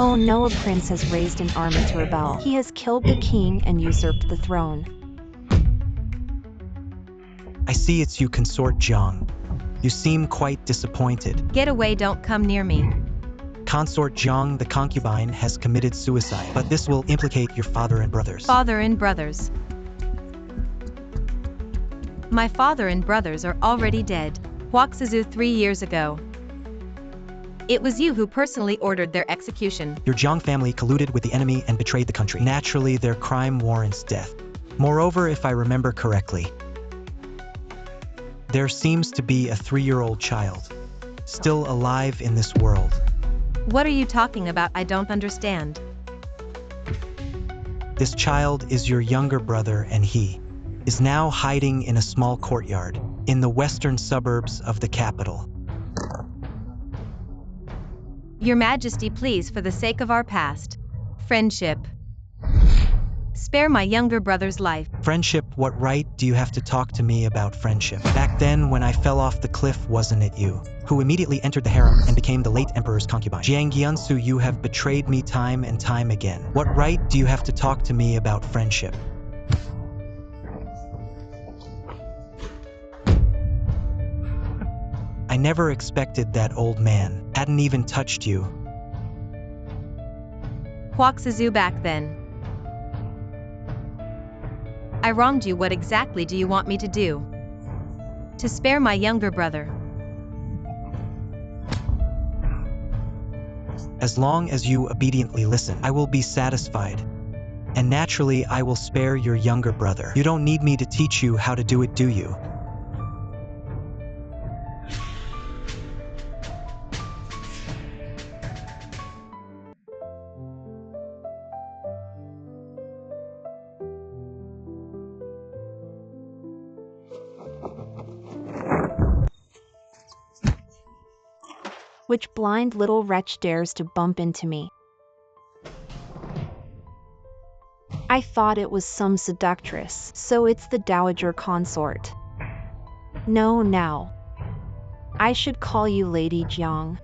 Oh no, a prince has raised an army to rebel. He has killed the king and usurped the throne. I see it's you, Consort Jiang. You seem quite disappointed. Get away, don't come near me. Consort Jiang, the concubine, has committed suicide, but this will implicate your father and brothers. Father and brothers. My father and brothers are already dead. Huaxizu 3 years ago. It was you who personally ordered their execution. Your Jiang family colluded with the enemy and betrayed the country. Naturally, their crime warrants death. Moreover, if I remember correctly, there seems to be a 3-year-old child still alive in this world. What are you talking about? I don't understand. This child is your younger brother, and he is now hiding in a small courtyard in the western suburbs of the capital. Your Majesty, please, for the sake of our past friendship, spare my younger brother's life. Friendship? What right do you have to talk to me about friendship? Back then, when I fell off the cliff, wasn't it you who immediately entered the harem and became the late emperor's concubine? Jiang Yansu, you have betrayed me time and time again. What right do you have to talk to me about friendship? I never expected that old man hadn't even touched you. Huaxizu, back then I wronged you. What exactly do you want me to do to spare my younger brother? As long as you obediently listen, I will be satisfied. And naturally, I will spare your younger brother. You don't need me to teach you how to do it, do you? Which blind little wretch dares to bump into me? I thought it was some seductress, so it's the dowager consort. No, now. I should call you Lady Jiang.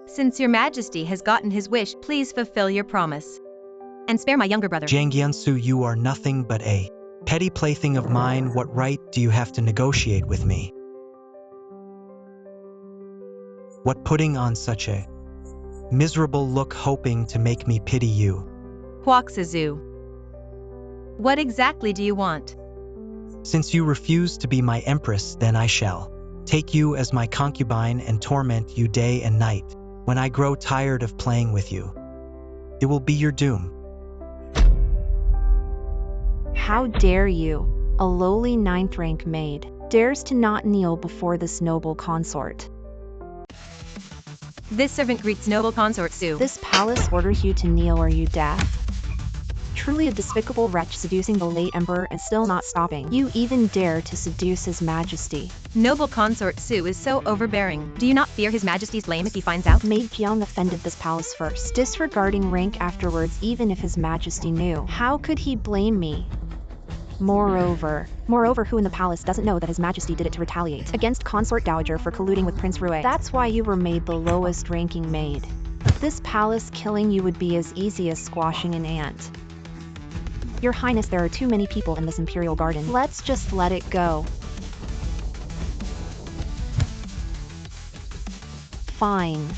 Since your Majesty has gotten his wish, please fulfill your promise and spare my younger brother. Jiang Yansu, you are nothing but a petty plaything of mine. What right do you have to negotiate with me? What, putting on such a miserable look, hoping to make me pity you? Huaxizu, what exactly do you want? Since you refuse to be my empress, then I shall take you as my concubine and torment you day and night. When I grow tired of playing with you, it will be your doom. How dare you, a lowly 9th rank maid, dares to not kneel before this noble consort? This servant greets noble consort Su. This palace orders you to kneel. Are you deaf? Truly a despicable wretch, seducing the late emperor and still not stopping. You even dare to seduce his majesty. Noble consort Su is so overbearing. Do you not fear his majesty's blame if he finds out? Maid Jiang offended this palace first, disregarding rank afterwards, even if his majesty knew. How could he blame me? Moreover, who in the palace doesn't know that his majesty did it to retaliate against consort dowager for colluding with Prince Rui? That's why you were made the lowest ranking maid. This palace killing you would be as easy as squashing an ant. Your Highness, there are too many people in this imperial garden. Let's just let it go. Fine.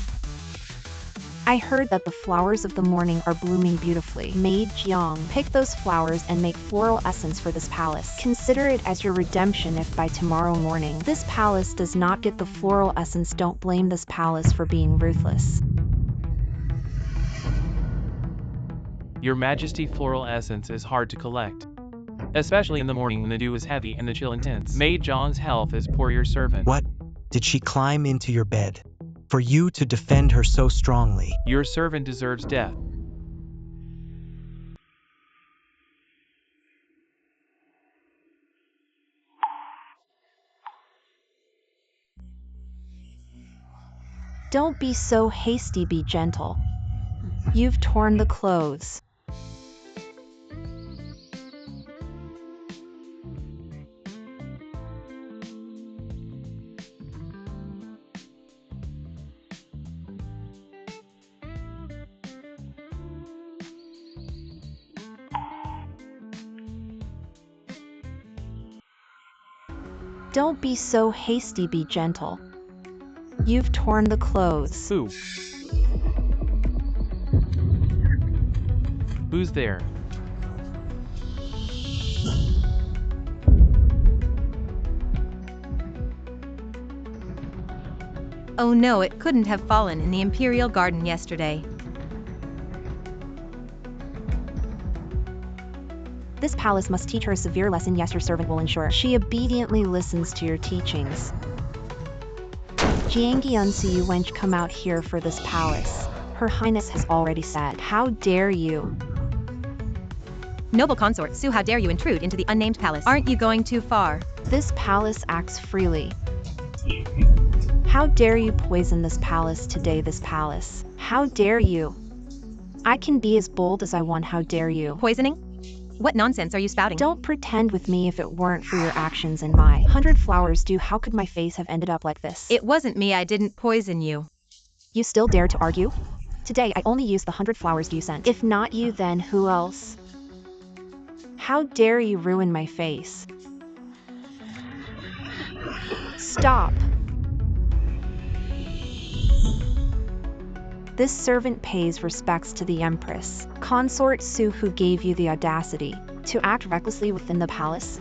I heard that the flowers of the morning are blooming beautifully. Maid Jiang, pick those flowers and make floral essence for this palace. Consider it as your redemption if by tomorrow morning this palace does not get the floral essence. Don't blame this palace for being ruthless. Your Majesty, floral essence is hard to collect, especially in the morning when the dew is heavy and the chill intense. Maid Jiang's health is poor. Your servant. What? Did she climb into your bed for you to defend her so strongly? Your servant deserves death. Don't be so hasty, be gentle. You've torn the clothes. Don't be so hasty, be gentle. You've torn the clothes. Who? Who's there? Oh no, it couldn't have fallen in the Imperial Garden yesterday. This palace must teach her a severe lesson. Yes, your servant will ensure she obediently listens to your teachings. Jiangyansu, you wench, come out here for this palace. Her Highness has already said. How dare you? Noble consort Su, how dare you intrude into the unnamed palace? Aren't you going too far? This palace acts freely. How dare you poison this palace today, this palace? How dare you? I can be as bold as I want. How dare you? Poisoning? What nonsense are you spouting? Don't pretend with me. If it weren't for your actions and my 100 flowers due, how could my face have ended up like this? It wasn't me, I didn't poison you. You still dare to argue? Today I only used the 100 flowers you sent. If not you, then who else? How dare you ruin my face? Stop! This servant pays respects to the Empress. Consort Su, who gave you the audacity to act recklessly within the palace?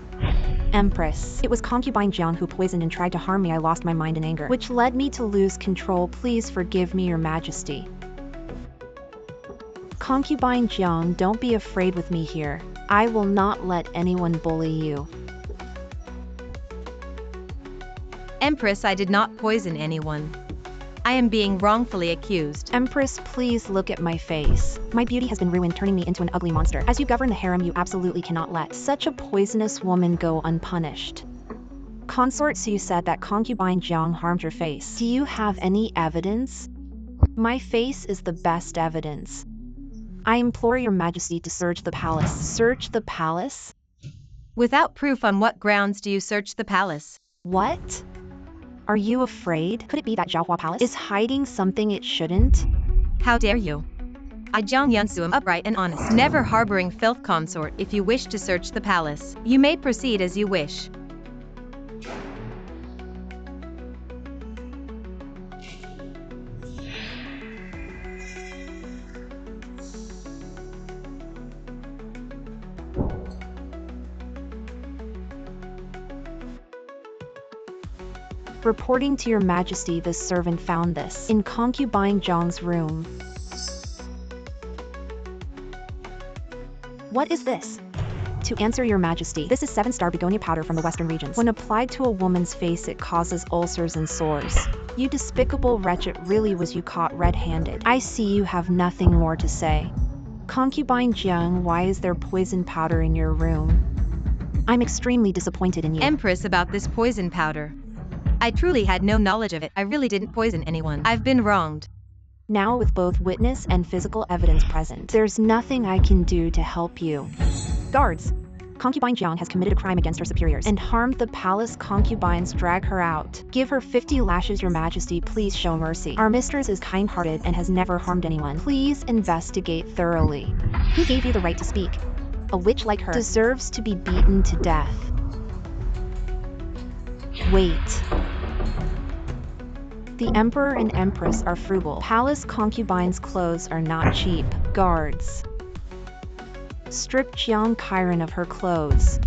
Empress, it was concubine Jiang who poisoned and tried to harm me. I lost my mind in anger, which led me to lose control. Please forgive me, your majesty. Concubine Jiang, don't be afraid with me here. I will not let anyone bully you. Empress, I did not poison anyone. I am being wrongfully accused. Empress, please look at my face. My beauty has been ruined, turning me into an ugly monster. As you govern the harem, you absolutely cannot let such a poisonous woman go unpunished. Consort Su said that concubine Jiang harmed your face. Do you have any evidence? My face is the best evidence. I implore your majesty to search the palace. Search the palace? Without proof, on what grounds do you search the palace? What? Are you afraid? Could it be that Zhaohua Palace is hiding something it shouldn't? How dare you? I Jiangyansu am upright and honest, never harboring filth. Consort, if you wish to search the palace, you may proceed as you wish. Reporting to your majesty, this servant found this in concubine Jiang's room. What is this? To answer your majesty, this is 7-star begonia powder from the western regions. When applied to a woman's face, it causes ulcers and sores. You despicable wretch, it really was you caught red-handed. I see you have nothing more to say. Concubine Jiang, why is there poison powder in your room? I'm extremely disappointed in you. Empress, about this poison powder. I truly had no knowledge of it. I really didn't poison anyone. I've been wronged. Now, with both witness and physical evidence present, there's nothing I can do to help you. Guards! Concubine Jiang has committed a crime against her superiors and harmed the palace. Concubines, drag her out. Give her 50 lashes, your majesty. Please show mercy. Our mistress is kind-hearted and has never harmed anyone. Please investigate thoroughly. Who gave you the right to speak? A witch like her deserves to be beaten to death. Wait. The emperor and empress are frugal. Palace concubines' clothes are not cheap. Guards, strip Jiang Kairan of her clothes.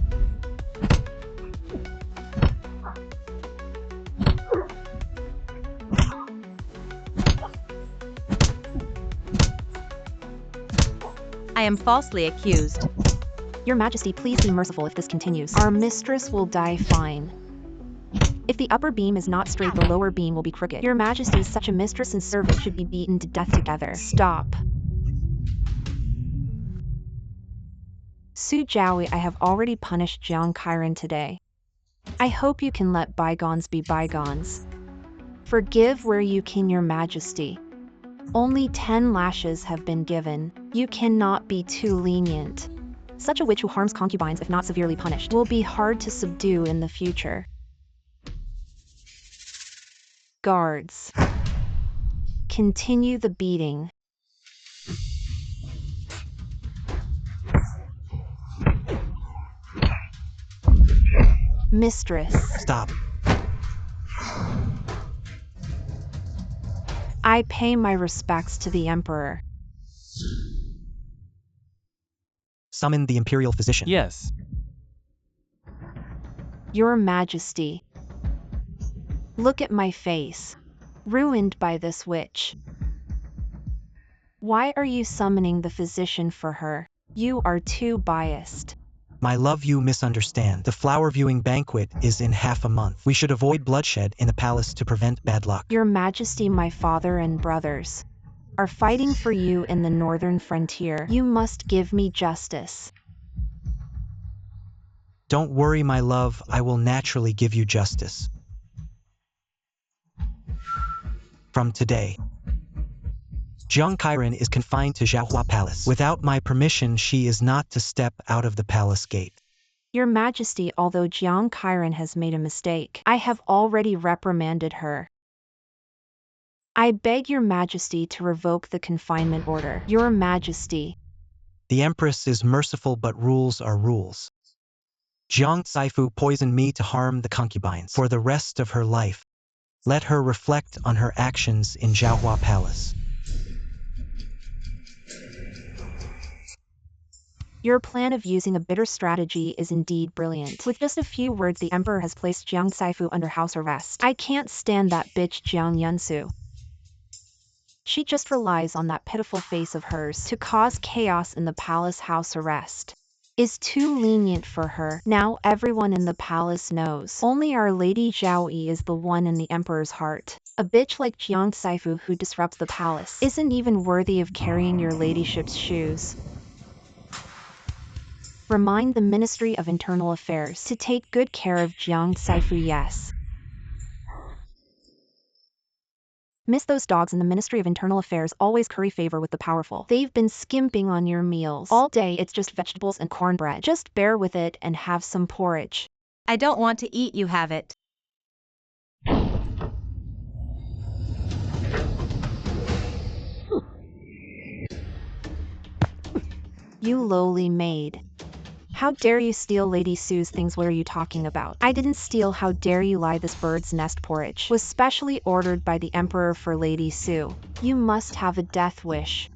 I am falsely accused. Your majesty, please be merciful. If this continues, our mistress will die fine. If the upper beam is not straight, the lower beam will be crooked. Your majesty, such a mistress and servant should be beaten to death together. Stop. Su Jiaoui, I have already punished Jiang Kairan today. I hope you can let bygones be bygones. Forgive where you can, your majesty. Only 10 lashes have been given. You cannot be too lenient. Such a witch who harms concubines, if not severely punished, will be hard to subdue in the future. Guards, continue the beating. Mistress, Stop. I pay my respects to the Emperor. Summon the imperial physician. Yes. Your Majesty. Look at my face, ruined by this witch. Why are you summoning the physician for her? You are too biased. My love, you misunderstand. The flower viewing banquet is in half a month. We should avoid bloodshed in the palace to prevent bad luck. Your Majesty, my father and brothers are fighting for you in the northern frontier. You must give me justice. Don't worry, my love, I will naturally give you justice. From today, Jiang Kairan is confined to Xiaohua Palace. Without my permission, she is not to step out of the palace gate. Your Majesty, although Jiang Kairan has made a mistake, I have already reprimanded her. I beg Your Majesty to revoke the confinement order. Your Majesty. The Empress is merciful, but rules are rules. Jiang Saifu poisoned me to harm the concubines. For the rest of her life, let her reflect on her actions in Xiaohua Palace. Your plan of using a bitter strategy is indeed brilliant. With just a few words, the Emperor has placed Jiang Saifu under house arrest. I can't stand that bitch Jiang Yunsu. She just relies on that pitiful face of hers to cause chaos in the palace. House arrest is too lenient for her. Now everyone in the palace knows. Only Our Lady Zhao Yi is the one in the Emperor's heart. A bitch like Jiang Saifu who disrupts the palace isn't even worthy of carrying your ladyship's shoes. Remind the Ministry of Internal Affairs to take good care of Jiang Saifu. Yes. Miss, those dogs in the Ministry of Internal Affairs always curry favor with the powerful. They've been skimping on your meals. All day it's just vegetables and cornbread. Just bear with it and have some porridge. I don't want to eat, you have it. You lowly maid. How dare you steal Lady Sue's things? What are you talking about? I didn't steal. How dare you lie? This bird's nest porridge was specially ordered by the Emperor for Lady Sue. You must have a death wish.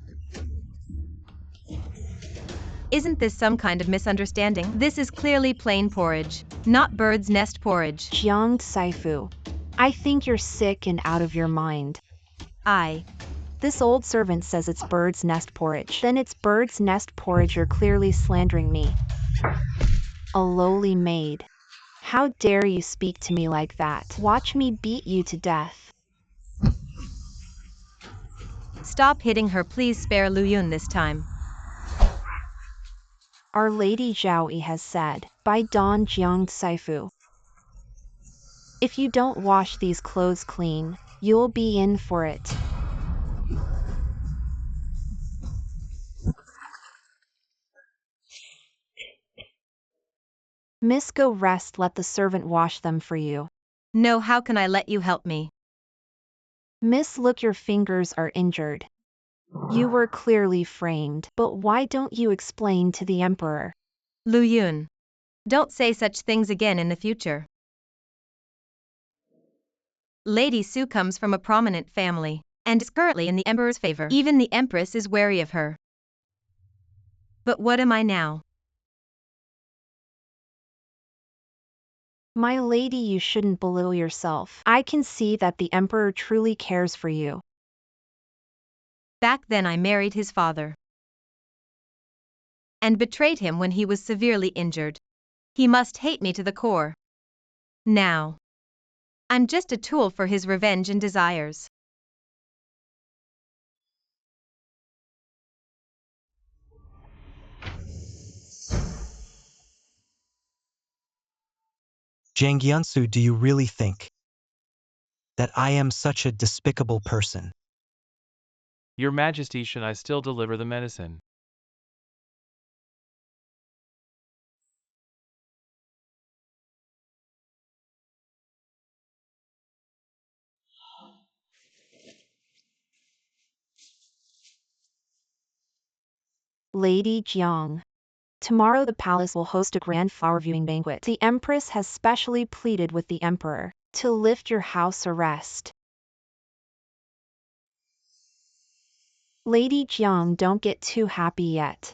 Isn't this some kind of misunderstanding? This is clearly plain porridge, not bird's nest porridge. Jiang Saifu, I think you're sick and out of your mind. This old servant says it's bird's nest porridge. Then it's bird's nest porridge. You're clearly slandering me. A lowly maid. How dare you speak to me like that? Watch me beat you to death. Stop hitting her, please. Spare Lu Yun this time. Our Lady Zhao Yi has said, by Don Jiang Saifu, if you don't wash these clothes clean, you'll be in for it. Miss, go rest. Let the servant wash them for you. No, how can I let you help me? Miss, look, your fingers are injured. You were clearly framed. But why don't you explain to the Emperor? Lu Yun, don't say such things again in the future. Lady Sue comes from a prominent family and is currently in the Emperor's favor. Even the Empress is wary of her. But what am I now? My lady, you shouldn't belittle yourself. I can see that the Emperor truly cares for you. Back then I married his father and betrayed him when he was severely injured. He must hate me to the core. Now, I'm just a tool for his revenge and desires. Jiang Yansu, do you really think that I am such a despicable person? Your Majesty, should I still deliver the medicine? Lady Jiang, Tomorrow the palace will host a grand flower viewing banquet. The Empress has specially pleaded with the Emperor to lift your house arrest. Lady Jiang, don't get too happy yet.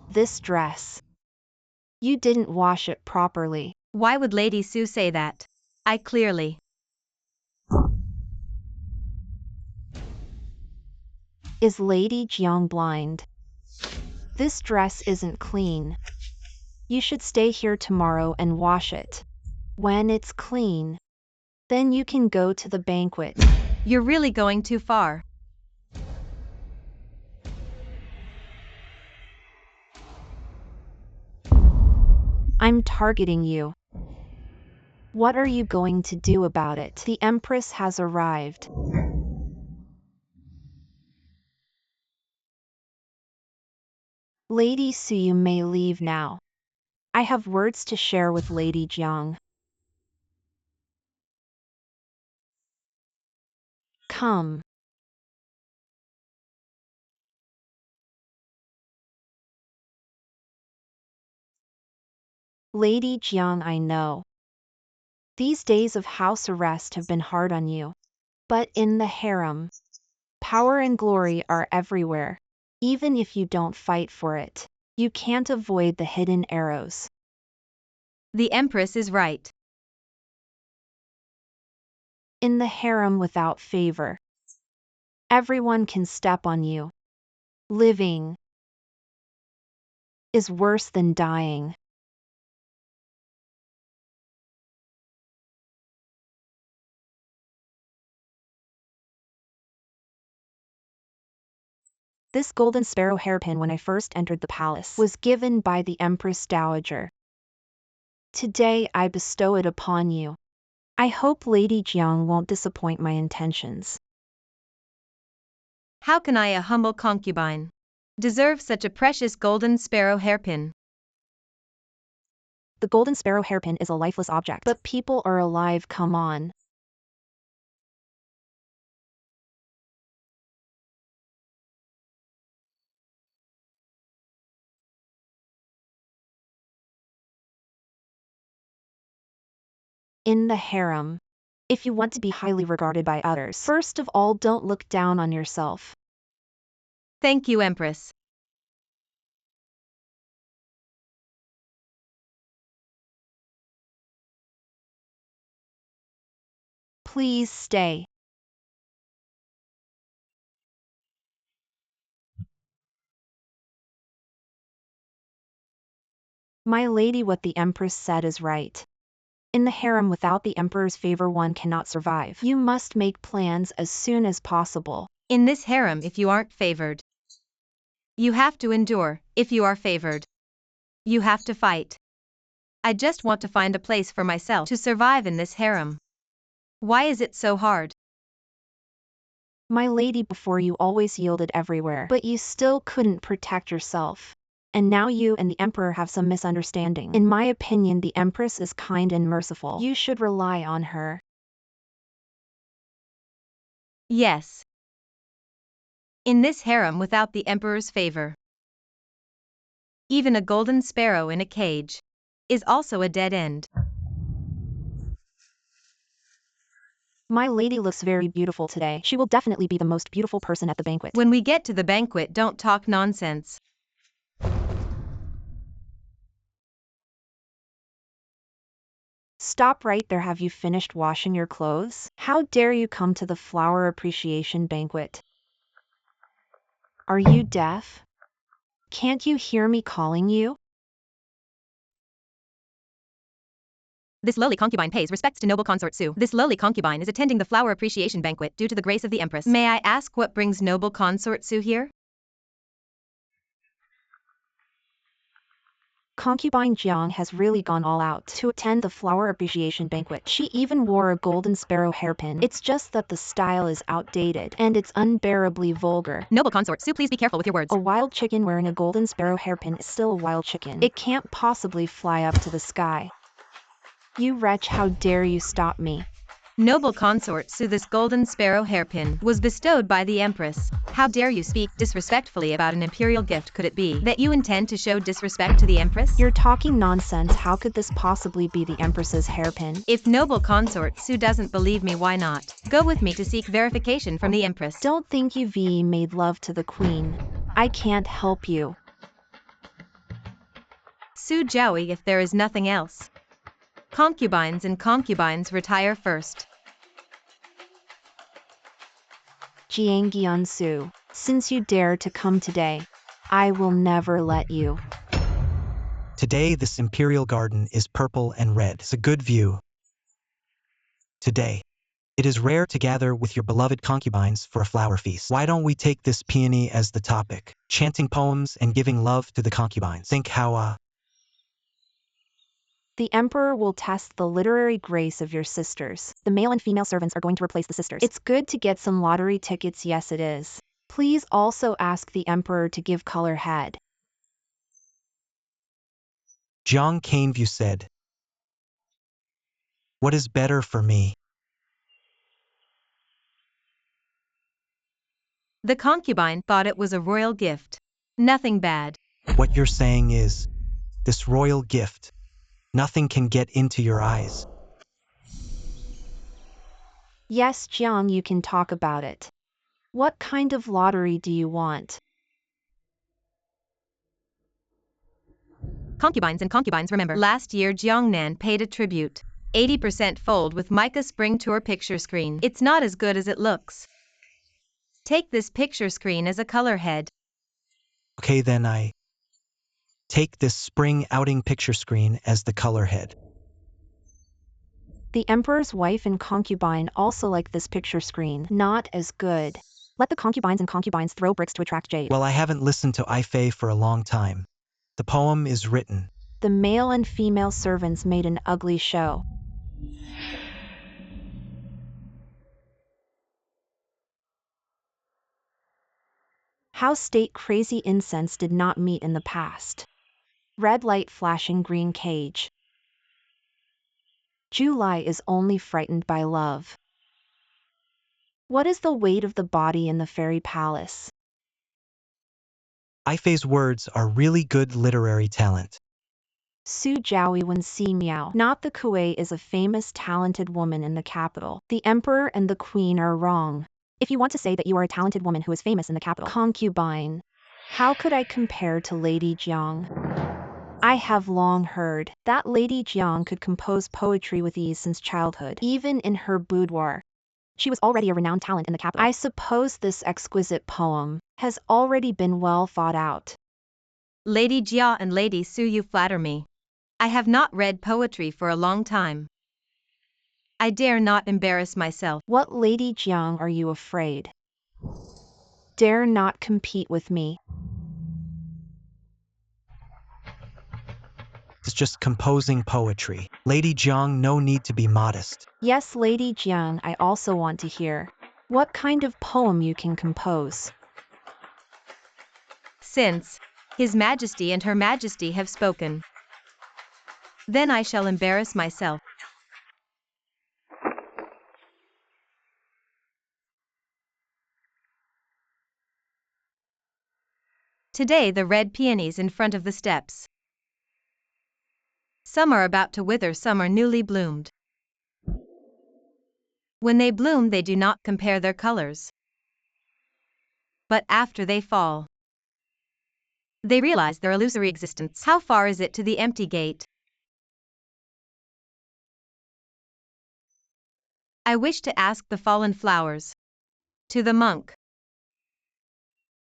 This dress. You didn't wash it properly. Why would Lady Su say that? I clearly. Is Lady Jiang blind? This dress isn't clean. You should stay here tomorrow and wash it. When it's clean, then you can go to the banquet. You're really going too far. I'm targeting you. What are you going to do about it? The Empress has arrived. Lady Su, you may leave now. I have words to share with Lady Jiang. Come. Lady Jiang, I know. These days of house arrest have been hard on you. But in the harem, power and glory are everywhere. Even if you don't fight for it, you can't avoid the hidden arrows. The Empress is right. In the harem without favor, everyone can step on you. Living is worse than dying. This golden sparrow hairpin, when I first entered the palace, was given by the Empress Dowager. Today I bestow it upon you. I hope Lady Jiang won't disappoint my intentions. How can I, a humble concubine, deserve such a precious golden sparrow hairpin? The golden sparrow hairpin is a lifeless object. But people are alive, come on. In the harem, if you want to be highly regarded by others, first of all, don't look down on yourself. Thank you, Empress. Please stay. My lady, what the Empress said is right. In the harem without the Emperor's favor one cannot survive. You must make plans as soon as possible. In this harem, if you aren't favored, you have to endure. If you are favored, you have to fight. I just want to find a place for myself to survive in this harem. Why is it so hard? My lady, before you always yielded everywhere, but you still couldn't protect yourself. And now you and the Emperor have some misunderstanding. In my opinion, the Empress is kind and merciful. You should rely on her. Yes. In this harem without the Emperor's favor, even a golden sparrow in a cage is also a dead end. My lady looks very beautiful today. She will definitely be the most beautiful person at the banquet. When we get to the banquet, don't talk nonsense. Stop right there. Have you finished washing your clothes? How dare you come to the flower appreciation banquet? Are you deaf? Can't you hear me calling you? This lowly concubine pays respects to noble consort Su. This lowly concubine is attending the flower appreciation banquet due to the grace of the Empress. May I ask what brings noble consort Su here? Concubine Jiang has really gone all out to attend the flower appreciation banquet. She even wore a golden sparrow hairpin. It's just that the style is outdated and it's unbearably vulgar. Noble consort Su, please be careful with your words. A wild chicken wearing a golden sparrow hairpin is still a wild chicken. It can't possibly fly up to the sky. You wretch, how dare you stop me? Noble consort Su, this golden sparrow hairpin was bestowed by the Empress. How dare you speak disrespectfully about an imperial gift? Could it be that you intend to show disrespect to the Empress? You're talking nonsense. How could this possibly be the Empress's hairpin? If noble consort Su doesn't believe me, why not go with me to seek verification from the Empress? Don't think you've made love to the Queen. I can't help you. Su Joey, if there is nothing else. Concubines and concubines retire first. Jiang Su, since you dare to come today, I will never let you. Today this imperial garden is purple and red. It's a good view. Today, it is rare to gather with your beloved concubines for a flower feast. Why don't we take this peony as the topic, chanting poems and giving love to the concubines? Think how The Emperor will test the literary grace of your sisters. The male and female servants are going to replace the sisters. It's good to get some lottery tickets, yes it is. Please also ask the Emperor to give color head. Jiang Caneview said, "What is better for me?" The concubine thought it was a royal gift. Nothing bad. What you're saying is, this royal gift, nothing can get into your eyes. Yes, Jiang, you can talk about it. What kind of lottery do you want? Concubines and concubines remember. Last year Jiangnan paid a tribute. 80% fold with mica spring tour picture screen. It's not as good as it looks. Take this picture screen as a color head. Okay, then I take this spring outing picture screen as the color head. The Emperor's wife and concubine also like this picture screen. Not as good. Let the concubines and concubines throw bricks to attract jade. Well, I haven't listened to Ifei for a long time. The poem is written. The male and female servants made an ugly show. How state crazy incense did not meet in the past. Red light flashing green cage. July is only frightened by love. What is the weight of the body in the fairy palace? Ifei's words are really good literary talent. Su Jiaoyi Wen Si Miao. Not the Kuei is a famous talented woman in the capital. The Emperor and the Queen are wrong. If you want to say that you are a talented woman who is famous in the capital. Concubine. How could I compare to Lady Jiang? I have long heard that Lady Jiang could compose poetry with ease since childhood, even in her boudoir. She was already a renowned talent in the capital. I suppose this exquisite poem has already been well thought out. Lady Jia and Lady Su, you flatter me. I have not read poetry for a long time. I dare not embarrass myself. What, Lady Jiang, are you afraid? Dare not compete with me. It's just composing poetry. Lady Jiang, no need to be modest. Yes, Lady Jiang, I also want to hear what kind of poem you can compose. Since His Majesty and Her Majesty have spoken, then I shall embarrass myself. Today the red peonies in front of the steps. Some are about to wither, some are newly bloomed. When they bloom they do not compare their colors. But after they fall, they realize their illusory existence. How far is it to the empty gate? I wish to ask the fallen flowers. To the monk.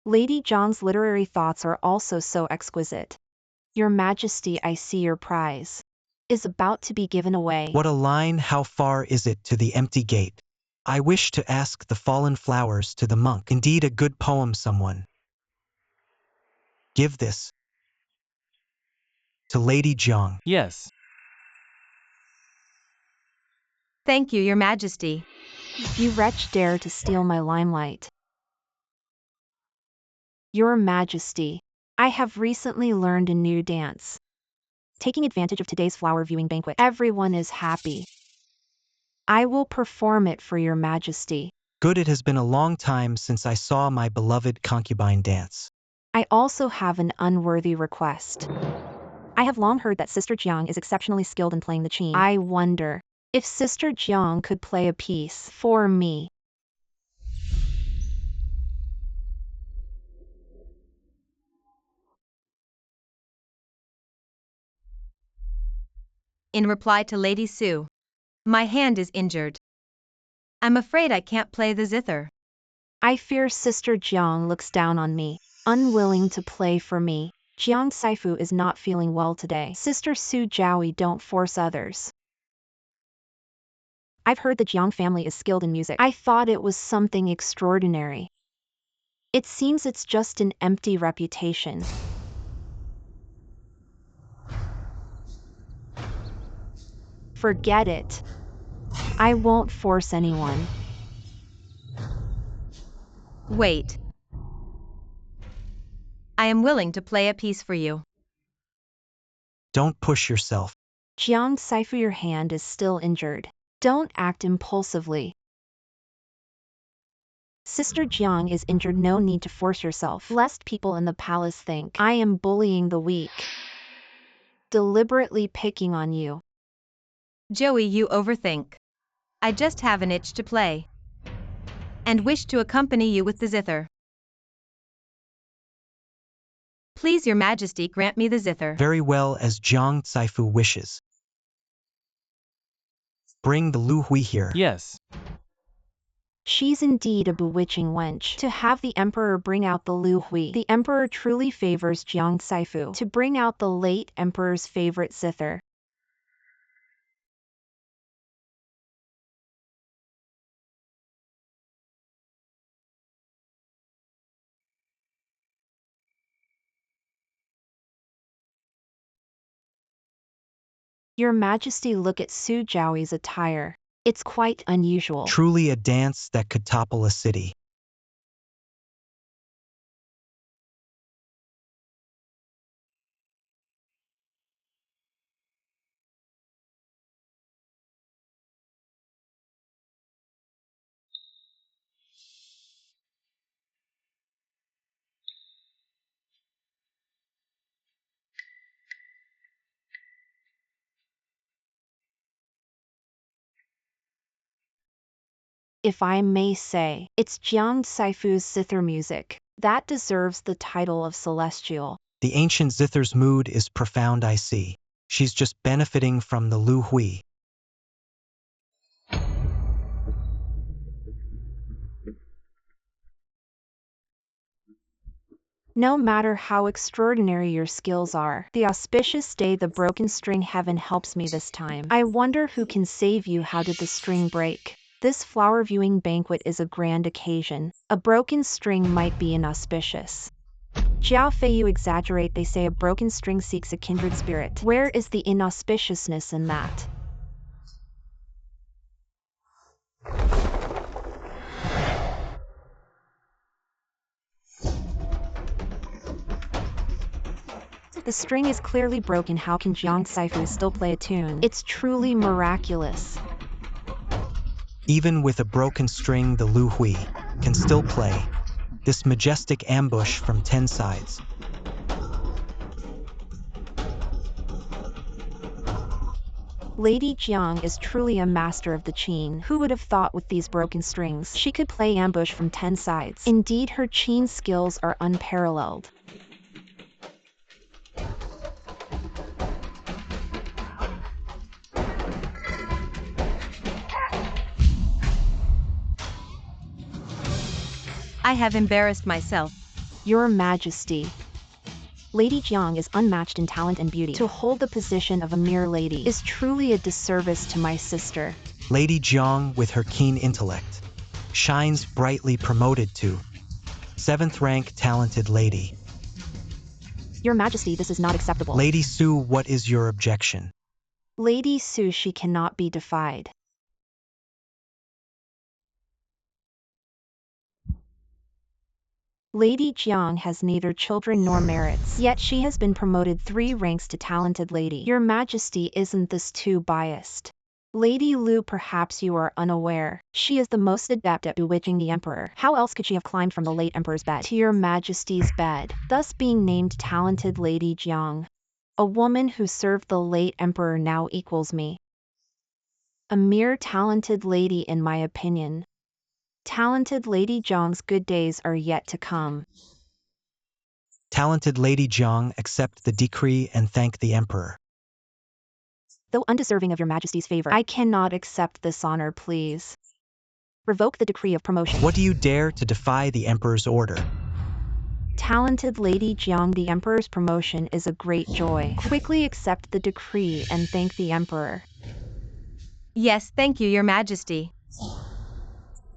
Lady Jiang's literary thoughts are also so exquisite. Your Majesty, I see your prize is about to be given away. What a line! How far is it to the empty gate? I wish to ask the fallen flowers to the monk. Indeed a good poem, someone. Give this to Lady Jiang. Yes. Thank you, Your Majesty. You wretch dare to steal my limelight. Your Majesty, I have recently learned a new dance. Taking advantage of today's flower viewing banquet, everyone is happy. I will perform it for your majesty. Good, it has been a long time since I saw my beloved concubine dance. I also have an unworthy request. I have long heard that Sister Jiang is exceptionally skilled in playing the qin. I wonder if Sister Jiang could play a piece for me. In reply to Lady Sue, my hand is injured. I'm afraid I can't play the zither. I fear Sister Jiang looks down on me, unwilling to play for me. Jiang Saifu is not feeling well today. Sister Su Jiaoyi, don't force others. I've heard the Jiang family is skilled in music. I thought it was something extraordinary. It seems it's just an empty reputation. Forget it. I won't force anyone. Wait. I am willing to play a piece for you. Don't push yourself. Jiang Saifu, your hand is still injured. Don't act impulsively. Sister Jiang is injured, no need to force yourself, lest people in the palace think I am bullying the weak. Deliberately picking on you. Joey, you overthink. I just have an itch to play. And wish to accompany you with the zither. Please, your majesty, grant me the zither. Very well, as Jiang Saifu wishes. Bring the Lu Hui here. Yes. She's indeed a bewitching wench. To have the emperor bring out the Lu Hui. The emperor truly favors Jiang Saifu to bring out the late emperor's favorite zither. Your Majesty, look at Su Jiaoyi's attire. It's quite unusual. Truly a dance that could topple a city. If I may say, it's Jiang Saifu's zither music. That deserves the title of celestial. The ancient zither's mood is profound, I see. She's just benefiting from the Lu Hui. No matter how extraordinary your skills are, the auspicious day, the broken string, heaven helps me this time. I wonder who can save you. How did the string break? This flower viewing banquet is a grand occasion. A broken string might be inauspicious. Jiao Fei, you exaggerate. They say a broken string seeks a kindred spirit. Where is the inauspiciousness in that? The string is clearly broken. How can Jiang Saifu still play a tune? It's truly miraculous. Even with a broken string, the Lu Hui can still play. This majestic ambush from 10 sides. Lady Jiang is truly a master of the qin. Who would have thought with these broken strings she could play ambush from 10 sides? Indeed, her qin skills are unparalleled. I have embarrassed myself. Your Majesty. Lady Jiang is unmatched in talent and beauty. To hold the position of a mere lady is truly a disservice to my sister. Lady Jiang, with her keen intellect, shines brightly, promoted to 7th rank talented lady. Your Majesty, this is not acceptable. Lady Su, what is your objection? Lady Su, she cannot be defied. Lady Jiang has neither children nor merits, yet she has been promoted 3 ranks to talented lady. Your Majesty, isn't this too biased? Lady Lu, perhaps you are unaware. She is the most adept at bewitching the emperor. How else could she have climbed from the late emperor's bed to your majesty's bed, thus being named talented Lady Jiang? A woman who served the late emperor now equals me. A mere talented lady, in my opinion. Talented Lady Jiang's good days are yet to come. Talented Lady Jiang, accept the decree and thank the emperor. Though undeserving of your majesty's favor, I cannot accept this honor, please. Revoke the decree of promotion. What do you dare to defy the emperor's order? Talented Lady Jiang, the emperor's promotion is a great joy. Quickly accept the decree and thank the emperor. Yes, thank you, your majesty.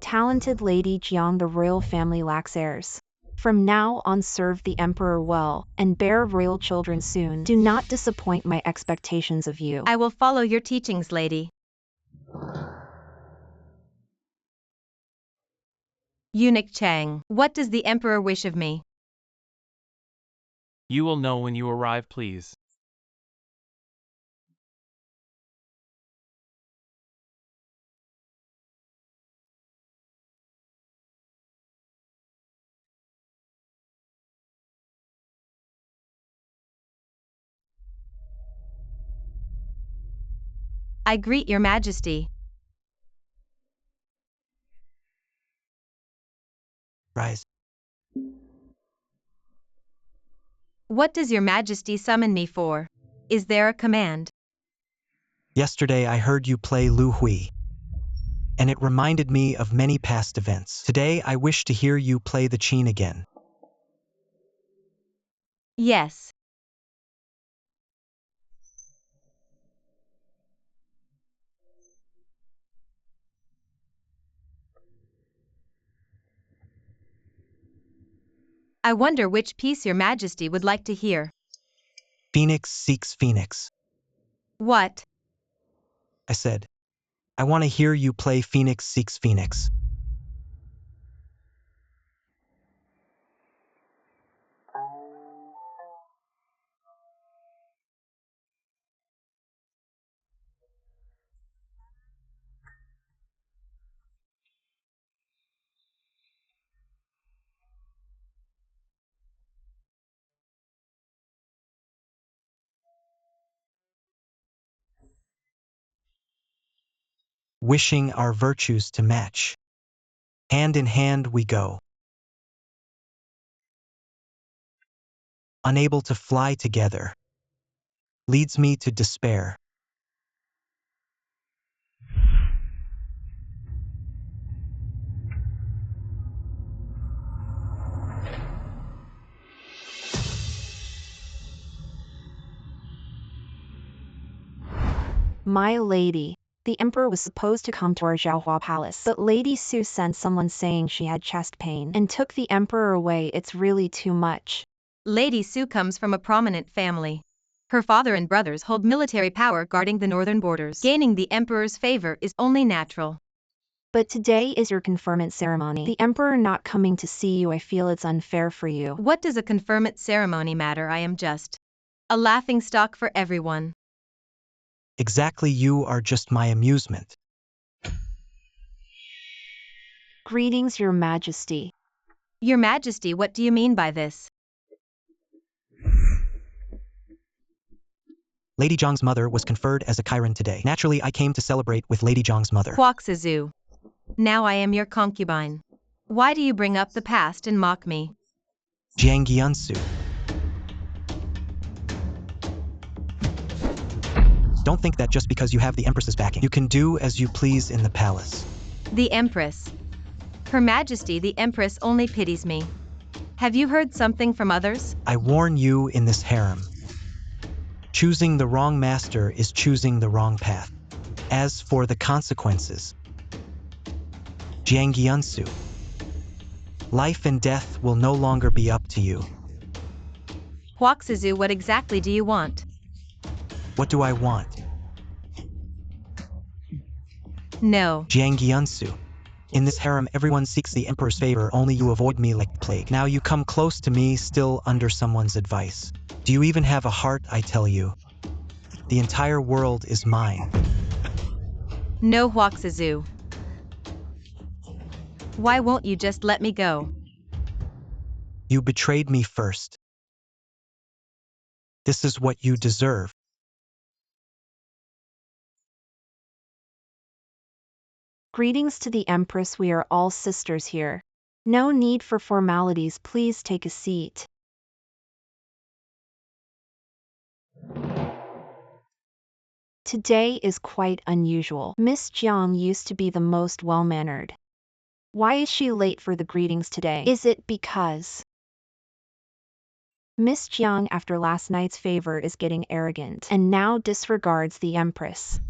Talented Lady Jiang, the royal family lacks heirs. From now on, serve the emperor well, and bear royal children soon. Do not disappoint my expectations of you. I will follow your teachings, lady. Eunuch Chang, what does the emperor wish of me? You will know when you arrive, please. I greet your majesty. Rise. What does your majesty summon me for? Is there a command? Yesterday I heard you play Lu Hui, and it reminded me of many past events. Today I wish to hear you play the Qin again. Yes. I wonder which piece your majesty would like to hear. Phoenix seeks Phoenix. What? I said, I want to hear you play Phoenix seeks Phoenix. Wishing our virtues to match. Hand in hand we go. Unable to fly together. Leads me to despair. My lady, the emperor was supposed to come to our Zhaohua palace, but Lady Su sent someone saying she had chest pain and took the emperor away. It's really too much. Lady Su comes from a prominent family. Her father and brothers hold military power guarding the northern borders. Gaining the emperor's favor is only natural. But today is your conferment ceremony. The emperor not coming to see you, I feel it's unfair for you. What does a conferment ceremony matter? I am just a laughingstock for everyone. Exactly, you are just my amusement. Greetings, your majesty. Your majesty, what do you mean by this? Lady Jiang's mother was conferred as a Chiron today. Naturally, I came to celebrate with Lady Jiang's mother. Huaxizu. Now I am your concubine. Why do you bring up the past and mock me? Jiang Giansu. Don't think that just because you have the Empress's backing, you can do as you please in the palace. The Empress. Her Majesty the Empress only pities me. Have you heard something from others? I warn you in this harem. Choosing the wrong master is choosing the wrong path. As for the consequences, Jiang Giansu, life and death will no longer be up to you. Huaxizu, what exactly do you want? What do I want? No. Jiang Giansu. In this harem, everyone seeks the emperor's favor, only you avoid me like plague. Now you come close to me, still under someone's advice. Do you even have a heart, I tell you? The entire world is mine. No Huaxazu. Why won't you just let me go? You betrayed me first. This is what you deserve. Greetings to the Empress, we are all sisters here. No need for formalities, please take a seat. Today is quite unusual. Miss Jiang used to be the most well-mannered. Why is she late for the greetings today? Is it because Miss Jiang, after last night's favor, is getting arrogant and now disregards the Empress?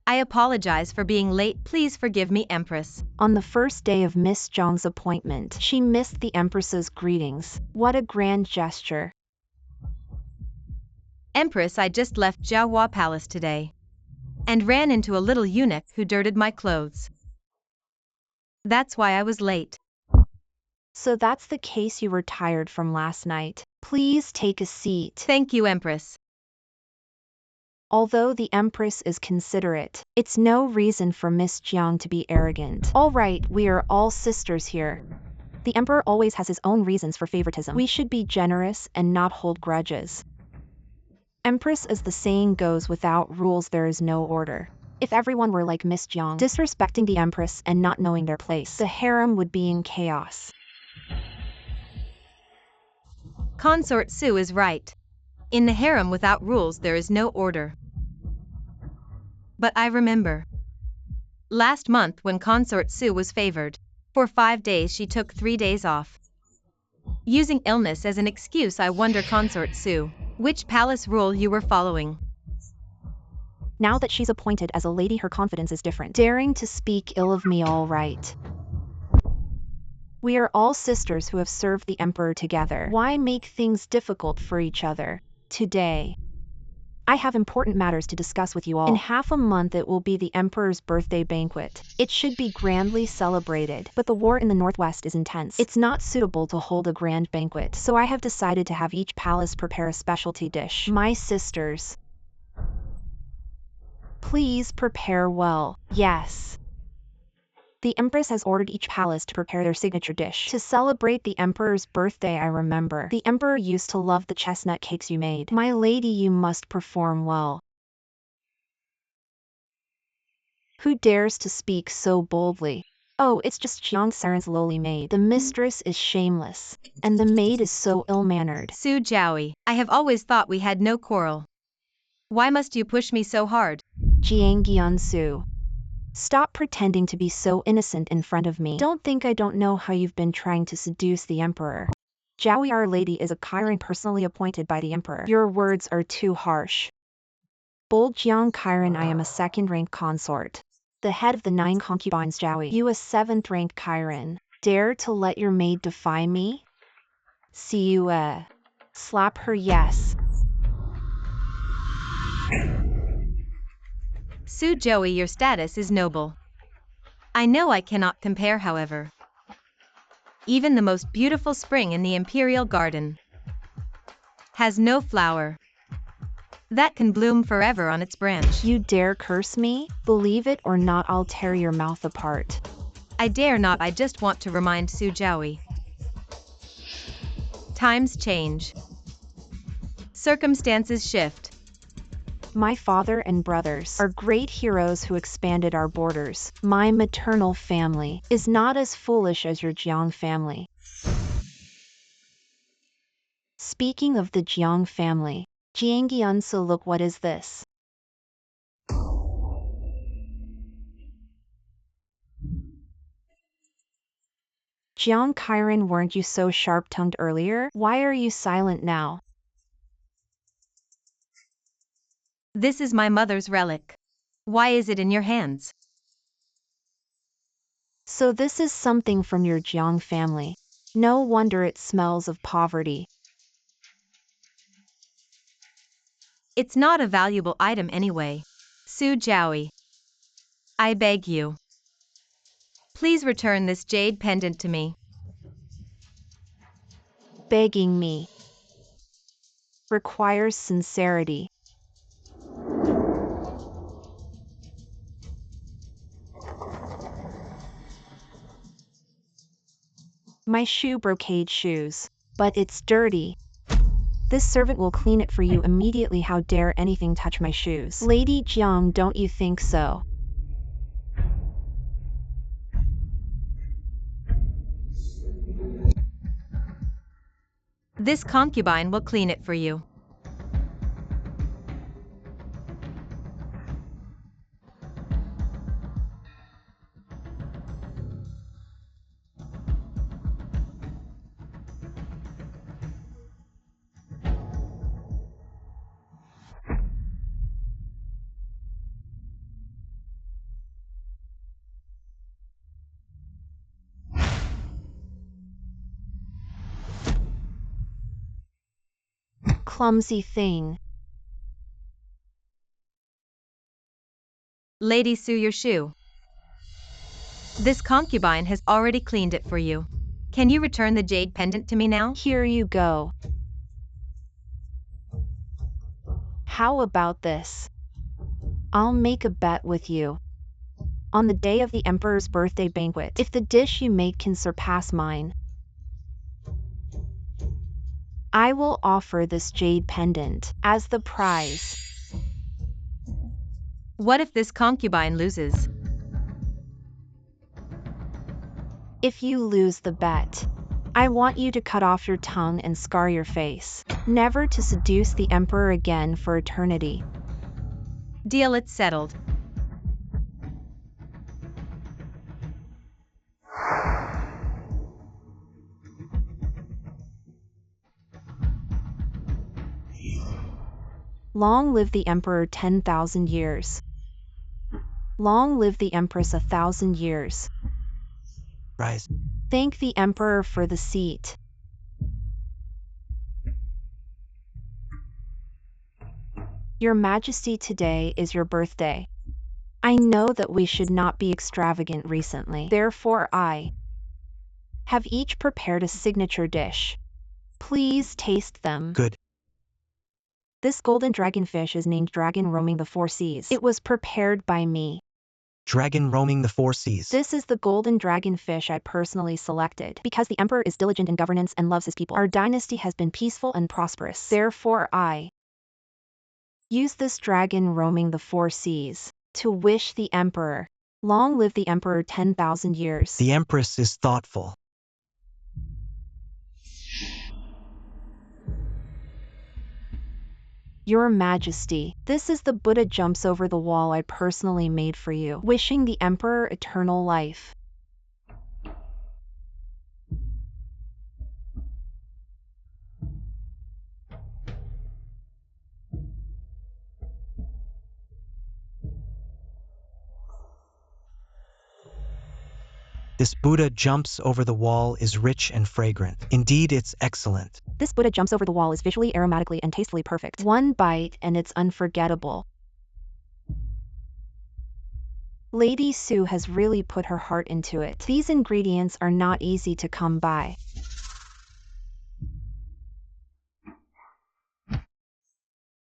I apologize for being late. Please forgive me, Empress. On the first day of Miss Jiang's appointment, she missed the Empress's greetings. What a grand gesture. Empress, I just left Jiahua Palace today and ran into a little eunuch who dirtied my clothes. That's why I was late. So that's the case, you were tired from last night. Please take a seat. Thank you, Empress. Although the Empress is considerate, it's no reason for Miss Jiang to be arrogant. All right, we are all sisters here. The Emperor always has his own reasons for favoritism. We should be generous and not hold grudges. Empress, as the saying goes, without rules there is no order. If everyone were like Miss Jiang, disrespecting the Empress and not knowing their place, the harem would be in chaos. Consort Su is right. In the harem without rules there is no order. But I remember last month when Consort Su was favored. For 5 days she took 3 days off. Using illness as an excuse, I wonder, Consort Su, which palace rule you were following? Now that she's appointed as a lady, her confidence is different. Daring to speak ill of me, all right. We are all sisters who have served the Emperor together. Why make things difficult for each other? Today, I have important matters to discuss with you all. In half a month it will be the Emperor's birthday banquet. It should be grandly celebrated, but the war in the northwest is intense. It's not suitable to hold a grand banquet, so I have decided to have each palace prepare a specialty dish. My sisters, please prepare well. Yes. The Empress has ordered each palace to prepare their signature dish. To celebrate the Emperor's birthday, I remember the Emperor used to love the chestnut cakes you made. My lady, you must perform well. Who dares to speak so boldly? Oh, it's just Jiang Saren's lowly maid. The mistress is shameless, and the maid is so ill-mannered. Su Jiaoyi, I have always thought we had no quarrel. Why must you push me so hard? Jiang Su. Stop pretending to be so innocent in front of me. Don't think I don't know how you've been trying to seduce the Emperor. Jiaoyi, our lady, is a Chiron personally appointed by the Emperor. Your words are too harsh. Bold Jiang Chiron, I am a second-rank consort. The head of the 9 concubines, Jiaoyi. You a 7th-rank Chiron. Dare to let your maid defy me? See you, slap her, yes. Su Jiaoyi, your status is noble. I know I cannot compare, however. Even the most beautiful spring in the imperial garden has no flower that can bloom forever on its branch. You dare curse me? Believe it or not, I'll tear your mouth apart. I dare not. I just want to remind Su Jiaoyi. Times change. Circumstances shift. My father and brothers are great heroes who expanded our borders. My maternal family is not as foolish as your Jiang family. Speaking of the Jiang family, Jiang, look, what is this? Jiang Chiron, weren't you so sharp-tongued earlier? Why are you silent now? This is my mother's relic. Why is it in your hands? So this is something from your Jiang family. No wonder it smells of poverty. It's not a valuable item anyway. Su Jiaoyi. I beg you. Please return this jade pendant to me. Begging me requires sincerity. My shoe brocade shoes, but it's dirty. This servant will clean it for you immediately. How dare anything touch my shoes? Lady Jiang, don't you think so? This concubine will clean it for you. Clumsy thing. Lady Su, your shoe. This concubine has already cleaned it for you. Can you return the jade pendant to me now? Here you go. How about this? I'll make a bet with you. On the day of the emperor's birthday banquet, if the dish you make can surpass mine, I will offer this jade pendant as the prize. What if this concubine loses? If you lose the bet, I want you to cut off your tongue and scar your face, never to seduce the emperor again for eternity. Deal, it's settled. Long live the emperor 10,000 years. Long live the empress 1,000 years. Rise. Thank the emperor for the seat. Your Majesty, today is your birthday. I know that we should not be extravagant recently. Therefore, I have each prepared a signature dish. Please taste them. Good. This golden dragonfish is named Dragon Roaming the Four Seas. It was prepared by me. Dragon roaming the four seas. This is the golden dragonfish I personally selected. Because the emperor is diligent in governance and loves his people, our dynasty has been peaceful and prosperous. Therefore, I use this dragon roaming the four seas to wish the emperor, long live the emperor 10,000 years. The empress is thoughtful. Your Majesty, this is the Buddha jumps over the wall I personally made for you, wishing the emperor eternal life. This Buddha jumps over the wall is rich and fragrant. Indeed, it's excellent. This Buddha jumps over the wall is visually, aromatically, and tastefully perfect. One bite and it's unforgettable. Lady Su has really put her heart into it. These ingredients are not easy to come by.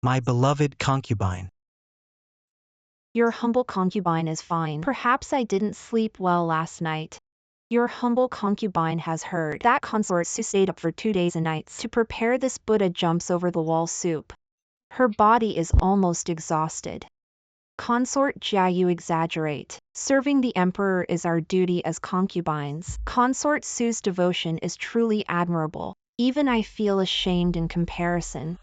My beloved concubine. Your humble concubine is fine. Perhaps I didn't sleep well last night. Your humble concubine has heard that consort Su stayed up for 2 days and nights to prepare this Buddha jumps over the wall soup. Her body is almost exhausted. Consort Jia, you exaggerate. Serving the emperor is our duty as concubines. Consort Su's devotion is truly admirable. Even I feel ashamed in comparison.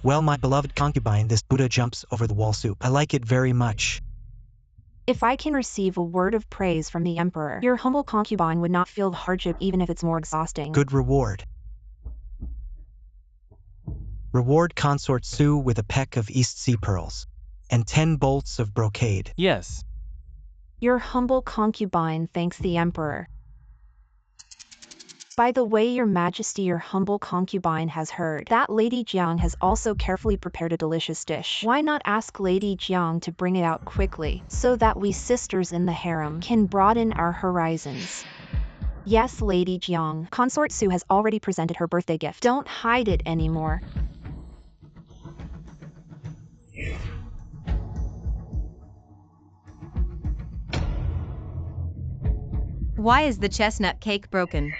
Well, my beloved concubine, this Buddha jumps over the wall soup. I like it very much. If I can receive a word of praise from the emperor, your humble concubine would not feel the hardship even if it's more exhausting. Good reward. Reward consort Su with a peck of East Sea pearls and 10 bolts of brocade. Yes. Your humble concubine thanks the emperor. By the way, your majesty, your humble concubine has heard that Lady Jiang has also carefully prepared a delicious dish. Why not ask Lady Jiang to bring it out quickly, so that we sisters in the harem can broaden our horizons? Yes, Lady Jiang. Consort Su has already presented her birthday gift. Don't hide it anymore. Why is the chestnut cake broken?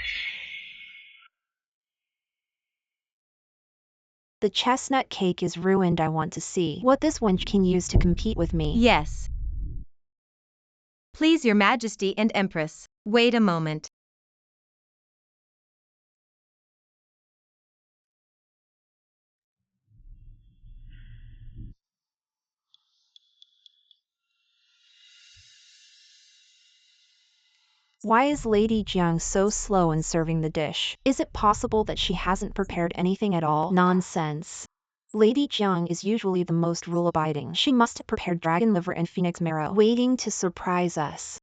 The chestnut cake is ruined. I want to see what this wench can use to compete with me. Yes. Please, your majesty and empress. Wait a moment. Why is Lady Jiang so slow in serving the dish? Is it possible that she hasn't prepared anything at all? Nonsense. Lady Jiang is usually the most rule-abiding. She must have prepared dragon liver and phoenix marrow, waiting to surprise us.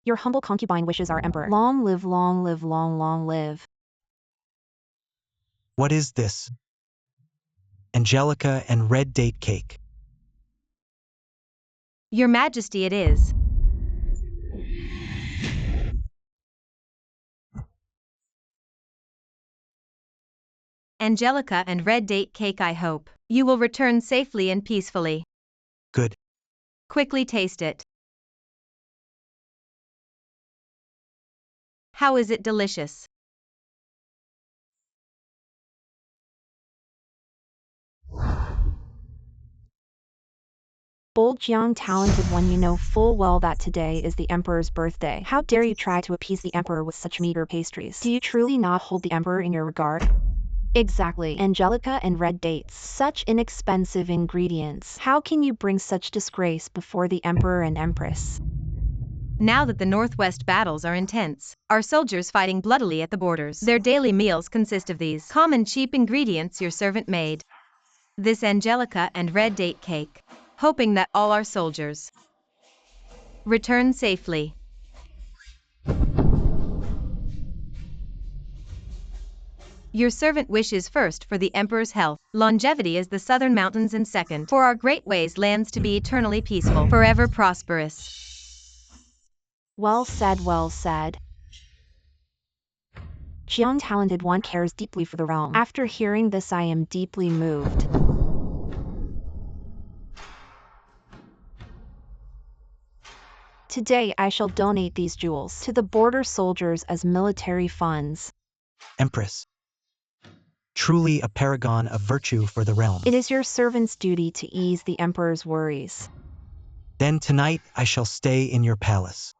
Your humble concubine wishes our emperor long live, long live, long, long live. What is this? Angelica and red date cake. Your majesty, it is. Angelica and red date cake. I hope you will return safely and peacefully. Good. Quickly taste it. How is it delicious? Bold Jiang, talented one, you know full well that today is the emperor's birthday. How dare you try to appease the emperor with such meager pastries? Do you truly not hold the emperor in your regard? Exactly. Angelica and red dates. Such inexpensive ingredients. How can you bring such disgrace before the emperor and empress? Now that the Northwest battles are intense, our soldiers fighting bloodily at the borders, their daily meals consist of these common cheap ingredients your servant made. This Angelica and red date cake, hoping that all our soldiers return safely. Your servant wishes first for the emperor's health, longevity as the southern mountains, and second, for our great wastelands to be eternally peaceful, forever prosperous. Well said, well said. Jiang, talented one, cares deeply for the realm. After hearing this, I am deeply moved. Today I shall donate these jewels to the border soldiers as military funds. Empress. Truly a paragon of virtue for the realm. It is your servant's duty to ease the emperor's worries. Then tonight I shall stay in your palace.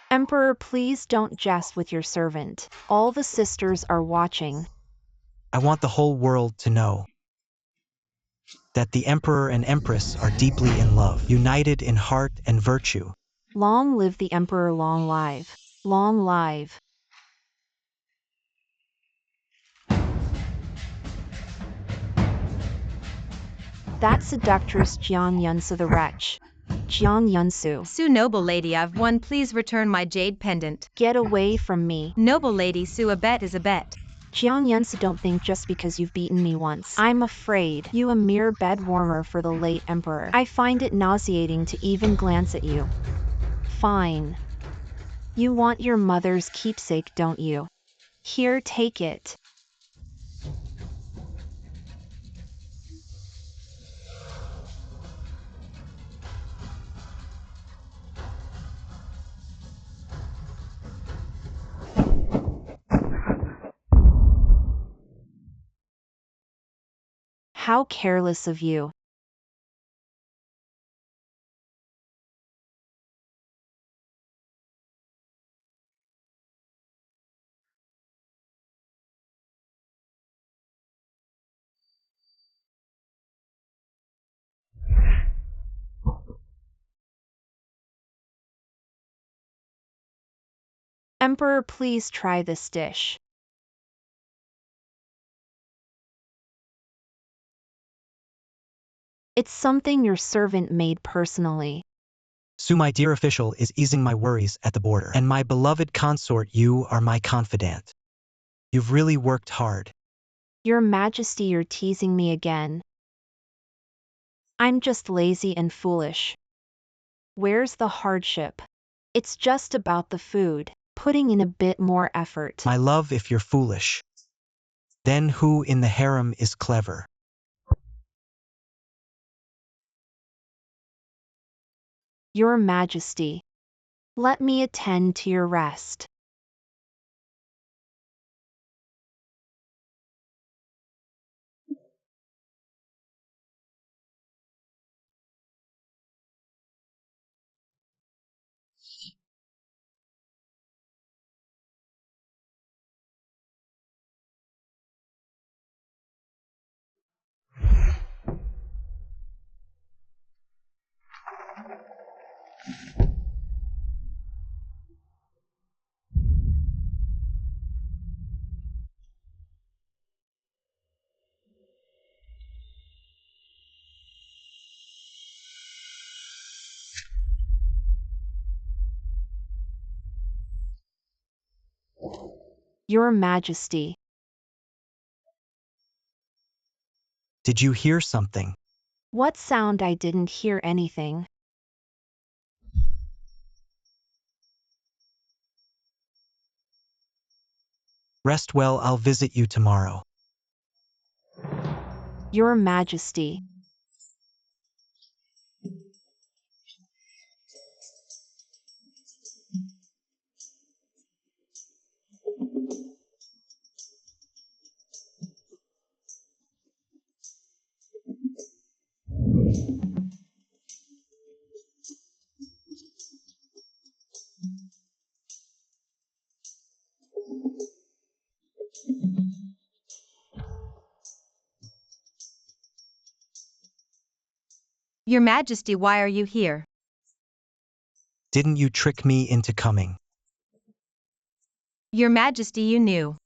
Emperor, please don't jest with your servant. All the sisters are watching. I want the whole world to know that the emperor and empress are deeply in love, united in heart and virtue. Long live the emperor, long live. Long live. That seductress Jiang Yunsu, the wretch. Jiang Yunsu. Su, noble lady, I've won. Please return my jade pendant. Get away from me. Noble lady Su, a bet is a bet. Jiang Yunsu, don't think just because you've beaten me once, I'm afraid you a mere bed warmer for the late emperor. I find it nauseating to even glance at you. Fine. You want your mother's keepsake, don't you? Here, take it. How careless of you. Emperor, please try this dish. It's something your servant made personally. Su, my dear official, is easing my worries at the border. And my beloved consort, you are my confidant. You've really worked hard. Your Majesty, you're teasing me again. I'm just lazy and foolish. Where's the hardship? It's just about the food, putting in a bit more effort. My love, if you're foolish, then who in the harem is clever? Your Majesty, let me attend to your rest. Your Majesty. Did you hear something? What sound? I didn't hear anything. Rest well, I'll visit you tomorrow. Your Majesty. Your Majesty, why are you here? Didn't you trick me into coming? Your Majesty, you knew.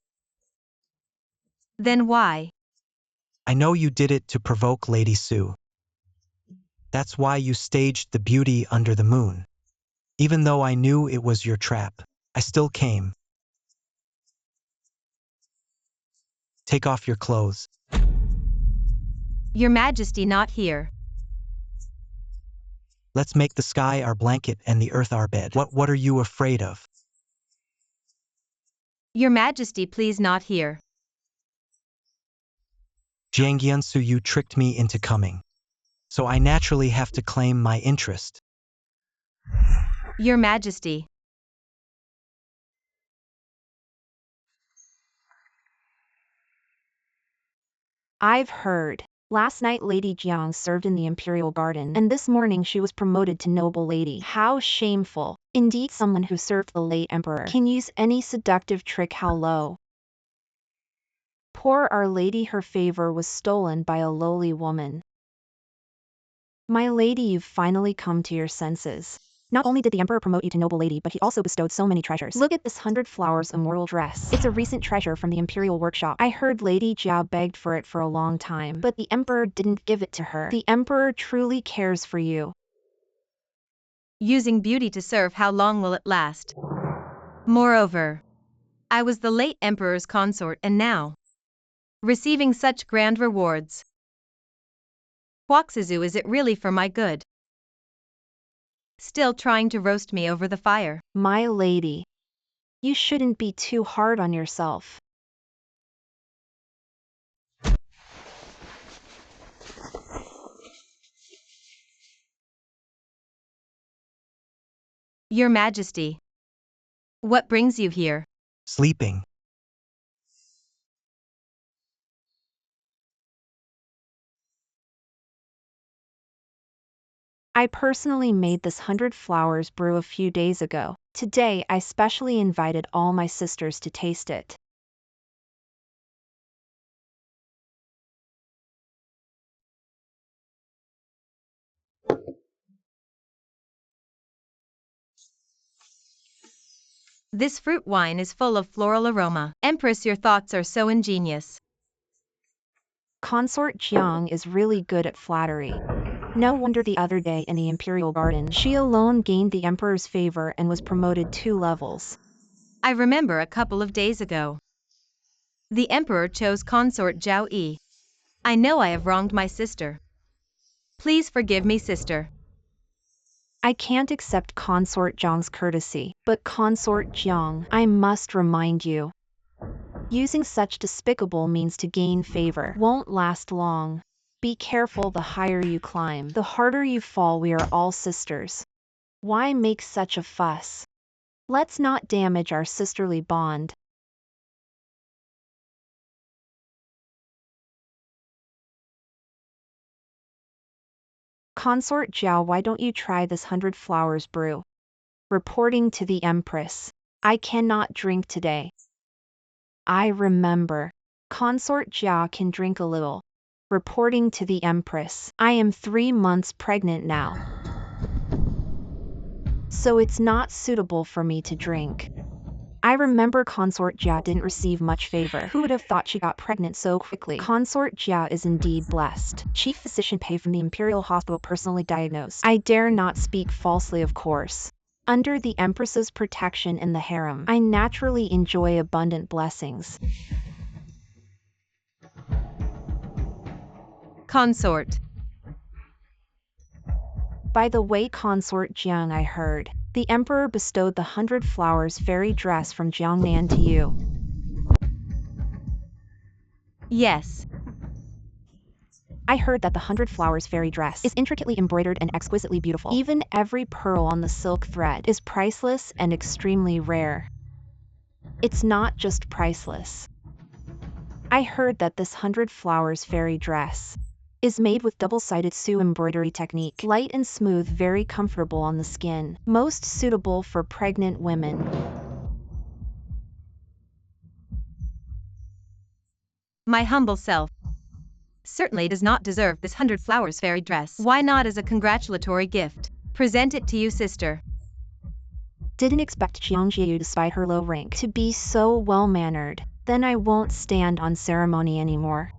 Then why? I know you did it to provoke Lady Su. That's why you staged the beauty under the moon. Even though I knew it was your trap, I still came. Take off your clothes. Your Majesty, not here. Let's make the sky our blanket and the earth our bed. What are you afraid of? Your Majesty, please not here. Jiangyansu, you tricked me into coming. So I naturally have to claim my interest. Your Majesty. I've heard. Last night Lady Jiang served in the Imperial Garden, and this morning she was promoted to noble lady. How shameful. Indeed, someone who served the late emperor can use any seductive trick. How low. Poor Our Lady, her favor was stolen by a lowly woman. My lady, you've finally come to your senses. Not only did the emperor promote you to noble lady, but he also bestowed so many treasures. Look at this 100 flowers immortal dress. It's a recent treasure from the imperial workshop. I heard Lady Jiao begged for it for a long time, but the emperor didn't give it to her. The emperor truly cares for you. Using beauty to serve, how long will it last? Moreover, I was the late emperor's consort, and now receiving such grand rewards. Huaxizu, is it really for my good? Still trying to roast me over the fire. My lady, you shouldn't be too hard on yourself. Your Majesty. What brings you here? Sleeping. I personally made this 100 flowers brew a few days ago. Today I specially invited all my sisters to taste it. This fruit wine is full of floral aroma. Empress, your thoughts are so ingenious. Consort Jiang is really good at flattery. No wonder the other day in the imperial garden, she alone gained the emperor's favor and was promoted 2 levels. I remember a couple of days ago. The emperor chose consort Zhao Yi. I know I have wronged my sister. Please forgive me, sister. I can't accept consort Jiang's courtesy, but consort Jiang, I must remind you. Using such despicable means to gain favor won't last long. Be careful, the higher you climb, the harder you fall. We are all sisters. Why make such a fuss? Let's not damage our sisterly bond. Consort Zhao, why don't you try this 100 flowers brew? Reporting to the Empress. I cannot drink today. I remember. Consort Jia can drink a little. Reporting to the Empress. I am 3 months pregnant now, so it's not suitable for me to drink. I remember Consort Jia didn't receive much favor. Who would have thought she got pregnant so quickly? Consort Jia is indeed blessed. Chief Physician Pei from the Imperial Hospital personally diagnosed. I dare not speak falsely, of course. Under the Empress's protection in the harem, I naturally enjoy abundant blessings. Consort. By the way, Consort Jiang, I heard the Emperor bestowed the 100 flowers fairy dress from Jiangnan to you. Yes. I heard that the 100 flowers fairy dress is intricately embroidered and exquisitely beautiful. Even every pearl on the silk thread is priceless and extremely rare. It's not just priceless. I heard that this 100 flowers fairy dress is made with double-sided Su embroidery technique, light and smooth, very comfortable on the skin, most suitable for pregnant women. My humble self certainly does not deserve this 100 flowers fairy dress. Why not as a congratulatory gift? Present it to you, sister. Didn't expect Jiang Jiu, despite her low rank, to be so well-mannered. Then I won't stand on ceremony anymore.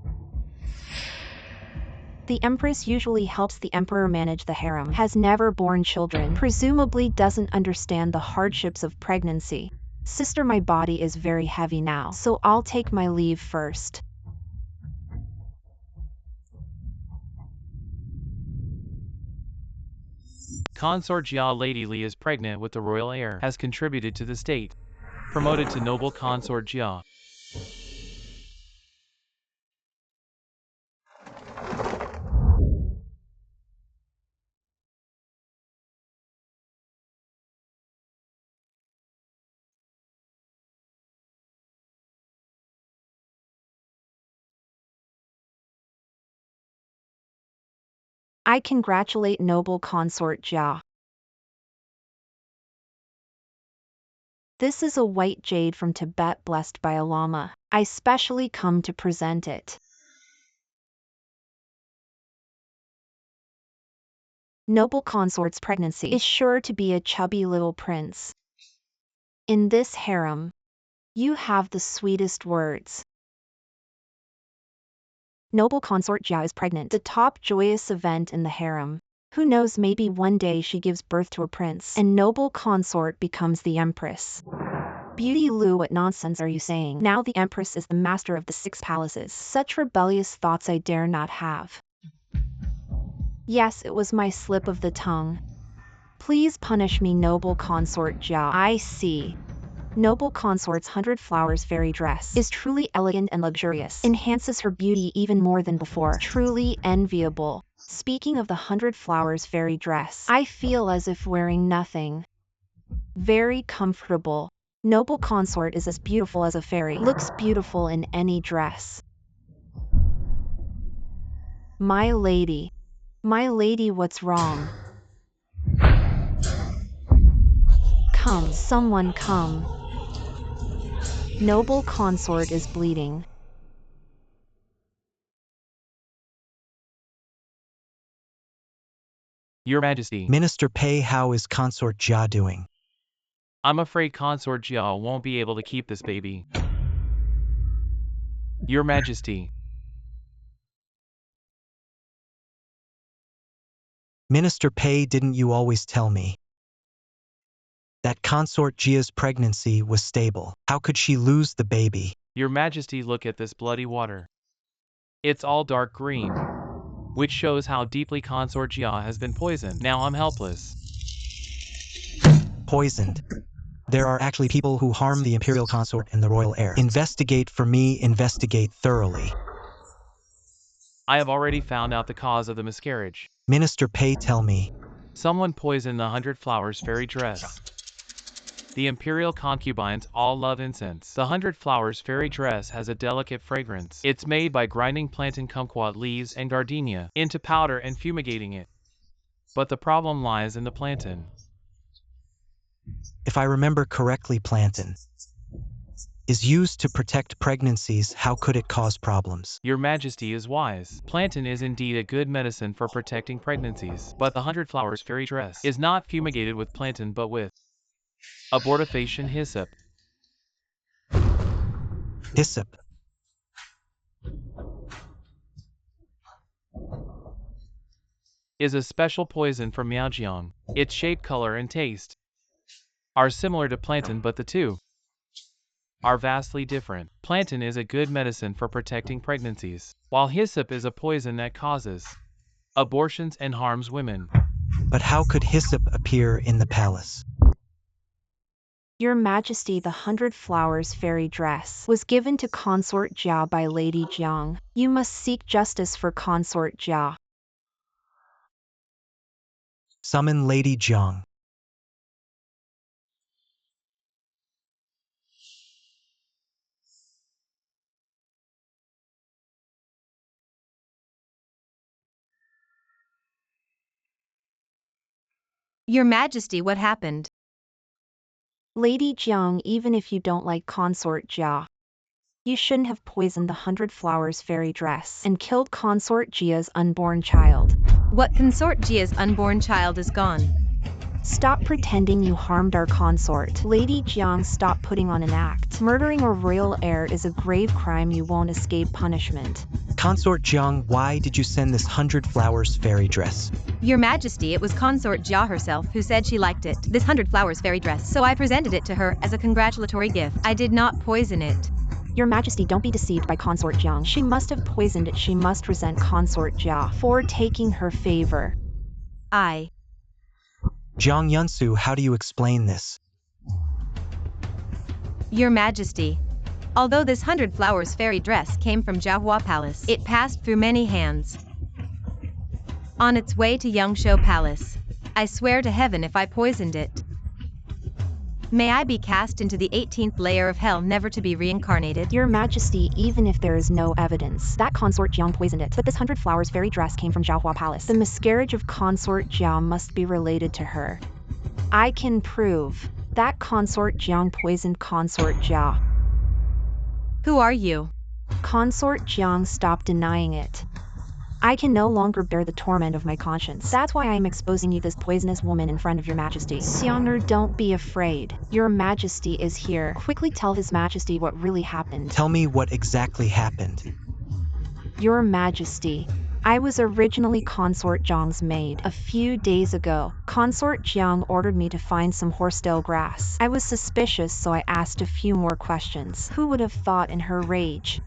The Empress usually helps the Emperor manage the harem, has never born children, presumably doesn't understand the hardships of pregnancy. Sister, my body is very heavy now, so I'll take my leave first. Consort Jia Lady Li is pregnant with the royal heir, has contributed to the state. Promoted to noble Consort Jia. I congratulate noble Consort Jia. This is a white jade from Tibet blessed by a lama. I specially come to present it. Noble Consort's pregnancy is sure to be a chubby little prince. In this harem, you have the sweetest words. Noble Consort Jia is pregnant, the top joyous event in the harem. Who knows, maybe one day she gives birth to a prince, and noble consort becomes the empress. Beauty Lu, what nonsense are you saying? Now the empress is the master of the 6 palaces. Such rebellious thoughts I dare not have. Yes, it was my slip of the tongue. Please punish me, noble consort Jia. I see. Noble Consort's 100 flowers fairy dress is truly elegant and luxurious, enhances her beauty even more than before. Truly enviable. Speaking of the 100 flowers fairy dress, I feel as if wearing nothing. Very comfortable. Noble Consort is as beautiful as a fairy, looks beautiful in any dress. My lady, what's wrong? Come, someone come. Noble Consort is bleeding. Your Majesty. Minister Pei, how is Consort Jia doing? I'm afraid Consort Jia won't be able to keep this baby. Your Majesty. Minister Pei, didn't you always tell me that consort Jia's pregnancy was stable? How could she lose the baby? Your Majesty, look at this bloody water. It's all dark green, which shows how deeply consort Jia has been poisoned. Now I'm helpless. Poisoned. There are actually people who harm the imperial consort and the royal heir. Investigate for me, investigate thoroughly. I have already found out the cause of the miscarriage. Minister Pei, tell me. Someone poisoned the 100 Flowers fairy dress. The imperial concubines all love incense. The 100 Flowers fairy dress has a delicate fragrance. It's made by grinding plantain kumquat leaves and gardenia into powder and fumigating it. But the problem lies in the plantain. If I remember correctly, plantain is used to protect pregnancies. How could it cause problems? Your Majesty is wise. Plantain is indeed a good medicine for protecting pregnancies. But the 100 Flowers fairy dress is not fumigated with plantain but with abortifacient hyssop. Hyssop. Is a special poison from Miaojiang. Its shape, color, and taste are similar to plantain, but the two are vastly different. Plantain is a good medicine for protecting pregnancies, while hyssop is a poison that causes abortions and harms women. But how could hyssop appear in the palace? Your Majesty, the 100 Flowers fairy dress was given to Consort Jia by Lady Jiang. You must seek justice for Consort Jia. Summon Lady Jiang. Your Majesty, what happened? Lady Jiang, even if you don't like Consort Jia, you shouldn't have poisoned the 100 Flowers fairy dress and killed Consort Jia's unborn child. What Consort Jia's unborn child is gone? Stop pretending you harmed our consort. Lady Jiang, stop putting on an act. Murdering a royal heir is a grave crime. You won't escape punishment. Consort Jiang, why did you send this 100 Flowers fairy dress? Your Majesty, it was Consort Jia herself who said she liked it, this 100 Flowers fairy dress, so I presented it to her as a congratulatory gift. I did not poison it. Your Majesty, don't be deceived by Consort Jiang. She must have poisoned it. She must resent Consort Jia for taking her favor. Jiang Yunsu, how do you explain this? Your Majesty, although this 100 Flowers fairy dress came from Jiahua Palace, it passed through many hands. On its way to Yangshou Palace, I swear to heaven if I poisoned it, may I be cast into the 18th layer of hell, never to be reincarnated. Your Majesty, even if there is no evidence that Consort Jiang poisoned it, but this 100 Flowers fairy dress came from Jiahua Palace, the miscarriage of Consort Jiang must be related to her. I can prove that Consort Jiang poisoned Consort Jia. Who are you? Consort Jiang, stop denying it. I can no longer bear the torment of my conscience. That's why I am exposing you, this poisonous woman, in front of your Majesty. Xianger, don't be afraid. Your Majesty is here. Quickly tell His Majesty what really happened. Tell me what exactly happened. Your Majesty, I was originally Consort Jiang's maid. A few days ago, Consort Jiang ordered me to find some horsetail grass. I was suspicious, so I asked a few more questions. Who would have thought, in her rage,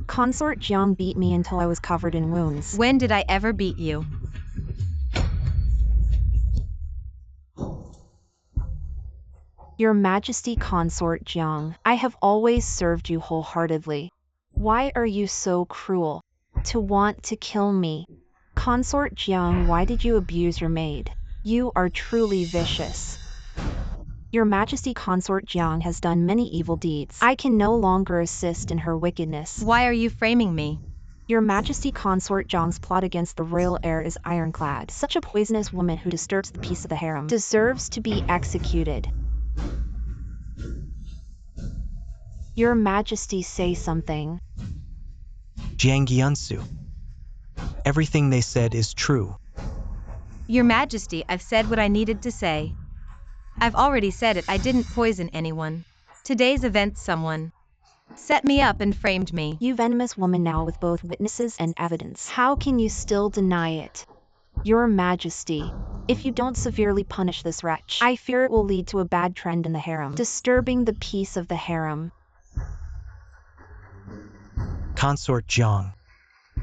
Consort Jiang beat me until I was covered in wounds. When did I ever beat you? Your Majesty, Consort Jiang, I have always served you wholeheartedly. Why are you so cruel to want to kill me? Consort Jiang, why did you abuse your maid? You are truly vicious. Your Majesty, Consort Jiang has done many evil deeds. I can no longer assist in her wickedness. Why are you framing me? Your Majesty, Consort Jiang's plot against the royal heir is ironclad. Such a poisonous woman who disturbs the peace of the harem deserves to be executed. Your Majesty, say something. Jiang Yunsu. Everything they said is true. Your Majesty, I've said what I needed to say. I've already said it. I didn't poison anyone. Today's event, someone set me up and framed me. You venomous woman, now with both witnesses and evidence, how can you still deny it? Your Majesty, if you don't severely punish this wretch, I fear it will lead to a bad trend in the harem, disturbing the peace of the harem. Consort Jiang.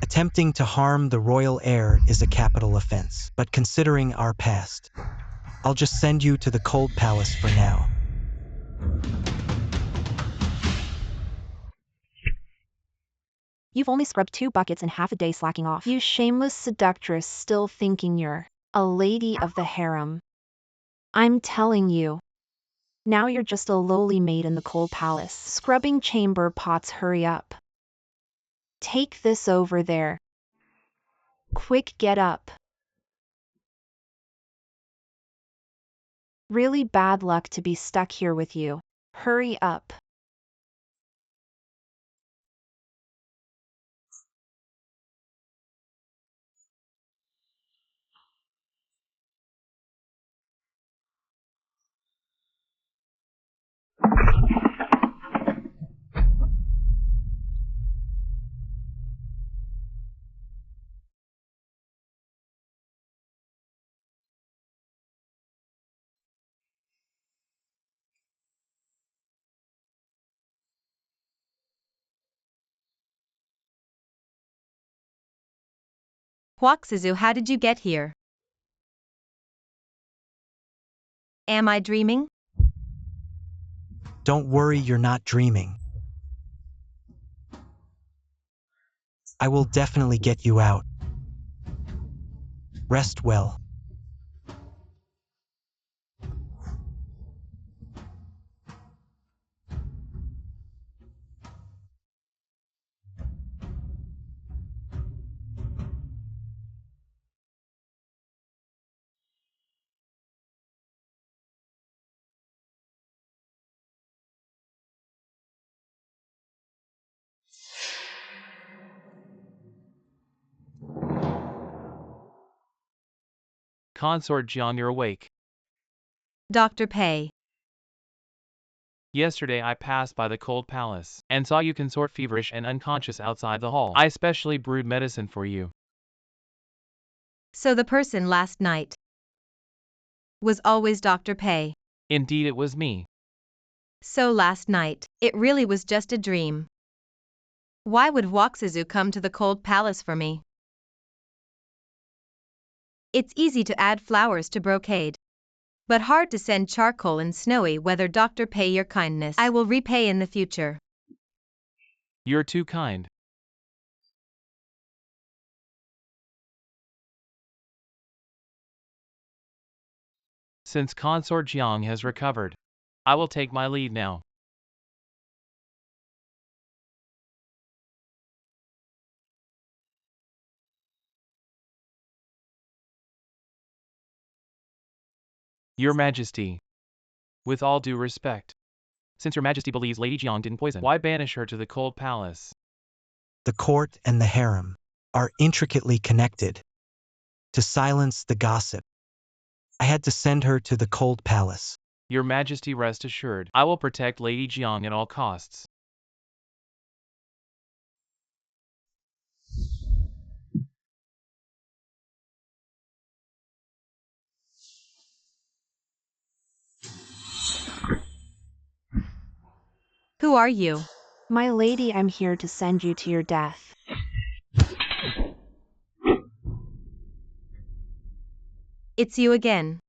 Attempting to harm the royal heir is a capital offense, but considering our past, I'll just send you to the cold palace for now. You've only scrubbed 2 buckets in half a day slacking off. You shameless seductress still thinking you're a lady of the harem. I'm telling you. Now you're just a lowly maid in the cold palace. Scrubbing chamber pots, hurry up. Take this over there. Quick, get up. Really bad luck to be stuck here with you. Hurry up. Huaxizu, how did you get here? Am I dreaming? Don't worry, you're not dreaming. I will definitely get you out. Rest well. Consort Jiang, you're awake. Dr. Pei. Yesterday I passed by the cold palace and saw you consort feverish and unconscious outside the hall. I specially brewed medicine for you. So the person last night was always Dr. Pei. Indeed, it was me. So last night, it really was just a dream. Why would Huaxizu come to the cold palace for me? It's easy to add flowers to brocade, but hard to send charcoal in snowy weather. Dr. Pei, your kindness I will repay in the future. You're too kind. Since Consort Jiang has recovered, I will take my leave now. Your Majesty, with all due respect, since Your Majesty believes Lady Jiang didn't poison, why banish her to the cold palace? The court and the harem are intricately connected. To silence the gossip, I had to send her to the cold palace. Your Majesty, rest assured, I will protect Lady Jiang at all costs. Who are you? My lady, I'm here to send you to your death. It's you again.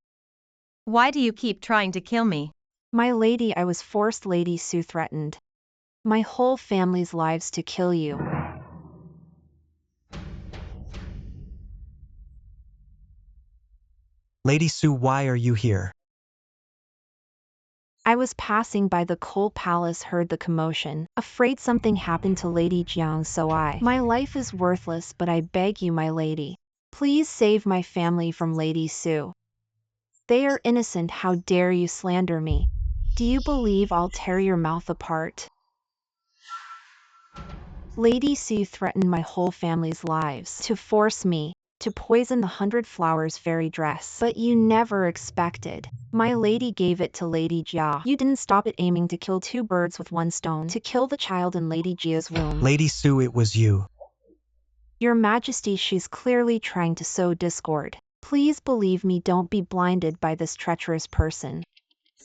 Why do you keep trying to kill me? My lady, I was forced. Lady Su threatened my whole family's lives to kill you. Lady Su, why are you here? I was passing by the cold palace, heard the commotion, afraid something happened to Lady Jiang, so my life is worthless, but I beg you, my lady, please save my family from Lady Su. They are innocent. How dare you slander me? Do you believe I'll tear your mouth apart? Lady Su threatened my whole family's lives to force me to poison the 100 Flowers fairy dress. But you never expected. My lady gave it to Lady Jia. You didn't stop it, aiming to kill 2 birds with 1 stone, to kill the child in Lady Jia's womb. Lady Su, it was you. Your Majesty, she's clearly trying to sow discord. Please believe me, don't be blinded by this treacherous person.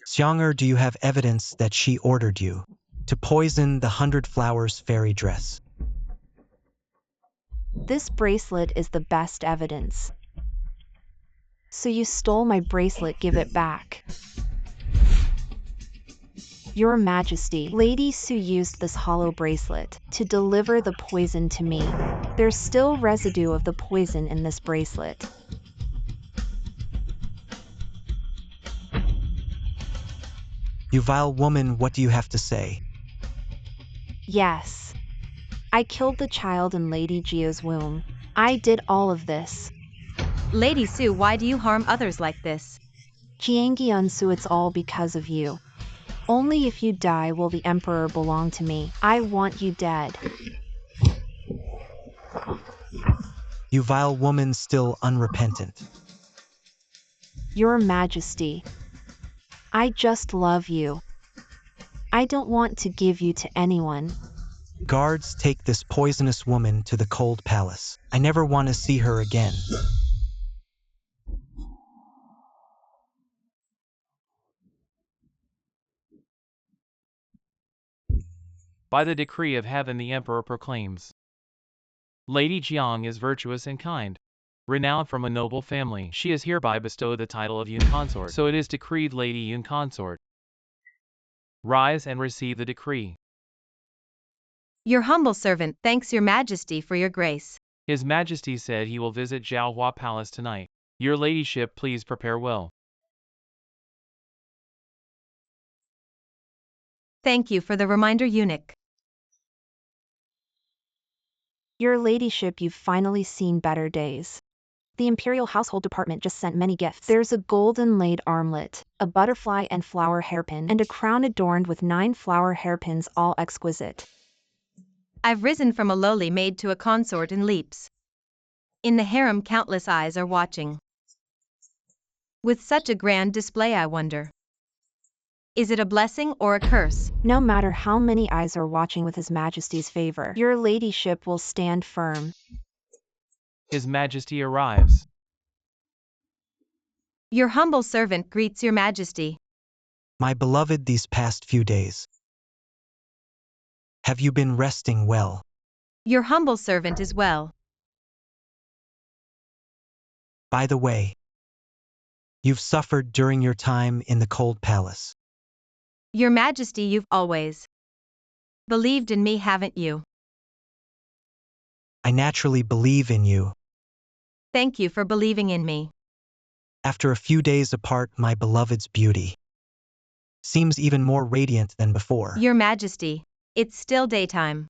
Xiang'er, do you have evidence that she ordered you to poison the 100 Flowers fairy dress? This bracelet is the best evidence. So you stole my bracelet, give it back. Your Majesty, Lady Su used this hollow bracelet to deliver the poison to me. There's still residue of the poison in this bracelet. You vile woman, what do you have to say? Yes. I killed the child in Lady Jia's womb. I did all of this. Lady Su, why do you harm others like this? Jiangyansu, it's all because of you. Only if you die will the emperor belong to me. I want you dead. You vile woman, still unrepentant. Your Majesty, I just love you. I don't want to give you to anyone. Guards, take this poisonous woman to the cold palace. I never want to see her again. By the decree of heaven, the emperor proclaims, Lady Jiang is virtuous and kind, renowned from a noble family. She is hereby bestowed the title of Yun Consort. So it is decreed, Lady Yun Consort. Rise and receive the decree. Your humble servant thanks your Majesty for your grace. His Majesty said he will visit Zhaohua Palace tonight. Your ladyship, please prepare well. Thank you for the reminder, eunuch. Your Ladyship, you've finally seen better days. The Imperial Household Department just sent many gifts. There's a golden laid armlet, a butterfly and flower hairpin, and a crown adorned with 9 flower hairpins, all exquisite. I've risen from a lowly maid to a consort in leaps. In the harem, countless eyes are watching. With such a grand display, I wonder, is it a blessing or a curse? No matter how many eyes are watching with His Majesty's favor, your Ladyship will stand firm. His Majesty arrives. Your humble servant greets your Majesty. My beloved, these past few days, have you been resting well? Your humble servant is well. By the way, you've suffered during your time in the cold palace. Your Majesty, you've always believed in me, haven't you? I naturally believe in you. Thank you for believing in me. After a few days apart, my beloved's beauty seems even more radiant than before. Your Majesty, it's still daytime.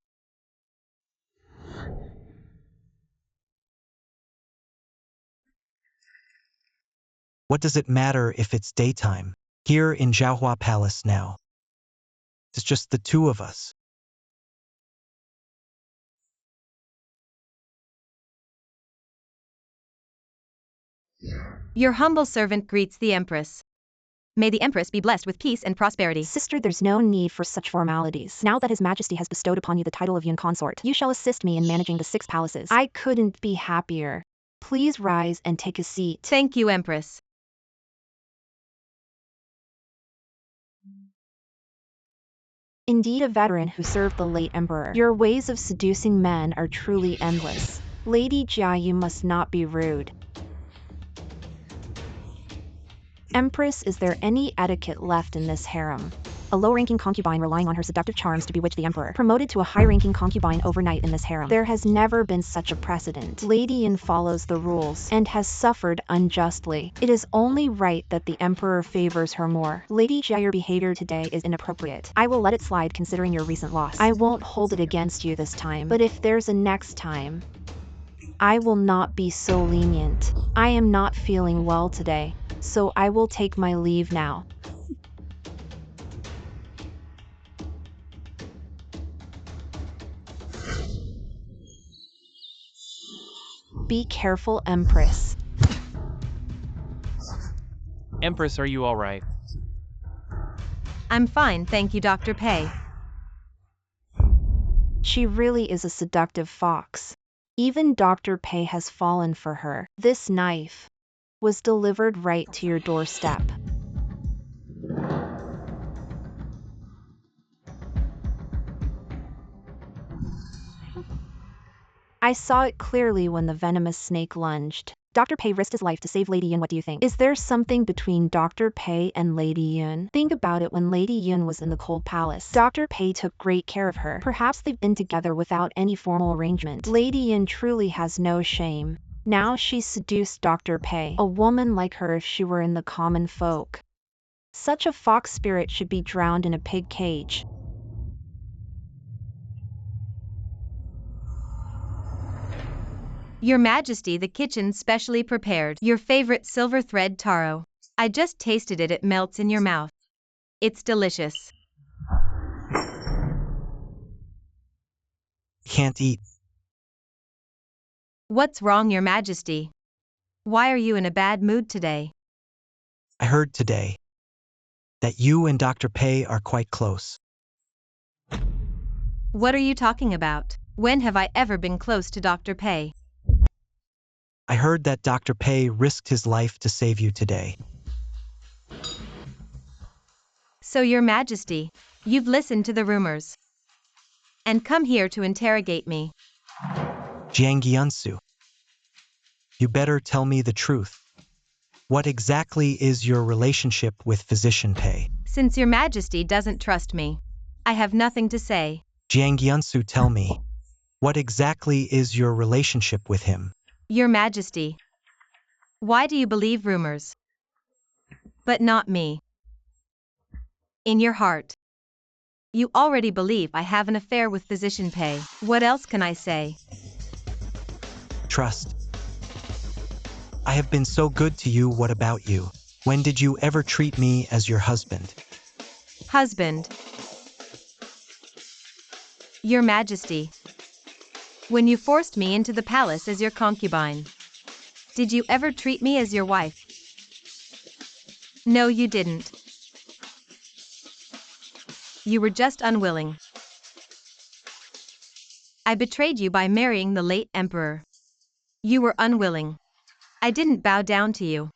What does it matter if it's daytime? Here in Zhaohua Palace now, it's just the two of us. Your humble servant greets the Empress. May the Empress be blessed with peace and prosperity. Sister, there's no need for such formalities. Now that His Majesty has bestowed upon you the title of Yun Consort, you shall assist me in managing the 6 palaces. I couldn't be happier. Please rise and take a seat. Thank you, Empress. Indeed, a veteran who served the late emperor. Your ways of seducing men are truly endless. Lady Jia, you must not be rude. Empress, is there any etiquette left in this harem? A low-ranking concubine relying on her seductive charms to bewitch the emperor, promoted to a high-ranking concubine overnight in this harem. There has never been such a precedent. Lady Yin follows the rules and has suffered unjustly. It is only right that the emperor favors her more. Lady Jia, your behavior today is inappropriate. I will let it slide considering your recent loss. I won't hold it against you this time, but if there's a next time, I will not be so lenient. I am not feeling well today, so I will take my leave now. Be careful, Empress. Empress, are you all right? I'm fine, thank you, Dr. Pei. She really is a seductive fox. Even Dr. Pei has fallen for her. This knife was delivered right to your doorstep. I saw it clearly when the venomous snake lunged. Dr. Pei risked his life to save Lady Yun. What do you think? Is there something between Dr. Pei and Lady Yun? Think about it. When Lady Yun was in the Cold Palace, Dr. Pei took great care of her. Perhaps they've been together without any formal arrangement. Lady Yun truly has no shame. Now she seduced Dr. Pei, a woman like her if she were in the common folk. Such a fox spirit should be drowned in a pig cage. Your Majesty, the kitchen specially prepared your favorite silver thread taro. I just tasted it, it melts in your mouth. It's delicious. Can't eat. What's wrong, Your Majesty? Why are you in a bad mood today? I heard today that you and Dr. Pei are quite close. What are you talking about? When have I ever been close to Dr. Pei? I heard that Dr. Pei risked his life to save you today. So, Your Majesty, you've listened to the rumors and come here to interrogate me. Jiang Yansu, you better tell me the truth. What exactly is your relationship with Physician Pei? Since Your Majesty doesn't trust me, I have nothing to say. Jiang Yansu, tell me, what exactly is your relationship with him? Your Majesty, why do you believe rumors? But not me. In your heart, you already believe I have an affair with Physician Pei. What else can I say? Trust. I have been so good to you. What about you? When did you ever treat me as your husband? Husband. Your Majesty, when you forced me into the palace as your concubine, did you ever treat me as your wife? No, you didn't. You were just unwilling. I betrayed you by marrying the late emperor. You were unwilling. I didn't bow down to you.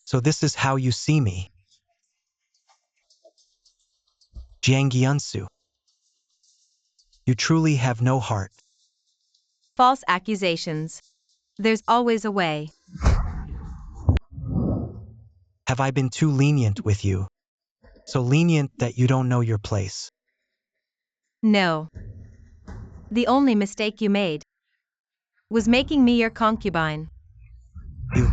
So this is how you see me. Jiang Yansu, you truly have no heart. False accusations. There's always a way. Have I been too lenient with you? So lenient that you don't know your place? No. The only mistake you made was making me your concubine. You.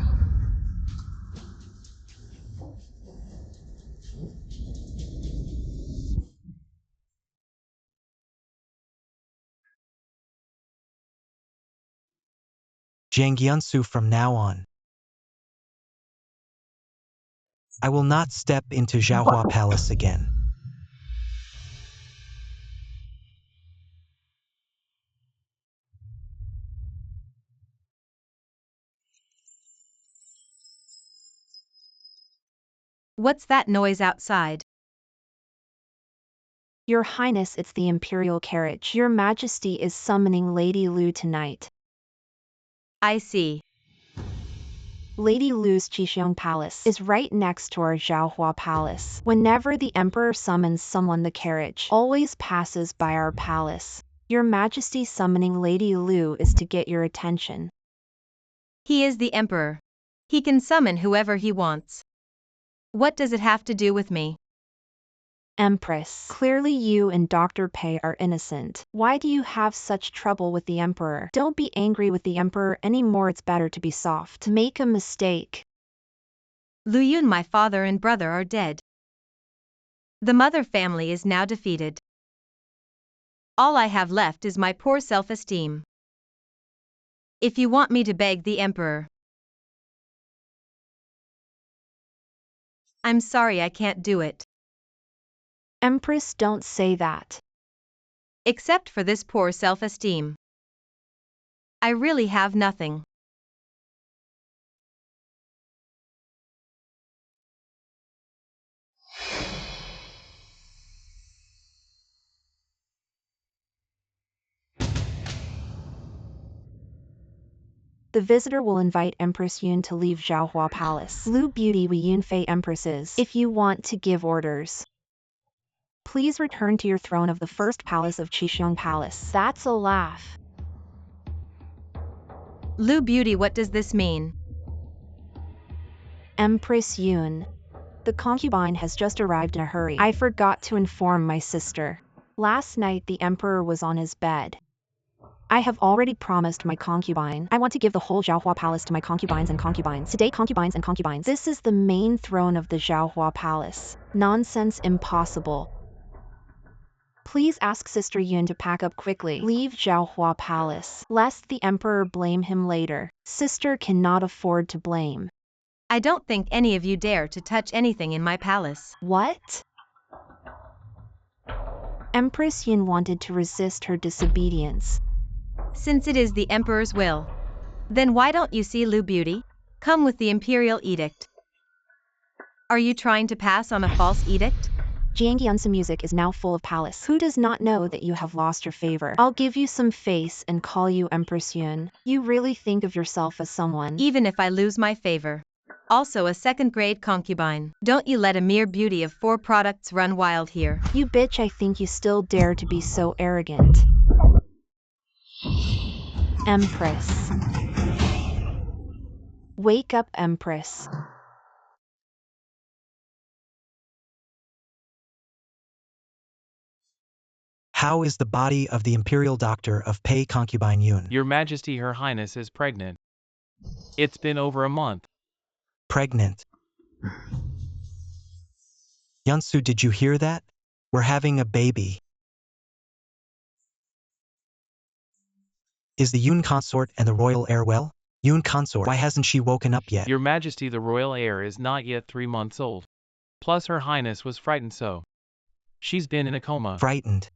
Jiang Yansu, from now on, I will not step into Zhaohua Palace again. What's that noise outside? Your Highness, it's the imperial carriage. Your Majesty is summoning Lady Lu tonight. I see. Lady Lu's Qixing Palace is right next to our Zhaohua Palace. Whenever the Emperor summons someone, the carriage always passes by our palace. Your Majesty summoning Lady Lu is to get your attention. He is the Emperor. He can summon whoever he wants. What does it have to do with me? Empress, clearly you and Dr. Pei are innocent. Why do you have such trouble with the Emperor? Don't be angry with the Emperor anymore, it's better to be soft. Make a mistake. Lu Yun, my father and brother are dead. The mother family is now defeated. All I have left is my poor self-esteem. If you want me to beg the Emperor, I'm sorry, I can't do it. Empress, don't say that. Except for this poor self-esteem, I really have nothing. The visitor will invite Empress Yun to leave Zhaohua Palace. Lu Beauty Wei Yun Fei Empresses. If you want to give orders, please return to your throne of the first palace of Qixing Palace. That's a laugh. Lu Beauty, what does this mean? Empress Yun, the concubine has just arrived in a hurry. I forgot to inform my sister. Last night the emperor was on his bed. I have already promised my concubine. I want to give the whole Zhaohua Palace to my concubines and concubines. Today, concubines and concubines. This is the main throne of the Zhaohua Palace. Nonsense, impossible. Please ask Sister Yun to pack up quickly. Leave Zhaohua Palace, lest the emperor blame him later. Sister cannot afford to blame. I don't think any of you dare to touch anything in my palace. What? Empress Yun wanted to resist her disobedience. Since it is the emperor's will, then why don't you see Lu Beauty? Come with the imperial edict. Are you trying to pass on a false edict? Jiangyan's music is now full of palace. Who does not know that you have lost your favor? I'll give you some face and call you Empress Yun. You really think of yourself as someone? Even if I lose my favor. Also a second-grade concubine. Don't you let a mere beauty of 4 products run wild here. You bitch, I think you still dare to be so arrogant. Empress. Wake up, Empress. How is the body of the imperial doctor of Pei concubine Yun? Your Majesty, Her Highness is pregnant. It's been over a month. Pregnant. Yunsu, did you hear that? We're having a baby. Is the Yun consort and the royal heir well? Yun consort, why hasn't she woken up yet? Your Majesty, the royal heir is not yet 3 months old. Plus Her Highness was frightened, so she's been in a coma. Frightened.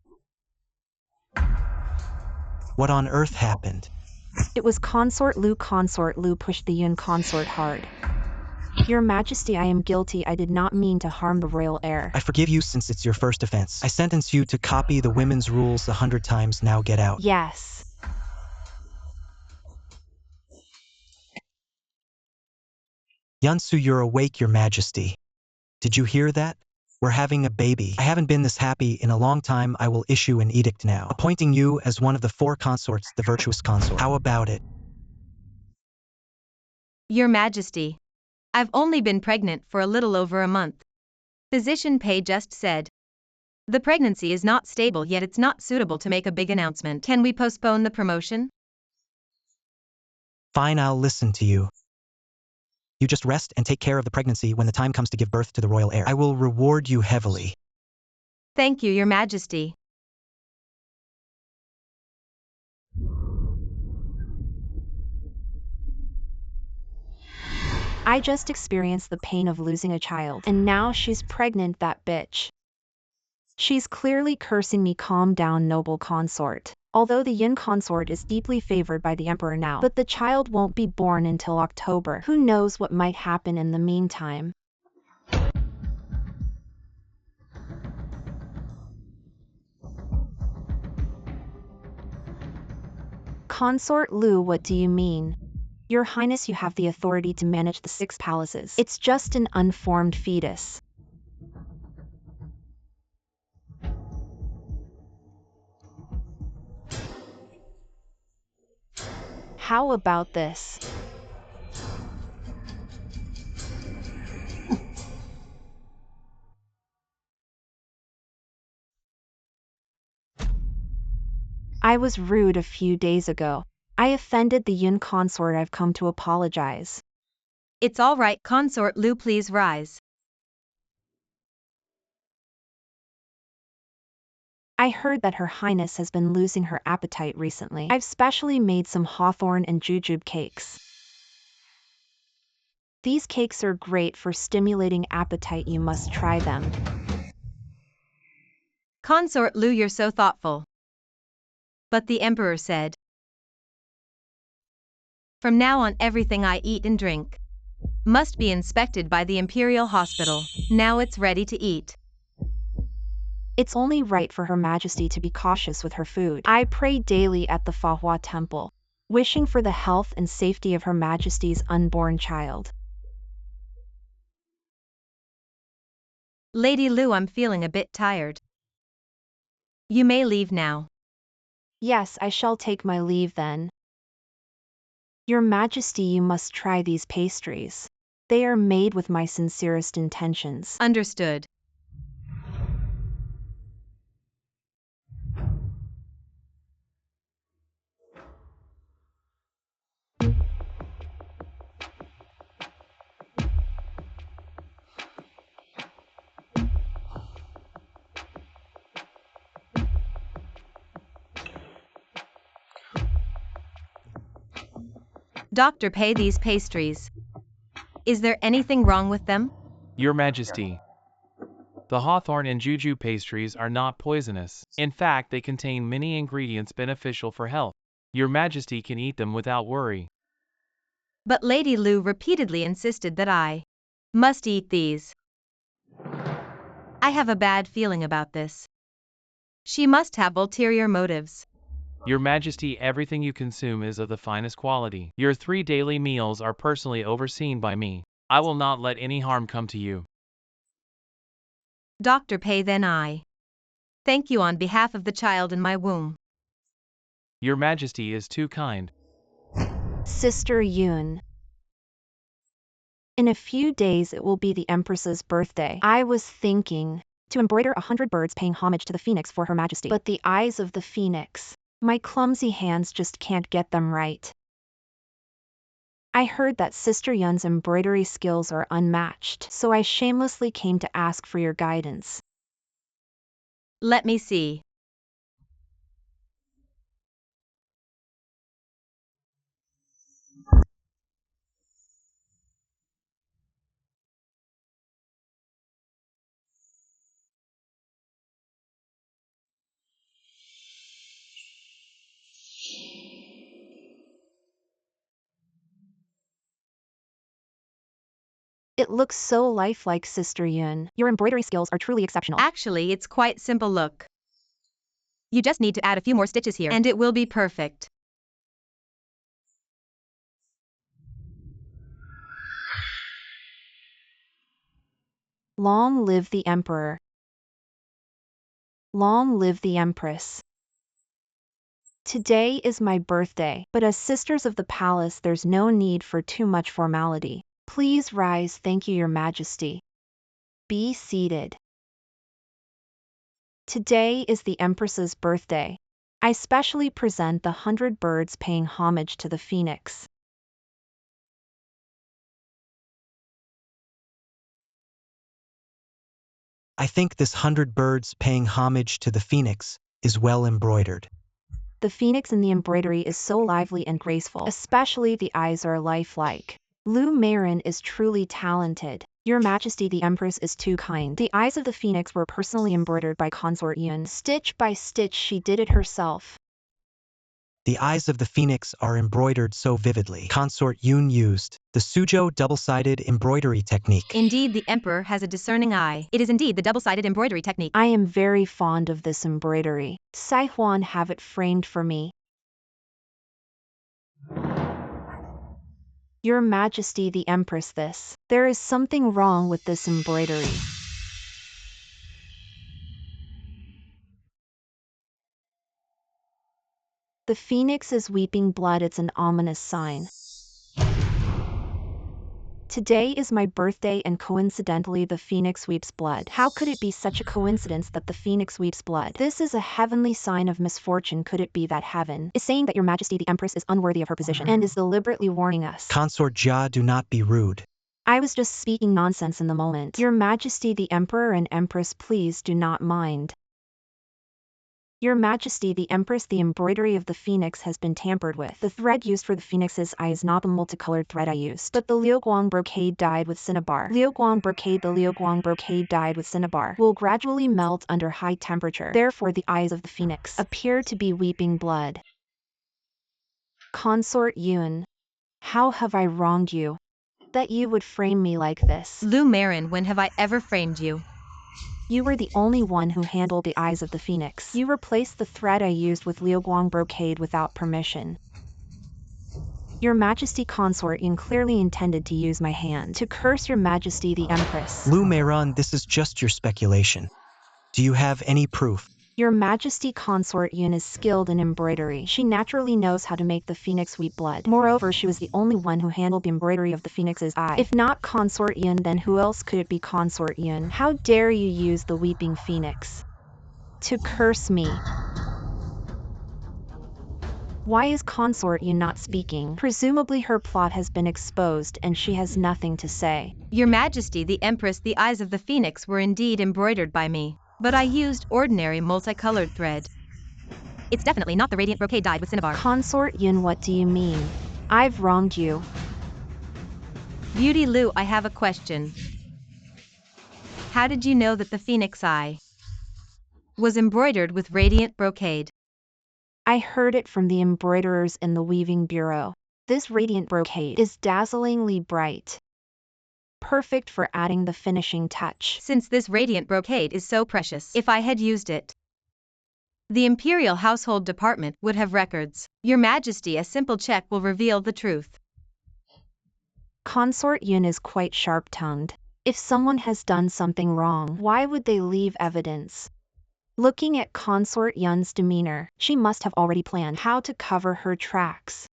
What on earth happened? It was Consort Lu pushed the Yun consort hard. Your Majesty, I am guilty. I did not mean to harm the royal heir. I forgive you since it's your first offense. I sentence you to copy the women's rules 100 times. Now get out. Yes. Yunsu, you're awake, Your Majesty. Did you hear that? We're having a baby. I haven't been this happy in a long time. I will issue an edict now, appointing you as one of the 4 consorts, the virtuous consort. How about it? Your Majesty, I've only been pregnant for a little over a month. Physician Pei just said. The pregnancy is not stable, yet it's not suitable to make a big announcement. Can we postpone the promotion? Fine, I'll listen to you. You just rest and take care of the pregnancy when the time comes to give birth to the royal heir. I will reward you heavily. Thank you, Your Majesty. I just experienced the pain of losing a child, and now she's pregnant, that bitch. She's clearly cursing me. Calm down, noble consort. Although the Yun consort is deeply favored by the emperor now, but the child won't be born until October. Who knows what might happen in the meantime? Consort Lu, what do you mean? Your Highness, you have the authority to manage the 6 palaces. It's just an unformed fetus. How about this? I was rude a few days ago. I offended the Yun consort. I've come to apologize. It's all right, Consort Lu, please rise. I heard that Her Highness has been losing her appetite recently. I've specially made some hawthorn and jujube cakes. These cakes are great for stimulating appetite. You must try them. Consort Lu, you're so thoughtful. But the emperor said, from now on everything I eat and drink must be inspected by the imperial hospital. Now it's ready to eat. It's only right for Her Majesty to be cautious with her food. I pray daily at the Fa Hua Temple. wishing for the health and safety of Her Majesty's unborn child. Lady Lu, I'm feeling a bit tired. You may leave now. Yes, I shall take my leave then. Your Majesty, you must try these pastries. They are made with my sincerest intentions. Understood. Doctor, pay these pastries. Is there anything wrong with them? Your Majesty, the hawthorn and juju pastries are not poisonous. In fact, they contain many ingredients beneficial for health. Your Majesty can eat them without worry. But Lady Lu repeatedly insisted that I must eat these. I have a bad feeling about this. She must have ulterior motives. Your Majesty, everything you consume is of the finest quality. Your 3 daily meals are personally overseen by me. I will not let any harm come to you. Doctor, pay then I thank you on behalf of the child in my womb. Your Majesty is too kind. Sister Yun. In a few days it will be the Empress's birthday. I was thinking to embroider 100 birds paying homage to the phoenix for Her Majesty. But the eyes of the phoenix, my clumsy hands just can't get them right. I heard that Sister Yun's embroidery skills are unmatched, so I shamelessly came to ask for your guidance. Let me see. It looks so lifelike, Sister Yun. Your embroidery skills are truly exceptional. Actually, it's quite simple. Look. You just need to add a few more stitches here, and it will be perfect. Long live the Emperor. Long live the Empress. Today is my birthday, but as sisters of the palace there's no need for too much formality. Please rise. Thank you, Your Majesty. Be seated. Today is the Empress's birthday. I specially present the 100 birds paying homage to the phoenix. I think this 100 birds paying homage to the phoenix is well embroidered. The phoenix in the embroidery is so lively and graceful, especially the eyes are lifelike. Lu Marin is truly talented. Your Majesty, the Empress is too kind. The eyes of the phoenix were personally embroidered by Consort Yun. Stitch by stitch she did it herself. The eyes of the phoenix are embroidered so vividly. Consort Yun used the Suzhou double-sided embroidery technique. Indeed, the Emperor has a discerning eye. It is indeed the double-sided embroidery technique. I am very fond of this embroidery. Sai Huan, have it framed for me. Your Majesty, the Empress, there is something wrong with this embroidery. The phoenix is weeping blood. It's an ominous sign. Today is my birthday and coincidentally the phoenix weeps blood. How could it be such a coincidence that the phoenix weeps blood? This is a heavenly sign of misfortune. Could it be that heaven is saying that Your Majesty the Empress is unworthy of her position and is deliberately warning us? Consort Jia, do not be rude. I was just speaking nonsense in the moment. Your Majesty the Emperor and Empress, please do not mind. Your Majesty the Empress, the embroidery of the phoenix has been tampered with. The thread used for the phoenix's eye is not the multicolored thread I used, but the Liuguang brocade dyed with cinnabar. The Liuguang brocade dyed with cinnabar will gradually melt under high temperature. Therefore the eyes of the phoenix appear to be weeping blood. Consort Yun, how have I wronged you, that you would frame me like this? Lu Marin, when have I ever framed you? You were the only one who handled the eyes of the phoenix. You replaced the thread I used with Liuguang brocade without permission. Your Majesty Consort Yin clearly intended to use my hand to curse Your Majesty the Empress. Lu Meiran, this is just your speculation. Do you have any proof? Your Majesty Consort Yun is skilled in embroidery. She naturally knows how to make the phoenix weep blood. Moreover, she was the only one who handled the embroidery of the phoenix's eye. If not Consort Yun, then who else could it be? Consort Yun? How dare you use the weeping phoenix to curse me? Why is Consort Yun not speaking? Presumably her plot has been exposed and she has nothing to say. Your Majesty the Empress, the eyes of the phoenix were indeed embroidered by me, but I used ordinary multicolored thread. It's definitely not the radiant brocade dyed with cinnabar. Consort Yun, what do you mean? I've wronged you. Beauty Lu, I have a question. How did you know that the phoenix eye was embroidered with radiant brocade? I heard it from the embroiderers in the weaving bureau. This radiant brocade is dazzlingly bright, perfect for adding the finishing touch. Since this radiant brocade is so precious, if I had used it, the Imperial Household Department would have records. Your Majesty, a simple check will reveal the truth. Consort Yun is quite sharp-tongued. If someone has done something wrong, why would they leave evidence? Looking at Consort Yun's demeanor, she must have already planned how to cover her tracks.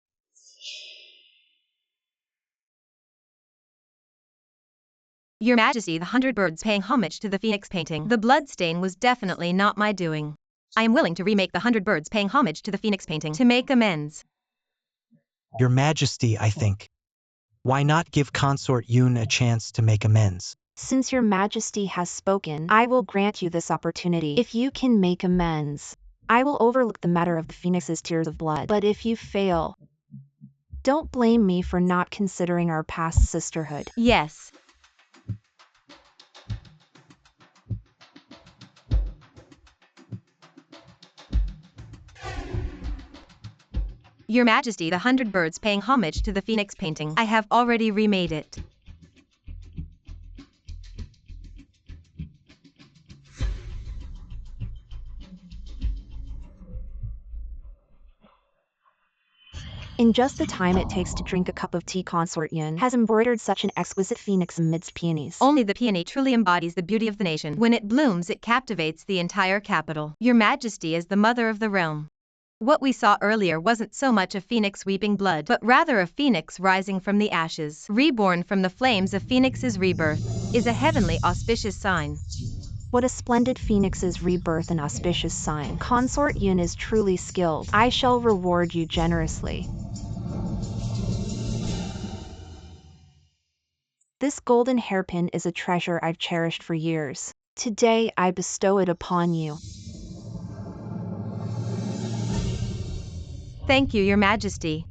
Your Majesty, the 100 birds paying homage to the phoenix painting. The blood stain was definitely not my doing. I am willing to remake the 100 birds paying homage to the phoenix painting to make amends. Your Majesty, I think. Why not give Consort Yun a chance to make amends? Since Your Majesty has spoken, I will grant you this opportunity. If you can make amends, I will overlook the matter of the phoenix's tears of blood. But if you fail, don't blame me for not considering our past sisterhood. Yes. Your Majesty, the 100 birds paying homage to the phoenix painting. I have already remade it. In just the time it takes to drink a cup of tea, Consort Yun has embroidered such an exquisite phoenix amidst peonies. Only the peony truly embodies the beauty of the nation. When it blooms, it captivates the entire capital. Your Majesty is the mother of the realm. What we saw earlier wasn't so much a phoenix weeping blood, but rather a phoenix rising from the ashes. Reborn from the flames, a phoenix's rebirth is a heavenly auspicious sign. What a splendid phoenix's rebirth and auspicious sign. Consort Yun is truly skilled. I shall reward you generously. This golden hairpin is a treasure I've cherished for years. Today I bestow it upon you. Thank you, Your Majesty.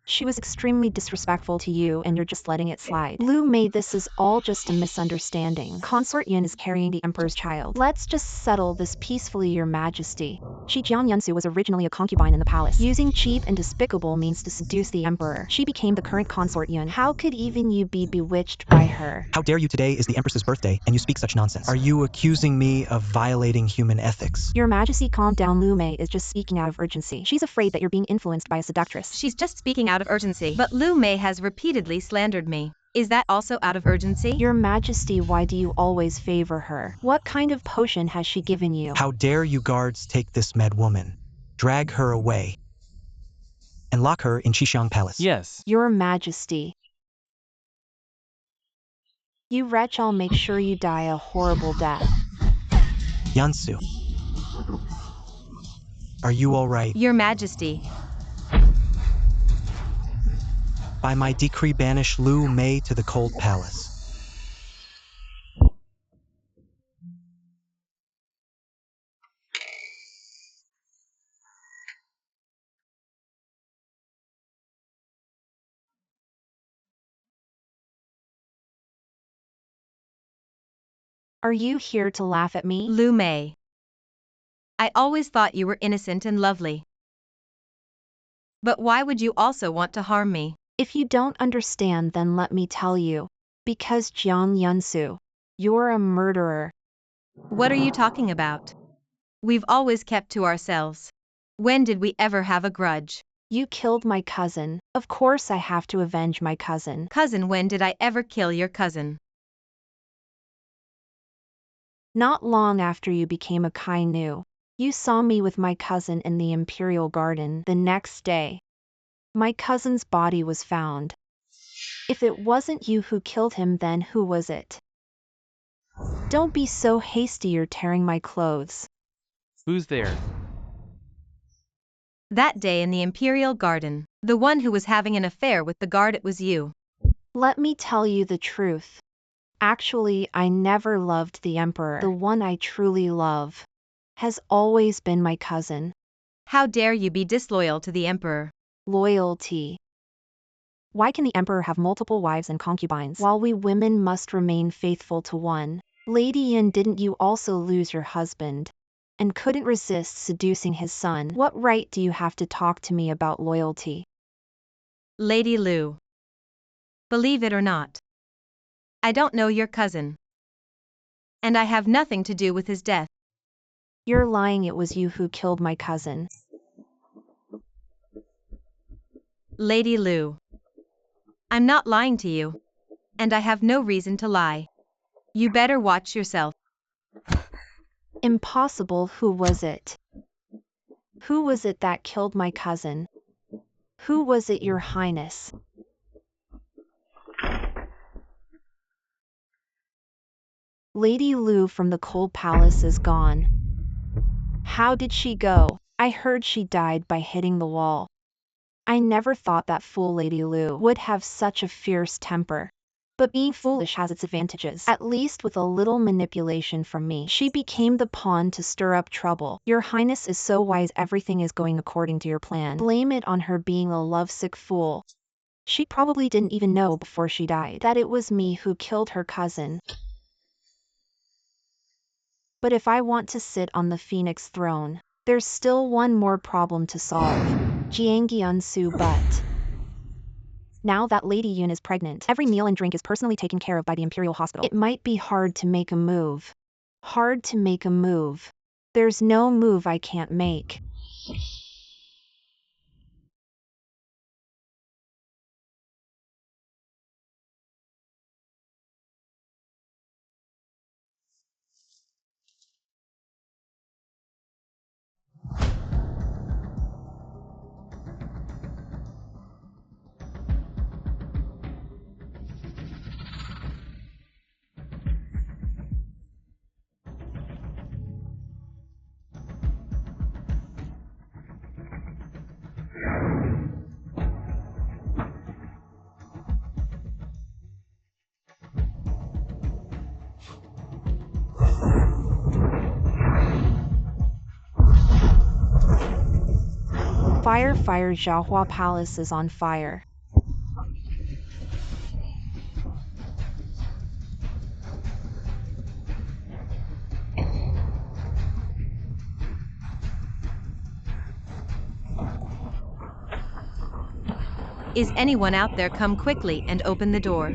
She was extremely disrespectful to you and you're just letting it slide. Lu Mei, this is all just a misunderstanding. Consort Yun is carrying the Emperor's child. Let's just settle this peacefully, Your Majesty. Shi Jiang Yunsu was originally a concubine in the palace, using cheap and despicable means to seduce the Emperor. She became the current Consort Yun. How could even you be bewitched by her? How dare you? Today is the Empress's birthday, and you speak such nonsense. Are you accusing me of violating human ethics? Your Majesty, calm down. Lu Mei is just speaking out of urgency. She's afraid that you're being influenced by a seductress. She's just speaking out of urgency. But Lu Mei has repeatedly slandered me. Is that also out of urgency? Your Majesty, why do you always favor her? What kind of potion has she given you? How dare you guards take this mad woman, drag her away, and lock her in Xixiang Palace? Yes. Your Majesty. You wretch, I'll make sure you die a horrible death. Yansu, are you all right? Your Majesty. By my decree, banish Lu Mei to the cold palace. Are you here to laugh at me? Lu Mei. I always thought you were innocent and lovely. But why would you also want to harm me? If you don't understand, then let me tell you. Because Jiang Yunsu, you're a murderer. What are you talking about? We've always kept to ourselves. When did we ever have a grudge? You killed my cousin. Of course I have to avenge my cousin. Cousin, when did I ever kill your cousin? Not long after you became a kainu. You saw me with my cousin in the Imperial Garden the next day. My cousin's body was found. If it wasn't you who killed him, then who was it? Don't be so hasty, you're tearing my clothes. Who's there? That day in the Imperial Garden, the one who was having an affair with the guard, it was you. Let me tell you the truth. Actually, I never loved the Emperor. The one I truly love has always been my cousin. How dare you be disloyal to the Emperor? Loyalty. Why can the Emperor have multiple wives and concubines, while we women must remain faithful to one? Lady Yin, didn't you also lose your husband and couldn't resist seducing his son? What right do you have to talk to me about loyalty? Lady Lu. Believe it or not, I don't know your cousin. And I have nothing to do with his death. You're lying, it was you who killed my cousin. Lady Lu. I'm not lying to you. And I have no reason to lie. You better watch yourself. Impossible. Who was it? Who was it that killed my cousin? Who was it, Your Highness? Lady Lu from the Cold Palace is gone. How did she go? I heard she died by hitting the wall. I never thought that fool Lady Lu would have such a fierce temper. But being foolish has its advantages. At least with a little manipulation from me, she became the pawn to stir up trouble. Your Highness is so wise, everything is going according to your plan. Blame it on her being a lovesick fool. She probably didn't even know before she died that it was me who killed her cousin. But if I want to sit on the Phoenix throne, there's still one more problem to solve. Jiangyansu, but now that Lady Yun is pregnant, every meal and drink is personally taken care of by the Imperial Hospital. It might be hard to make a move. Hard to make a move. There's no move I can't make. Fire, fire, Jiahua Palace is on fire. Is anyone out there? Come quickly and open the door.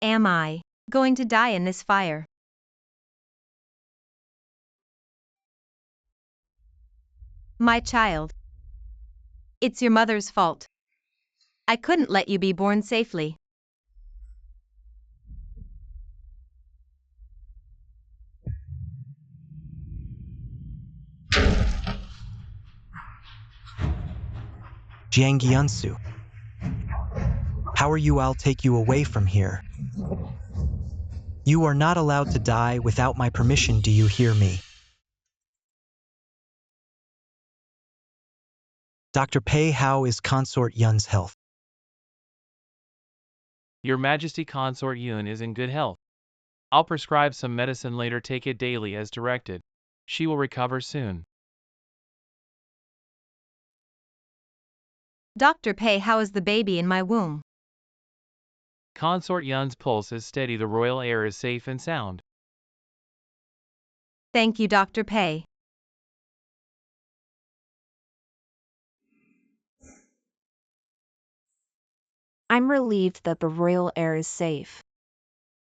Am I going to die in this fire? My child. It's your mother's fault. I couldn't let you be born safely. Jiangyansu. How are you? I'll take you away from here. You are not allowed to die without my permission, do you hear me? Dr. Pei, how is Consort Yun's health? Your Majesty, Consort Yun is in good health. I'll prescribe some medicine later. Take it daily as directed. She will recover soon. Dr. Pei, how is the baby in my womb? Consort Yun's pulse is steady. The royal heir is safe and sound. Thank you, Dr. Pei. I'm relieved that the royal heir is safe.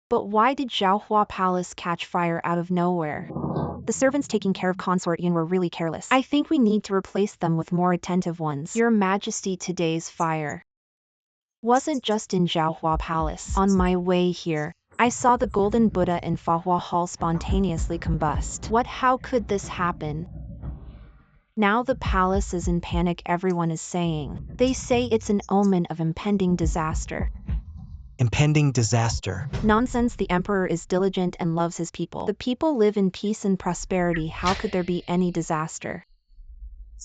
But why did Zhaohua Palace catch fire out of nowhere? The servants taking care of Consort Yun were really careless. I think we need to replace them with more attentive ones. Your Majesty, today's fire wasn't just in Zhaohua Palace. On my way here, I saw the golden Buddha in Fahua Hall spontaneously combust. How could this happen? Now the palace is in panic, everyone is saying. They say it's an omen of impending disaster. Impending disaster. Nonsense, the emperor is diligent and loves his people. The people live in peace and prosperity. How could there be any disaster?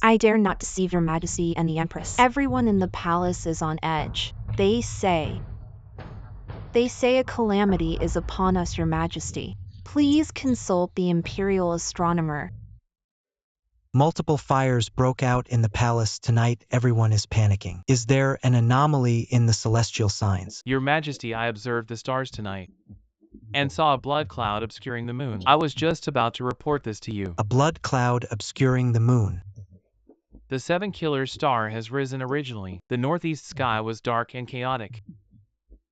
I dare not deceive your majesty and the empress. Everyone in the palace is on edge. They say a calamity is upon us, your majesty. Please consult the imperial astronomer. Multiple fires broke out in the palace tonight. Everyone is panicking. Is there an anomaly in the celestial signs? Your Majesty, I observed the stars tonight and saw a blood cloud obscuring the moon. I was just about to report this to you. A blood cloud obscuring the moon. The Seven Killers star has risen. Originally, the northeast sky was dark and chaotic,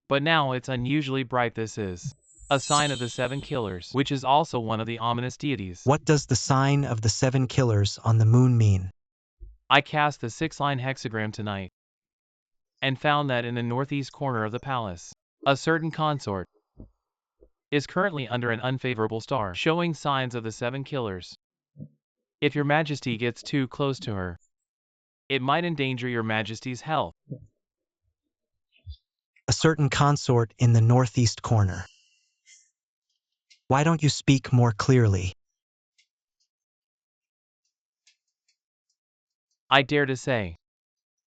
but now it's unusually bright. This is a sign of the Seven Killers, which is also one of the ominous deities. What does the sign of the Seven Killers on the moon mean? I cast the 6-line hexagram tonight and found that in the northeast corner of the palace, a certain consort is currently under an unfavorable star, showing signs of the Seven Killers. If your Majesty gets too close to her, it might endanger your Majesty's health. A certain consort in the northeast corner. Why don't you speak more clearly? I dare to say,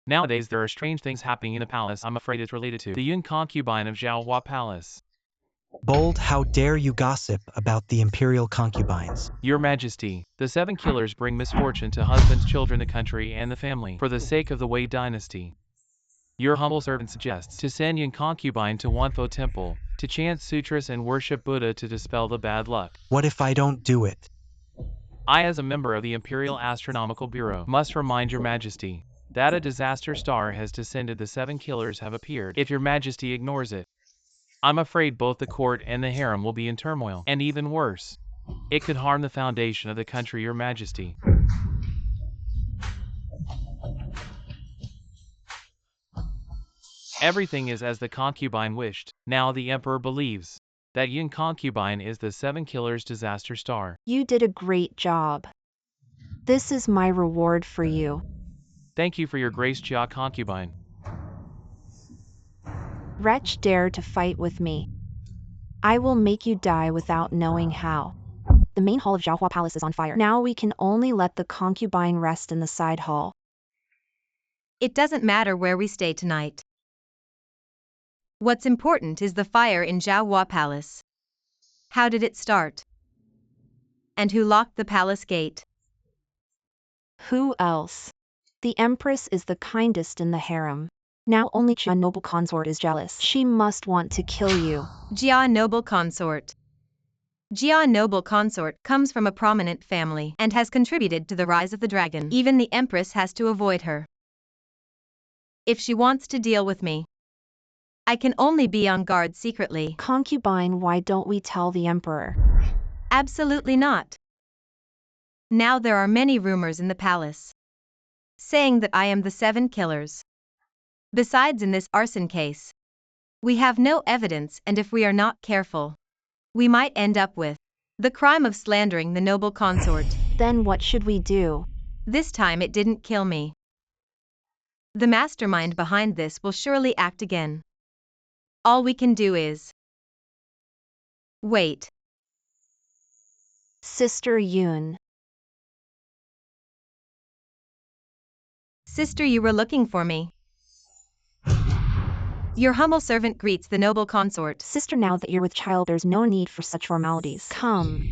nowadays there are strange things happening in the palace. I'm afraid it's related to the Yun concubine of Zhaohua Palace. Bold, how dare you gossip about the imperial concubines? Your Majesty, the Seven Killers bring misfortune to husbands, children, the country, and the family. For the sake of the Wei dynasty, your humble servant suggests to send Yun concubine to Wanfo Temple to chant sutras and worship Buddha to dispel the bad luck. What if I don't do it? I, as a member of the Imperial Astronomical Bureau, must remind your Majesty that a disaster star has descended. The Seven Killers have appeared. If your Majesty ignores it, I'm afraid both the court and the harem will be in turmoil. And even worse, it could harm the foundation of the country, your Majesty. Everything is as the concubine wished. Now the emperor believes that Yun concubine is the Seven Killers disaster star. You did a great job. This is my reward for you. Thank you for your grace, Jia concubine. Wretch, dare to fight with me. I will make you die without knowing how. The main hall of Zhaohua Palace is on fire. Now we can only let the concubine rest in the side hall. It doesn't matter where we stay tonight. What's important is the fire in Zhaohua Palace. How did it start? And who locked the palace gate? Who else? The empress is the kindest in the harem. Now only Jia noble consort is jealous. She must want to kill you. Jia noble consort. Jia noble consort comes from a prominent family and has contributed to the rise of the dragon. Even the empress has to avoid her. If she wants to deal with me, I can only be on guard secretly. Concubine, why don't we tell the emperor? Absolutely not. Now there are many rumors in the palace saying that I am the Seven Killers. Besides, in this arson case, we have no evidence, and if we are not careful, we might end up with the crime of slandering the noble consort. Then what should we do? This time it didn't kill me. The mastermind behind this will surely act again. All we can do is wait. Sister Yun. Sister, you were looking for me. Your humble servant greets the noble consort. Sister, now that you're with child, there's no need for such formalities. Come.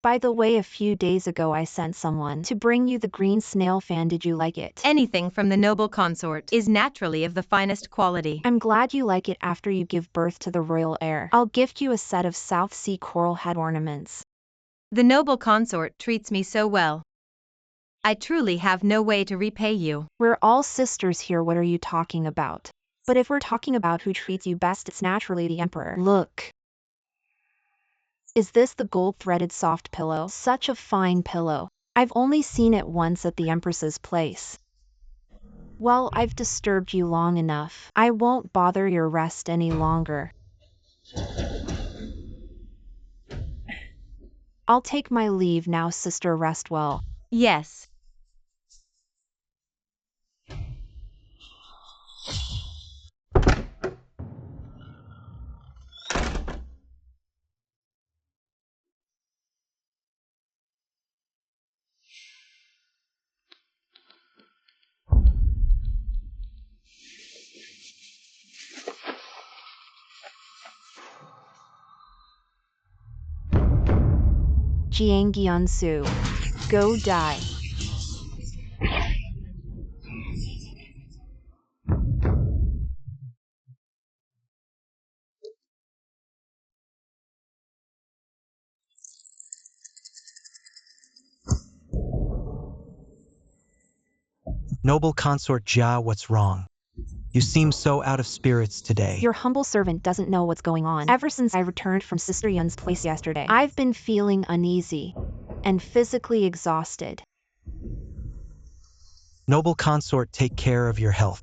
By the way, a few days ago I sent someone to bring you the green snail fan. Did you like it? Anything from the noble consort is naturally of the finest quality. I'm glad you like it. After you give birth to the royal heir, I'll gift you a set of South Sea coral head ornaments. The noble consort treats me so well. I truly have no way to repay you. We're all sisters here, what are you talking about? But if we're talking about who treats you best, it's naturally the emperor. Look. Is this the gold-threaded soft pillow? Such a fine pillow. I've only seen it once at the empress's place. Well, I've disturbed you long enough. I won't bother your rest any longer. I'll take my leave now, sister. Rest well. Yes. Jiangyansu. Go die. Noble consort Jia, what's wrong? You seem so out of spirits today. Your humble servant doesn't know what's going on. Ever since I returned from Sister Yun's place yesterday, I've been feeling uneasy and physically exhausted. Noble consort, take care of your health.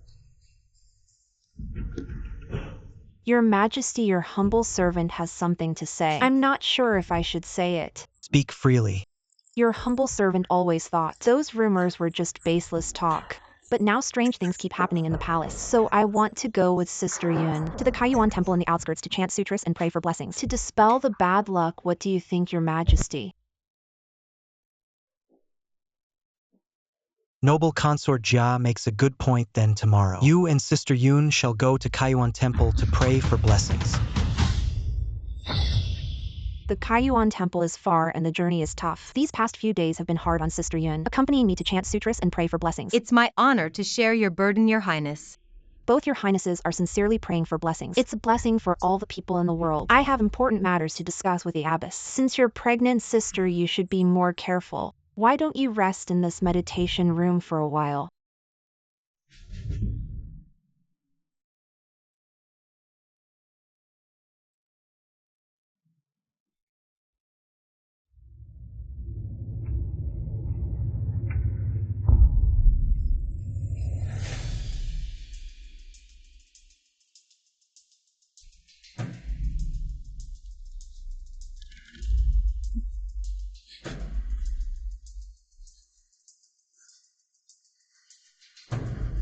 Your Majesty, your humble servant has something to say. I'm not sure if I should say it. Speak freely. Your humble servant always thought those rumors were just baseless talk. But now strange things keep happening in the palace. So I want to go with Sister Yun to the Kaiyuan temple in the outskirts to chant sutras and pray for blessings. To dispel the bad luck, what do you think, your Majesty? Noble consort Jia makes a good point. Then tomorrow, you and Sister Yun shall go to Kaiyuan temple to pray for blessings. The Kaiyuan temple is far and the journey is tough. These past few days have been hard on Sister Yun, accompanying me to chant sutras and pray for blessings. It's my honor to share your burden, Your Highness. Both your highnesses are sincerely praying for blessings. It's a blessing for all the people in the world. I have important matters to discuss with the abbess. Since you're pregnant, sister, you should be more careful. Why don't you rest in this meditation room for a while?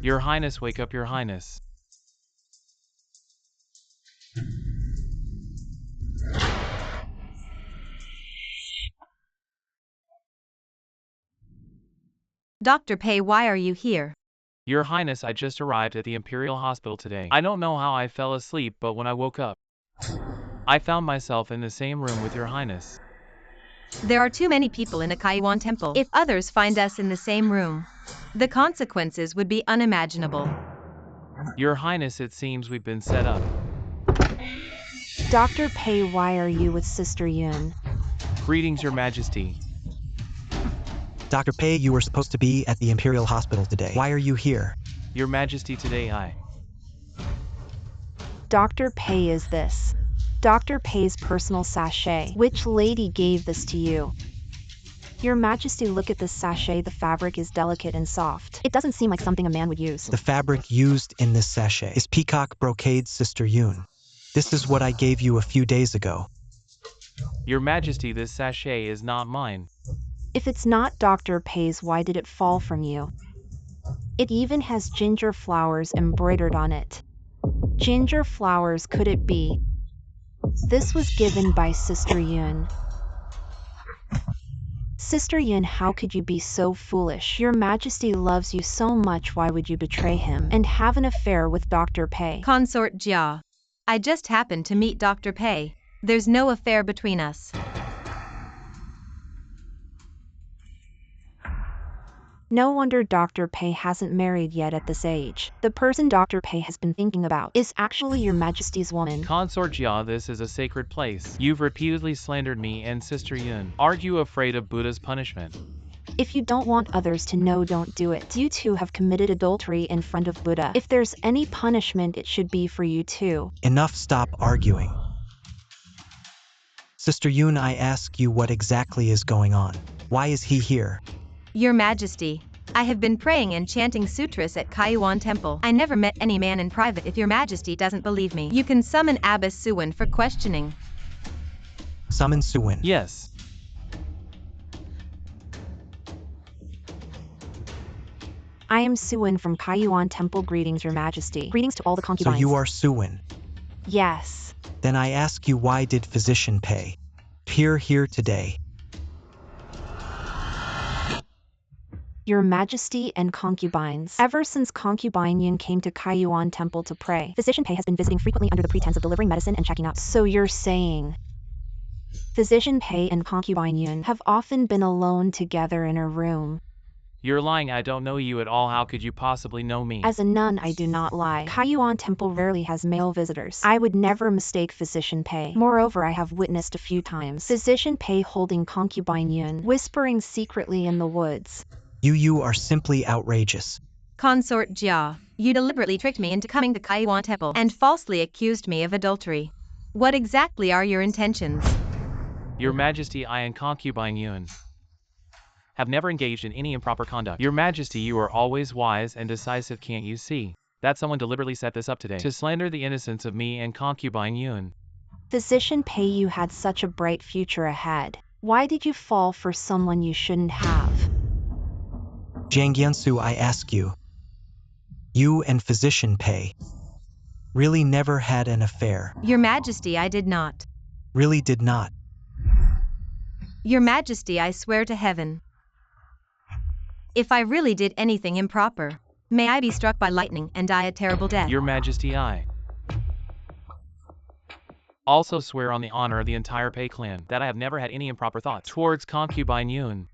Your Highness, wake up, Your Highness. Dr. Pei, why are you here? Your Highness, I just arrived at the Imperial Hospital today. I don't know how I fell asleep, but when I woke up, I found myself in the same room with Your Highness. There are too many people in a Kaiyuan temple. If others find us in the same room, the consequences would be unimaginable. Your Highness, it seems we've been set up. Dr. Pei, why are you with Sister Yun? Greetings, Your Majesty. Dr. Pei, you were supposed to be at the Imperial Hospital today. Why are you here? Your Majesty, today Dr. Pei, is this Dr. Pei's personal sachet? Which lady gave this to you? Your Majesty, look at this sachet. The fabric is delicate and soft. It doesn't seem like something a man would use. The fabric used in this sachet is peacock brocade, Sister Yun. This is what I gave you a few days ago. Your Majesty, this sachet is not mine. If it's not Dr. Pei's, why did it fall from you? It even has ginger flowers embroidered on it. Ginger flowers, could it be? This was given by Sister Yun. Sister Yun, how could you be so foolish? Your Majesty loves you so much, why would you betray him and have an affair with Dr. Pei? Consort Jia. I just happened to meet Dr. Pei. There's no affair between us. No wonder Dr. Pei hasn't married yet at this age. The person Dr. Pei has been thinking about is actually Your Majesty's woman. Consort Jia, this is a sacred place. You've repeatedly slandered me and Sister Yun. Are you afraid of Buddha's punishment? If you don't want others to know, don't do it. You two have committed adultery in front of Buddha. If there's any punishment, it should be for you too. Enough, stop arguing. Sister Yoon, I ask you what exactly is going on. Why is he here? Your Majesty, I have been praying and chanting sutras at Kaiyuan Temple. I never met any man in private. If Your Majesty doesn't believe me, you can summon Abbess Suwon for questioning. Summon Suwon. Yes. I am Suwon from Kaiyuan Temple. Greetings, Your Majesty. Greetings to all the So concubines. you are Suwon. Yes. Then I ask you, why did Physician Pei appear here today? Your Majesty and concubines. Ever since concubine Yun came to Kaiyuan Temple to pray, Physician Pei has been visiting frequently under the pretense of delivering medicine and checking up. So you're saying Physician Pei and concubine Yun have often been alone together in a room? You're lying. I don't know you at all. How could you possibly know me? As a nun, I do not lie. Kaiyuan Temple rarely has male visitors. I would never mistake Physician Pei. Moreover, I have witnessed a few times Physician Pei holding concubine Yun, whispering secretly in the woods. You are simply outrageous. Consort Jia, you deliberately tricked me into coming to Kaiyuan Temple and falsely accused me of adultery. What exactly are your intentions? Your Majesty, I and concubine Yun have never engaged in any improper conduct. Your Majesty, you are always wise and decisive. Can't you see that someone deliberately set this up today to slander the innocence of me and concubine Yun? Physician Pei, you had such a bright future ahead. Why did you fall for someone you shouldn't have? Jiang Yansu, I ask you, you and Physician Pei really never had an affair? Your Majesty, I did not. Really did not? Your Majesty, I swear to heaven. If I really did anything improper, may I be struck by lightning and die a terrible death. Your Majesty, I also swear on the honor of the entire Pei clan that I have never had any improper thoughts towards concubine Yun.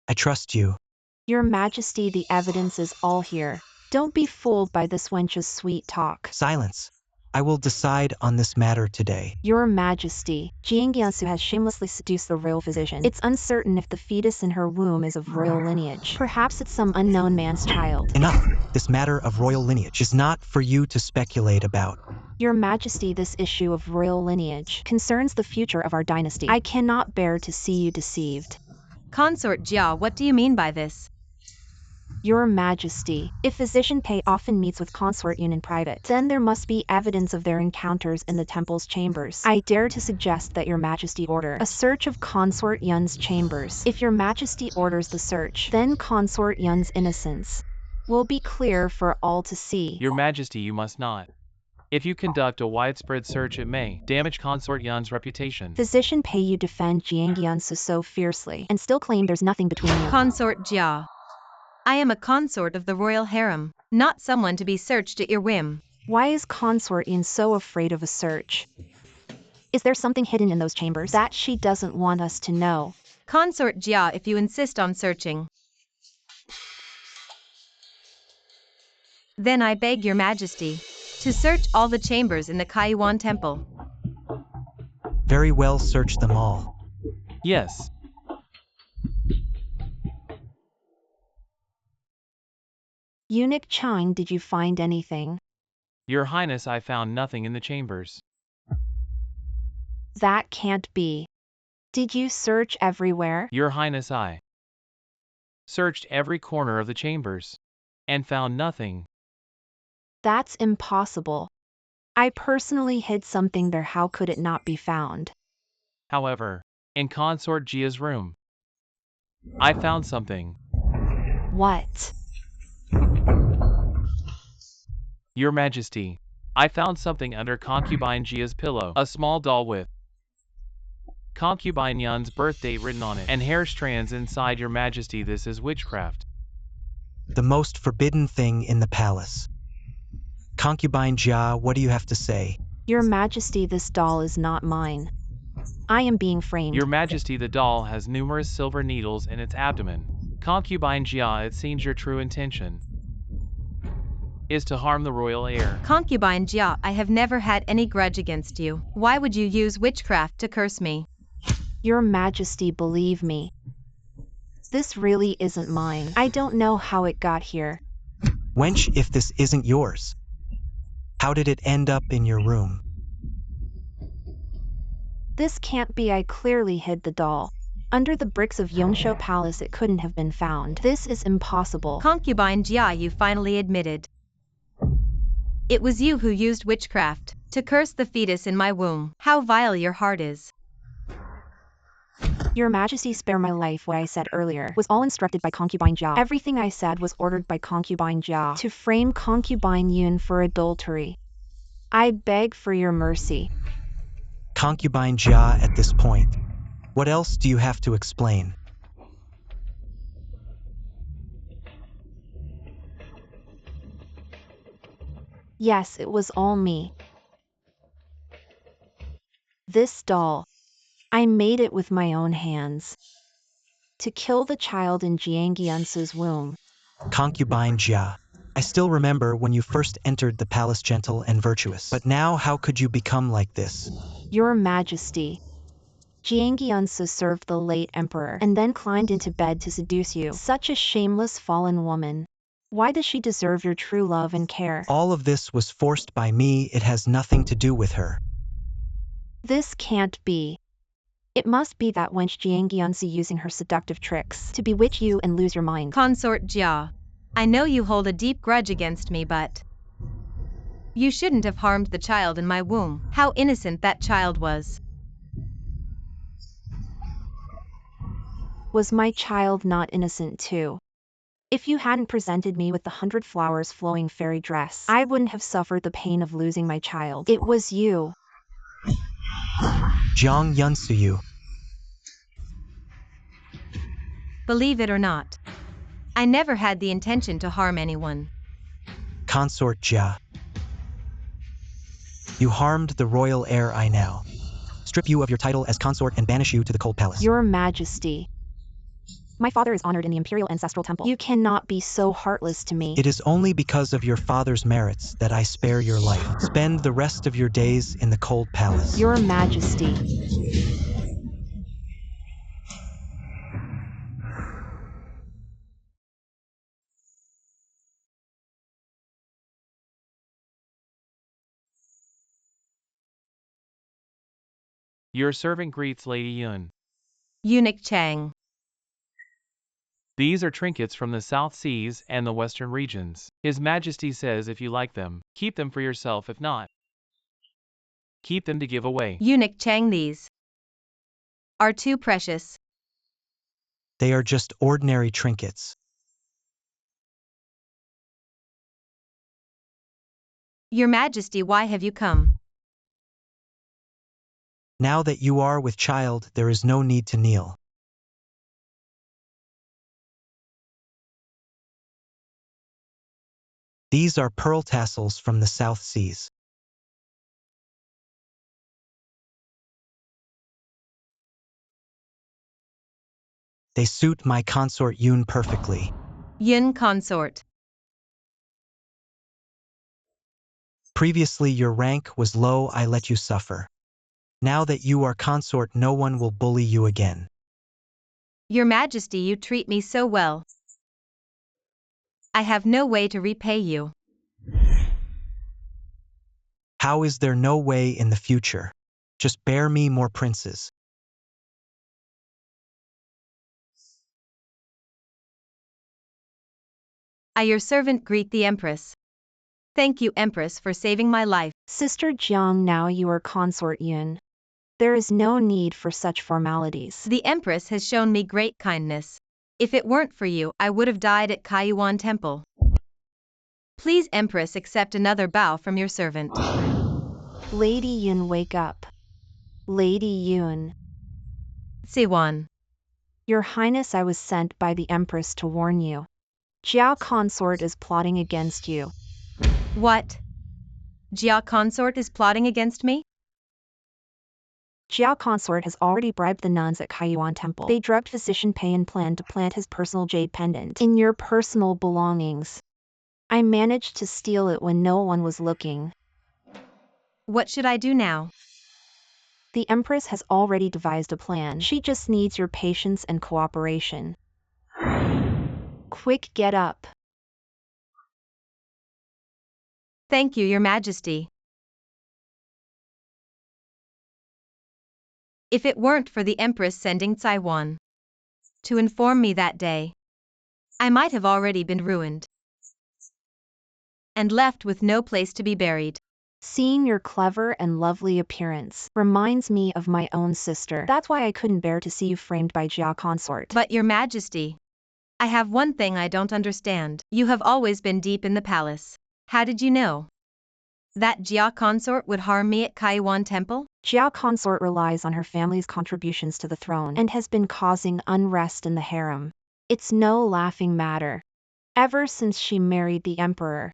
I trust you. Your Majesty, the evidence is all here. Don't be fooled by this wench's sweet talk. Silence. I will decide on this matter today. Your Majesty, Jiang Yansu has shamelessly seduced the royal physician. It's uncertain if the fetus in her womb is of royal lineage. Perhaps it's some unknown man's child. Enough. This matter of royal lineage is not for you to speculate about. Your Majesty, this issue of royal lineage concerns the future of our dynasty. I cannot bear to see you deceived. Consort Jia, what do you mean by this? Your Majesty, if Physician Pei often meets with Consort Yun in private, then there must be evidence of their encounters in the temple's chambers. I dare to suggest that Your Majesty order a search of Consort Yun's chambers. If Your Majesty orders the search, then Consort Yun's innocence will be clear for all to see. Your Majesty, you must not. If you conduct a widespread search, it may damage Consort Yun's reputation. Physician Pei, you defend Jiang Yansu so fiercely and still claim there's nothing between you. Consort Jia. I am a consort of the royal harem, not someone to be searched at your whim. Why is Consort Yun so afraid of a search? Is there something hidden in those chambers that she doesn't want us to know? Consort Jia, if you insist on searching, then I beg Your Majesty to search all the chambers in the Kaiyuan Temple. Very well, search them all. Yes. Eunuch Chang, did you find anything? Your Highness, I found nothing in the chambers. That can't be. Did you search everywhere? Your Highness, I searched every corner of the chambers and found nothing. That's impossible. I personally hid something there. How could it not be found? However, in Consort Jia's room, I found something. What? Your Majesty, I found something under concubine Jia's pillow. A small doll with concubine Yun's birth date written on it and hair strands inside. Your Majesty, this is witchcraft. The most forbidden thing in the palace. Concubine Jia, what do you have to say? Your Majesty, this doll is not mine. I am being framed. Your Majesty, the doll has numerous silver needles in its abdomen. Concubine Jia, it seems your true intention is to harm the royal heir. Concubine Jia, I have never had any grudge against you. Why would you use witchcraft to curse me? Your Majesty, believe me. This really isn't mine. I don't know how it got here. Wench, if this isn't yours, how did it end up in your room? This can't be. I clearly hid the doll. Under the bricks of Yongsho Palace, it couldn't have been found. This is impossible. Concubine Jia, you finally admitted. It was you who used witchcraft to curse the fetus in my womb. How vile your heart is. Your Majesty, spare my life. What I said earlier was all instructed by Concubine Jia. Everything I said was ordered by Concubine Jia to frame Concubine Yun for adultery. I beg for your mercy. Concubine Jia, at this point, what else do you have to explain? Yes, it was all me. This doll, I made it with my own hands. To kill the child in Jiang Yansu's womb. Concubine Jia, I still remember when you first entered the palace gentle and virtuous. But now how could you become like this? Your Majesty, Jiang Yansu served the late emperor and then climbed into bed to seduce you. Such a shameless fallen woman. Why does she deserve your true love and care? All of this was forced by me. It has nothing to do with her. This can't be. It must be that wench Jiang Yansu using her seductive tricks to bewitch you and lose your mind. Consort Jia, I know you hold a deep grudge against me, but you shouldn't have harmed the child in my womb. How innocent that child was. Was my child not innocent too? If you hadn't presented me with the 100 flowers flowing fairy dress, I wouldn't have suffered the pain of losing my child. It was you. Jiang Yansu. Believe it or not, I never had the intention to harm anyone. Consort Jia. You harmed the royal heir. I now strip you of your title as consort and banish you to the cold palace. Your Majesty. My father is honored in the imperial ancestral temple. You cannot be so heartless to me. It is only because of your father's merits that I spare your life. Spend the rest of your days in the cold palace. Your Majesty. Your servant greets Lady Yun. Eunuch Chang. These are trinkets from the South Seas and the Western regions. His Majesty says if you like them, keep them for yourself. If not, keep them to give away. Eunuch Chang, these are too precious. They are just ordinary trinkets. Your Majesty, why have you come? Now that you are with child, there is no need to kneel. These are pearl tassels from the South Seas. They suit my consort Yun perfectly. Yun consort. Previously your rank was low, I let you suffer. Now that you are consort, no one will bully you again. Your Majesty, you treat me so well. I have no way to repay you. How is there no way in the future? Just bear me more princes. I, your servant, greet the Empress. Thank you, Empress, for saving my life. Sister Jiang, now you are consort Yun. There is no need for such formalities. The Empress has shown me great kindness. If it weren't for you, I would have died at Kaiyuan Temple. Please, Empress, accept another bow from your servant. Lady Yun, wake up. Lady Yun. Siwan. Your Highness, I was sent by the Empress to warn you. Jiao Consort is plotting against you. What? Jia Consort is plotting against me? Jiao Consort has already bribed the nuns at Kaiyuan Temple. They drugged physician Pei and planned to plant his personal jade pendant in your personal belongings. I managed to steal it when no one was looking. What should I do now? The Empress has already devised a plan. She just needs your patience and cooperation. Quick, get up. Thank you, Your Majesty. If it weren't for the Empress sending Taiwan to inform me that day, I might have already been ruined and left with no place to be buried. Seeing your clever and lovely appearance reminds me of my own sister. That's why I couldn't bear to see you framed by Jia Consort. But Your Majesty, I have one thing I don't understand. You have always been deep in the palace. How did you know that Jia Consort would harm me at Kaiwan Temple? Jia Consort relies on her family's contributions to the throne and has been causing unrest in the harem. It's no laughing matter. Ever since she married the emperor,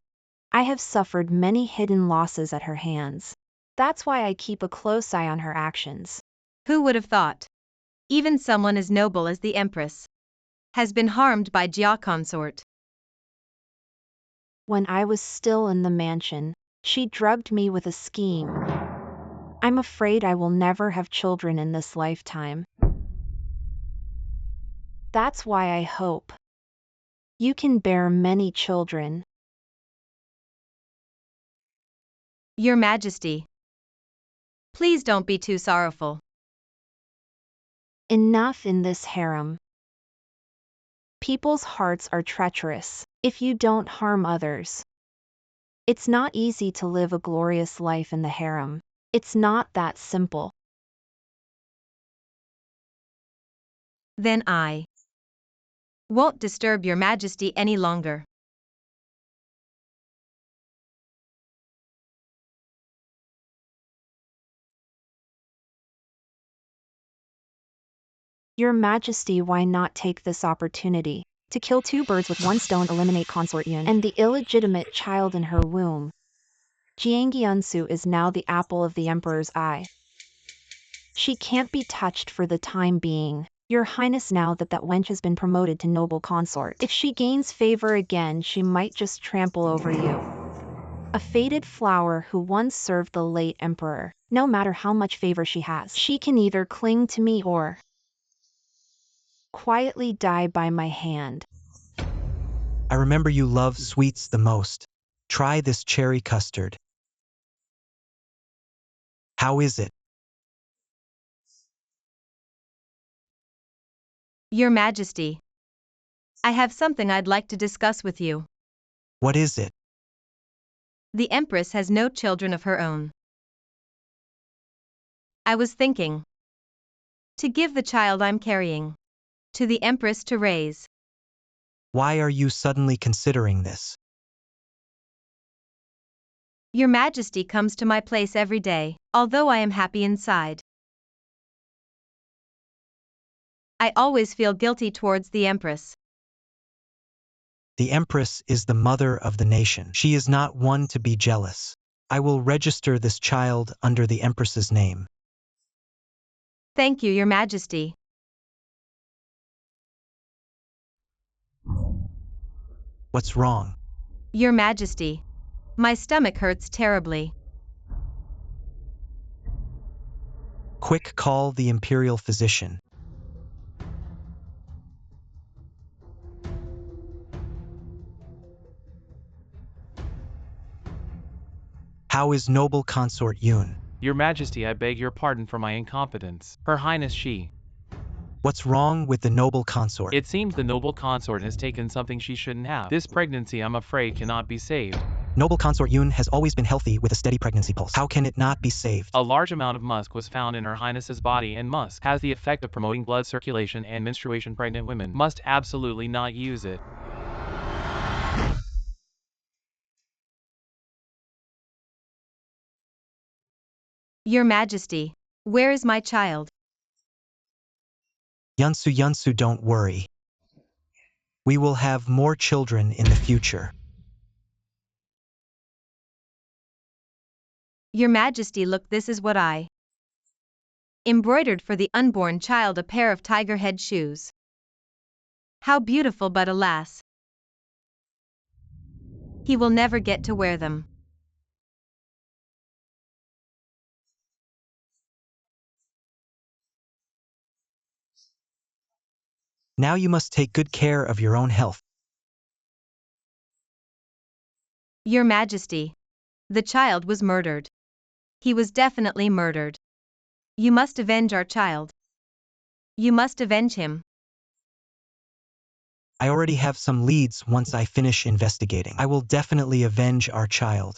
I have suffered many hidden losses at her hands. That's why I keep a close eye on her actions. Who would have thought? Even someone as noble as the Empress has been harmed by Jia Consort. When I was still in the mansion, she drugged me with a scheme. I'm afraid I will never have children in this lifetime. That's why I hope you can bear many children. Your Majesty, please don't be too sorrowful. Enough in this harem. People's hearts are treacherous if you don't harm others. It's not easy to live a glorious life in the harem. It's not that simple. Then I won't disturb Your Majesty any longer. Your Majesty, why not take this opportunity to kill two birds with one stone, eliminate Consort Yun and the illegitimate child in her womb? Jiang Yunsu is now the apple of the Emperor's eye. She can't be touched for the time being. Your Highness, now that wench has been promoted to noble consort, if she gains favor again, she might just trample over you. A faded flower who once served the late emperor. No matter how much favor she has, she can either cling to me or quietly die by my hand. I remember you love sweets the most. Try this cherry custard. How is it? Your Majesty, I have something I'd like to discuss with you. What is it? The Empress has no children of her own. I was thinking to give the child I'm carrying to the Empress to raise. Why are you suddenly considering this? Your Majesty comes to my place every day, although I am happy inside. I always feel guilty towards the Empress. The Empress is the mother of the nation. She is not one to be jealous. I will register this child under the Empress's name. Thank you, Your Majesty. What's wrong? Your Majesty, my stomach hurts terribly. Quick, call the imperial physician. How is noble consort Yun? Your Majesty, I beg your pardon for my incompetence. Her Highness she. What's wrong with the noble consort? It seems the noble consort has taken something she shouldn't have. This pregnancy, I'm afraid, cannot be saved. Noble consort Yun has always been healthy with a steady pregnancy pulse. How can it not be saved? A large amount of musk was found in Her Highness's body, and musk has the effect of promoting blood circulation and menstruation. Pregnant women must absolutely not use it. Your Majesty, where is my child? Yunsu, don't worry. We will have more children in the future. Your Majesty, look, this is what I embroidered for the unborn child, a pair of tiger head shoes. How beautiful, but alas, He will never get to wear them. Now you must take good care of your own health. Your Majesty. The child was murdered. He was definitely murdered. You must avenge our child. You must avenge him. I already have some leads once I finish investigating. I will definitely avenge our child.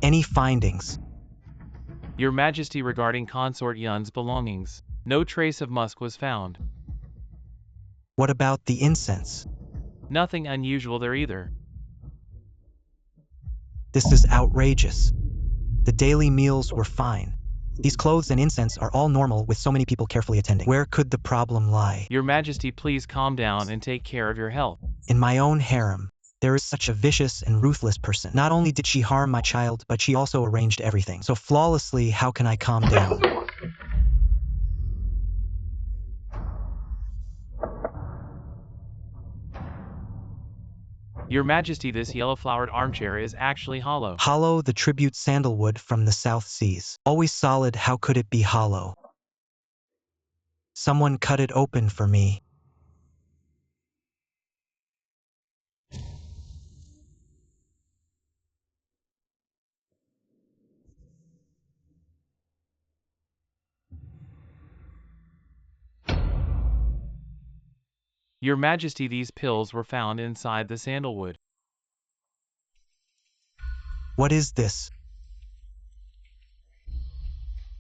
Any findings? Your Majesty, regarding Consort Yun's belongings, no trace of musk was found. What about the incense? Nothing unusual there either. This is outrageous. The daily meals were fine. These clothes and incense are all normal with so many people carefully attending. Where could the problem lie? Your Majesty, please calm down and take care of your health. In my own harem, there is such a vicious and ruthless person. Not only did she harm my child, but she also arranged everything. So flawlessly, how can I calm down? Your Majesty, this yellow-flowered armchair is actually hollow. Hollow, the tribute sandalwood from the South Seas. Always solid, how could it be hollow? Someone cut it open for me. Your Majesty, these pills were found inside the sandalwood. What is this?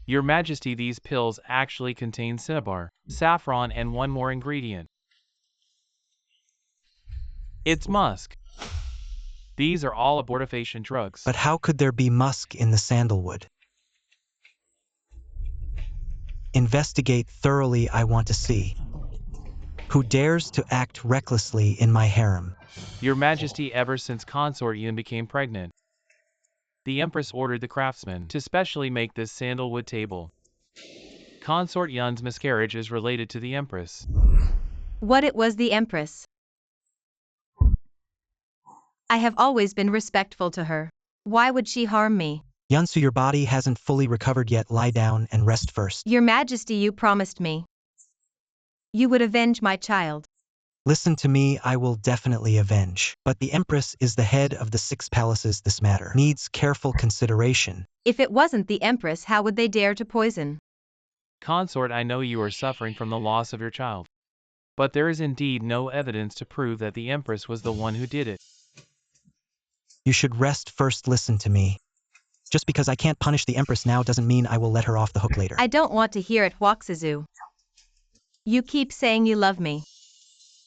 Your Majesty, these pills actually contain cinnabar, saffron, and one more ingredient. It's musk. These are all abortifacient drugs. But how could there be musk in the sandalwood? Investigate thoroughly, I want to see. Who dares to act recklessly in my harem? Your Majesty, ever since Consort Yun became pregnant, the Empress ordered the craftsmen to specially make this sandalwood table. Consort Yun's miscarriage is related to the Empress. What, it was the Empress? I have always been respectful to her. Why would she harm me? Yunsu, your body hasn't fully recovered yet. Lie down and rest first. Your Majesty, you promised me you would avenge my child. Listen to me, I will definitely avenge. But the Empress is the head of the 6 palaces. This matter needs careful consideration. If it wasn't the Empress, how would they dare to poison? Consort, I know you are suffering from the loss of your child. But there is indeed no evidence to prove that the Empress was the one who did it. You should rest first. Listen to me. Just because I can't punish the Empress now doesn't mean I will let her off the hook later. I don't want to hear it, Huaxizu. You keep saying you love me.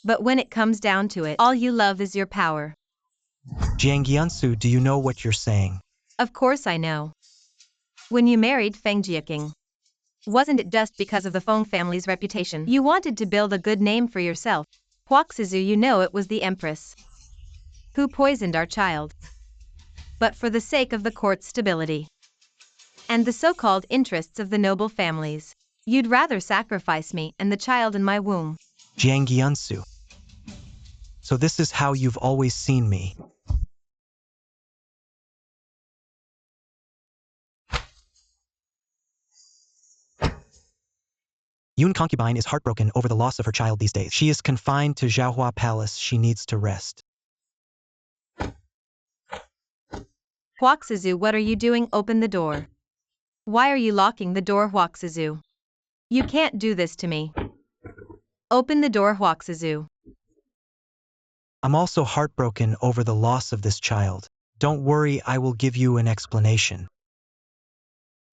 But when it comes down to it, all you love is your power. Jiang Yansu, do you know what you're saying? Of course I know. When you married Feng Jiaking, wasn't it just because of the Feng family's reputation? You wanted to build a good name for yourself. Huaxizu, you know it was the Empress who poisoned our child. But for the sake of the court's stability and the so-called interests of the noble families, you'd rather sacrifice me and the child in my womb. Jiang Yansu. So this is how you've always seen me. Yun concubine is heartbroken over the loss of her child these days. She is confined to Zhaohua Palace. She needs to rest. Huaxizu, what are you doing? Open the door. Why are you locking the door, Huaxizu? You can't do this to me. Open the door, Huaxizu. I'm also heartbroken over the loss of this child. Don't worry, I will give you an explanation.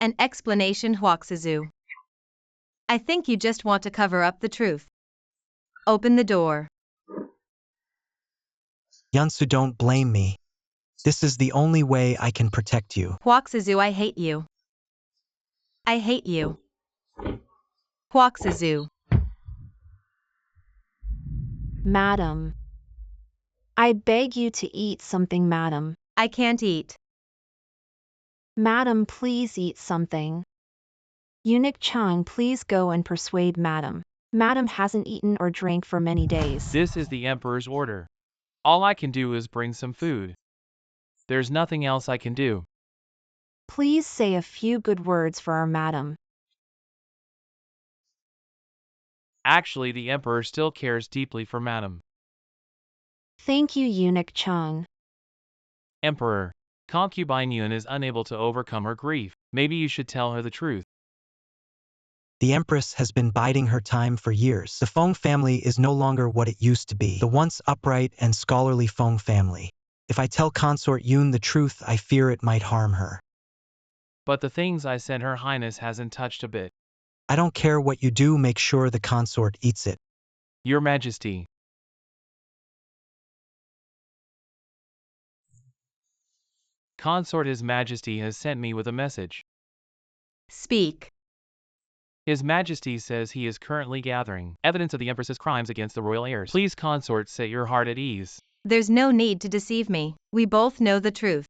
An explanation, Huaxizu? I think you just want to cover up the truth. Open the door. Yansu, don't blame me. This is the only way I can protect you. Huaxizu, I hate you. I hate you. Huaxizu. Madam. I beg you to eat something, madam. I can't eat. Madam, please eat something. Eunuch Chung, please go and persuade madam. Madam hasn't eaten or drank for many days. This is the emperor's order. All I can do is bring some food. There's nothing else I can do. Please say a few good words for our madam. Actually, the emperor still cares deeply for madam. Thank you, Eunuch Chung. Emperor, concubine Yun is unable to overcome her grief. Maybe you should tell her the truth. The Empress has been biding her time for years. The Feng family is no longer what it used to be, the once upright and scholarly Feng family. If I tell Consort Yun the truth, I fear it might harm her. But the things I sent Her Highness hasn't touched a bit. I don't care what you do, make sure the consort eats it. Your Majesty. Consort His Majesty has sent me with a message. Speak. His Majesty says he is currently gathering evidence of the Empress's crimes against the royal heirs. Please, consort, set your heart at ease. There's no need to deceive me. We both know the truth.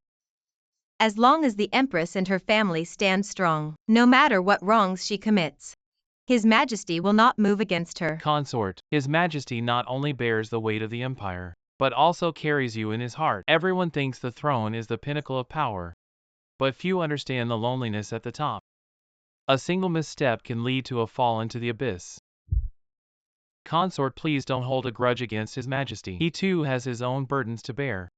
As long as the Empress and her family stand strong, no matter what wrongs she commits, His Majesty will not move against her. Consort, His Majesty not only bears the weight of the empire, but also carries you in his heart. Everyone thinks the throne is the pinnacle of power, but few understand the loneliness at the top. A single misstep can lead to a fall into the abyss. Consort, please don't hold a grudge against His Majesty. He too has his own burdens to bear.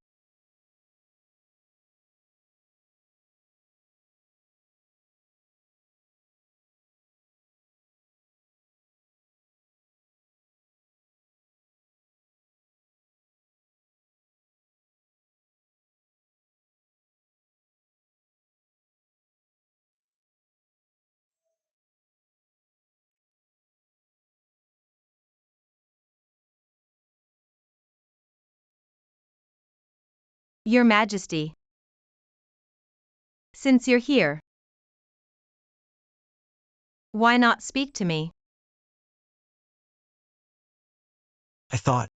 Your Majesty. Since you're here, why not speak to me? I thought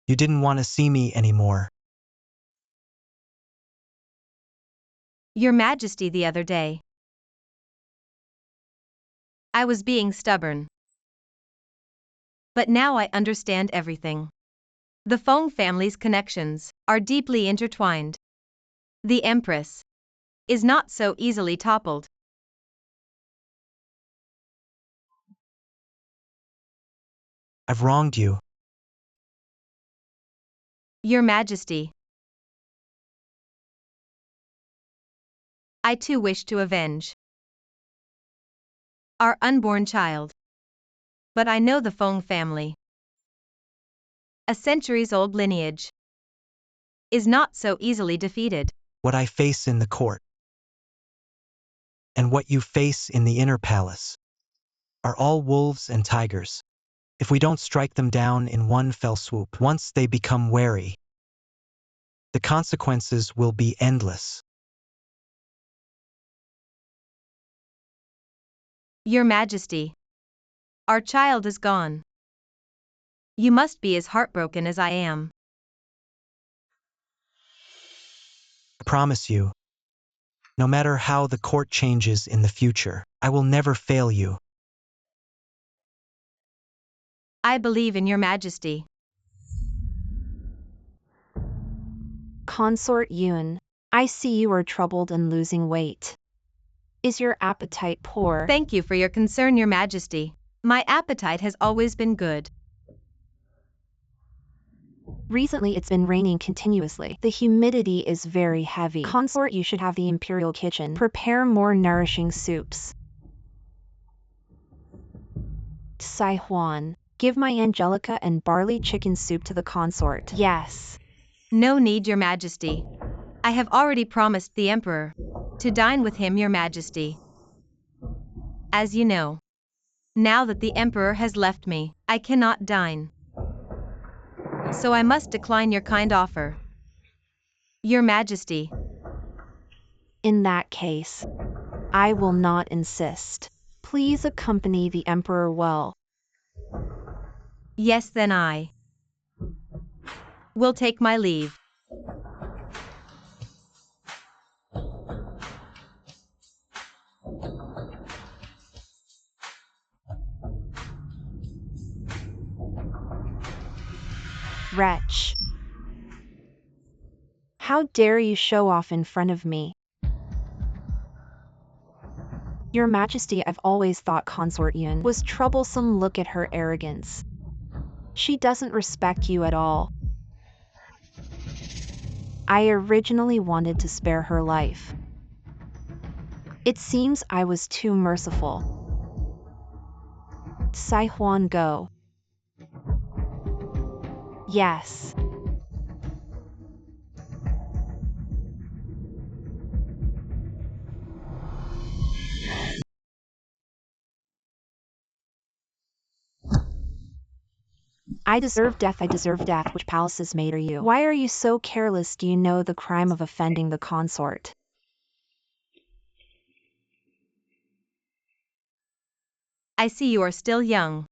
you didn't want to see me anymore. Your Majesty, the other day, I was being stubborn. But now I understand everything. The Feng family's connections are deeply intertwined. The Empress is not so easily toppled. I've wronged you. Your Majesty, I too wish to avenge our unborn child. But I know the Feng family, a centuries-old lineage, is not so easily defeated. What I face in the court and what you face in the inner palace are all wolves and tigers. If we don't strike them down in one fell swoop, once they become wary, the consequences will be endless. Your Majesty, our child is gone. You must be as heartbroken as I am. I promise you, no matter how the court changes in the future, I will never fail you. I believe in Your Majesty. Consort Yun, I see you are troubled and losing weight. Is your appetite poor? Thank you for your concern, Your Majesty. My appetite has always been good. Recently it's been raining continuously. The humidity is very heavy. Consort, you should have the imperial kitchen. Prepare more nourishing soups. Sai Huan, give my Angelica and barley chicken soup to the consort. Yes. No need, Your Majesty. I have already promised the Emperor to dine with him, Your Majesty. As you know, now that the Emperor has left me, I cannot dine. So I must decline your kind offer. Your Majesty. In that case, I will not insist. Please accompany the Emperor well. Yes, then I will take my leave. Wretch. How dare you show off in front of me? Your Majesty, I've always thought Consort Yun was troublesome. Look at her arrogance. She doesn't respect you at all. I originally wanted to spare her life. It seems I was too merciful. Sai Huan, go. Yes. I deserve death. I deserve death. Which palaces made are you? Why are you so careless? Do you know the crime of offending the consort? I see you are still young.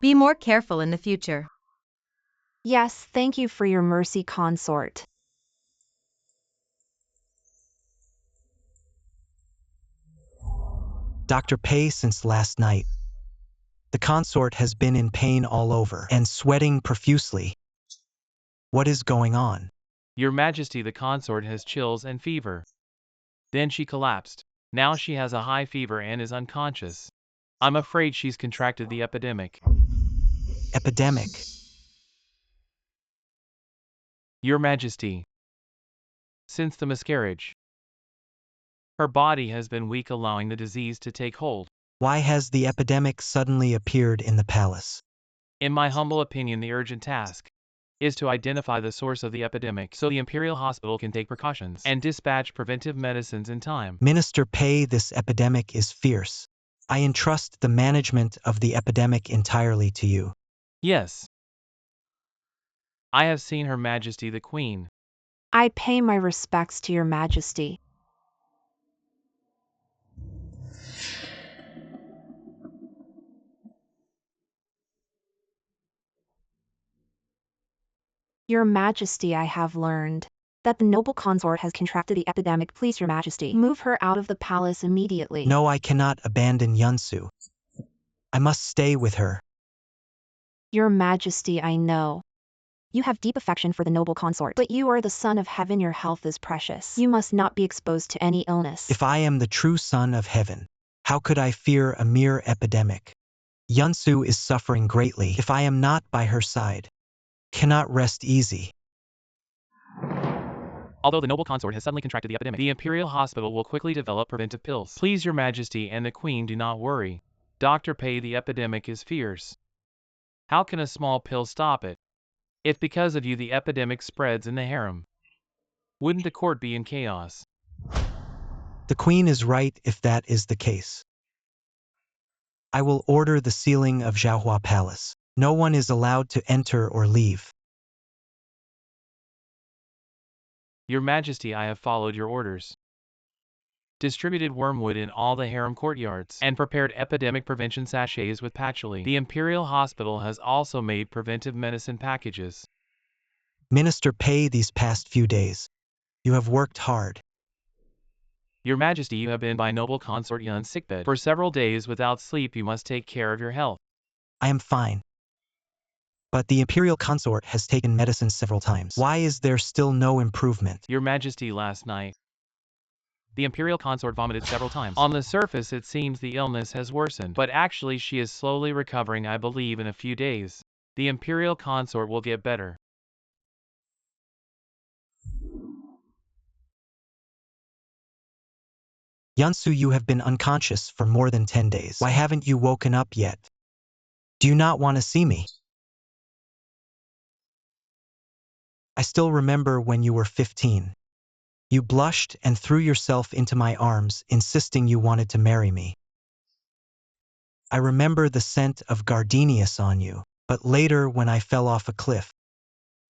Be more careful in the future. Yes, thank you for your mercy, consort. Dr. Pei, since last night, the consort has been in pain all over and sweating profusely. What is going on? Your Majesty, the consort has chills and fever. Then she collapsed. Now she has a high fever and is unconscious. I'm afraid she's contracted the epidemic. Epidemic. Your Majesty, since the miscarriage, her body has been weak, allowing the disease to take hold. Why has the epidemic suddenly appeared in the palace? In my humble opinion, the urgent task is to identify the source of the epidemic so the Imperial Hospital can take precautions and dispatch preventive medicines in time. Minister Pei, this epidemic is fierce. I entrust the management of the epidemic entirely to you. Yes. I have seen Her Majesty the Queen. I pay my respects to your Majesty. Your Majesty, I have learned that the noble consort has contracted the epidemic. Please, your Majesty, move her out of the palace immediately. No, I cannot abandon Yunsu. I must stay with her. Your Majesty, I know you have deep affection for the noble consort, but you are the son of heaven. Your health is precious. You must not be exposed to any illness. If I am the true son of heaven, how could I fear a mere epidemic? Yunsu is suffering greatly. If I am not by her side, cannot rest easy. Although the noble consort has suddenly contracted the epidemic, the Imperial Hospital will quickly develop preventive pills. Please, your Majesty and the Queen, do not worry. Dr. Pei, the epidemic is fierce. How can a small pill stop it? If because of you the epidemic spreads in the harem, wouldn't the court be in chaos? The Queen is right if that is the case. I will order the sealing of Zhaohua Palace. No one is allowed to enter or leave. Your Majesty, I have followed your orders. Distributed wormwood in all the harem courtyards, and prepared epidemic prevention sachets with patchouli. The Imperial Hospital has also made preventive medicine packages. Minister Pei, these past few days, you have worked hard. Your Majesty, you have been by noble consort Yun's sickbed for several days without sleep. You must take care of your health. I am fine. But the Imperial consort has taken medicine several times. Why is there still no improvement? Your Majesty, last night, the Imperial consort vomited several times. On the surface, it seems the illness has worsened, but actually she is slowly recovering. I believe in a few days, the Imperial consort will get better. Yunsu, you have been unconscious for more than 10 days. Why haven't you woken up yet? Do you not want to see me? I still remember when you were 15. You blushed and threw yourself into my arms, insisting you wanted to marry me. I remember the scent of gardenias on you, but later when I fell off a cliff,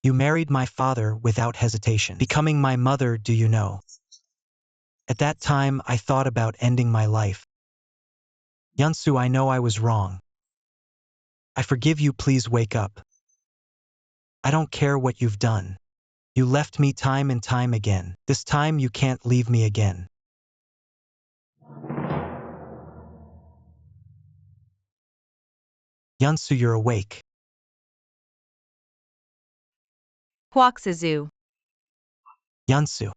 you married my father without hesitation, becoming my mother, do you know? At that time, I thought about ending my life. Yunsu, I know I was wrong. I forgive you, please wake up. I don't care what you've done. You left me time and time again. This time you can't leave me again. Yansu, you're awake. Huaxizu. Yansu,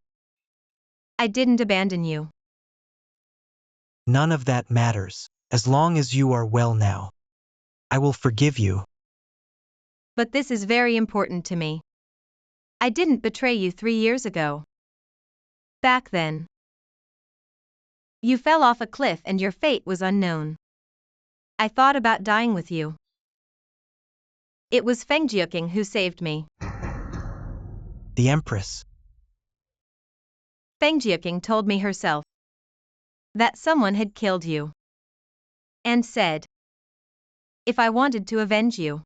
I didn't abandon you. none of that matters. As long as you are well now, I will forgive you. But this is very important to me. I didn't betray you 3 years ago. Back then, you fell off a cliff and your fate was unknown. I thought about dying with you. It was Fengjiuking who saved me. The Empress. Fengjiuking told me herself that someone had killed you. And said, if I wanted to avenge you,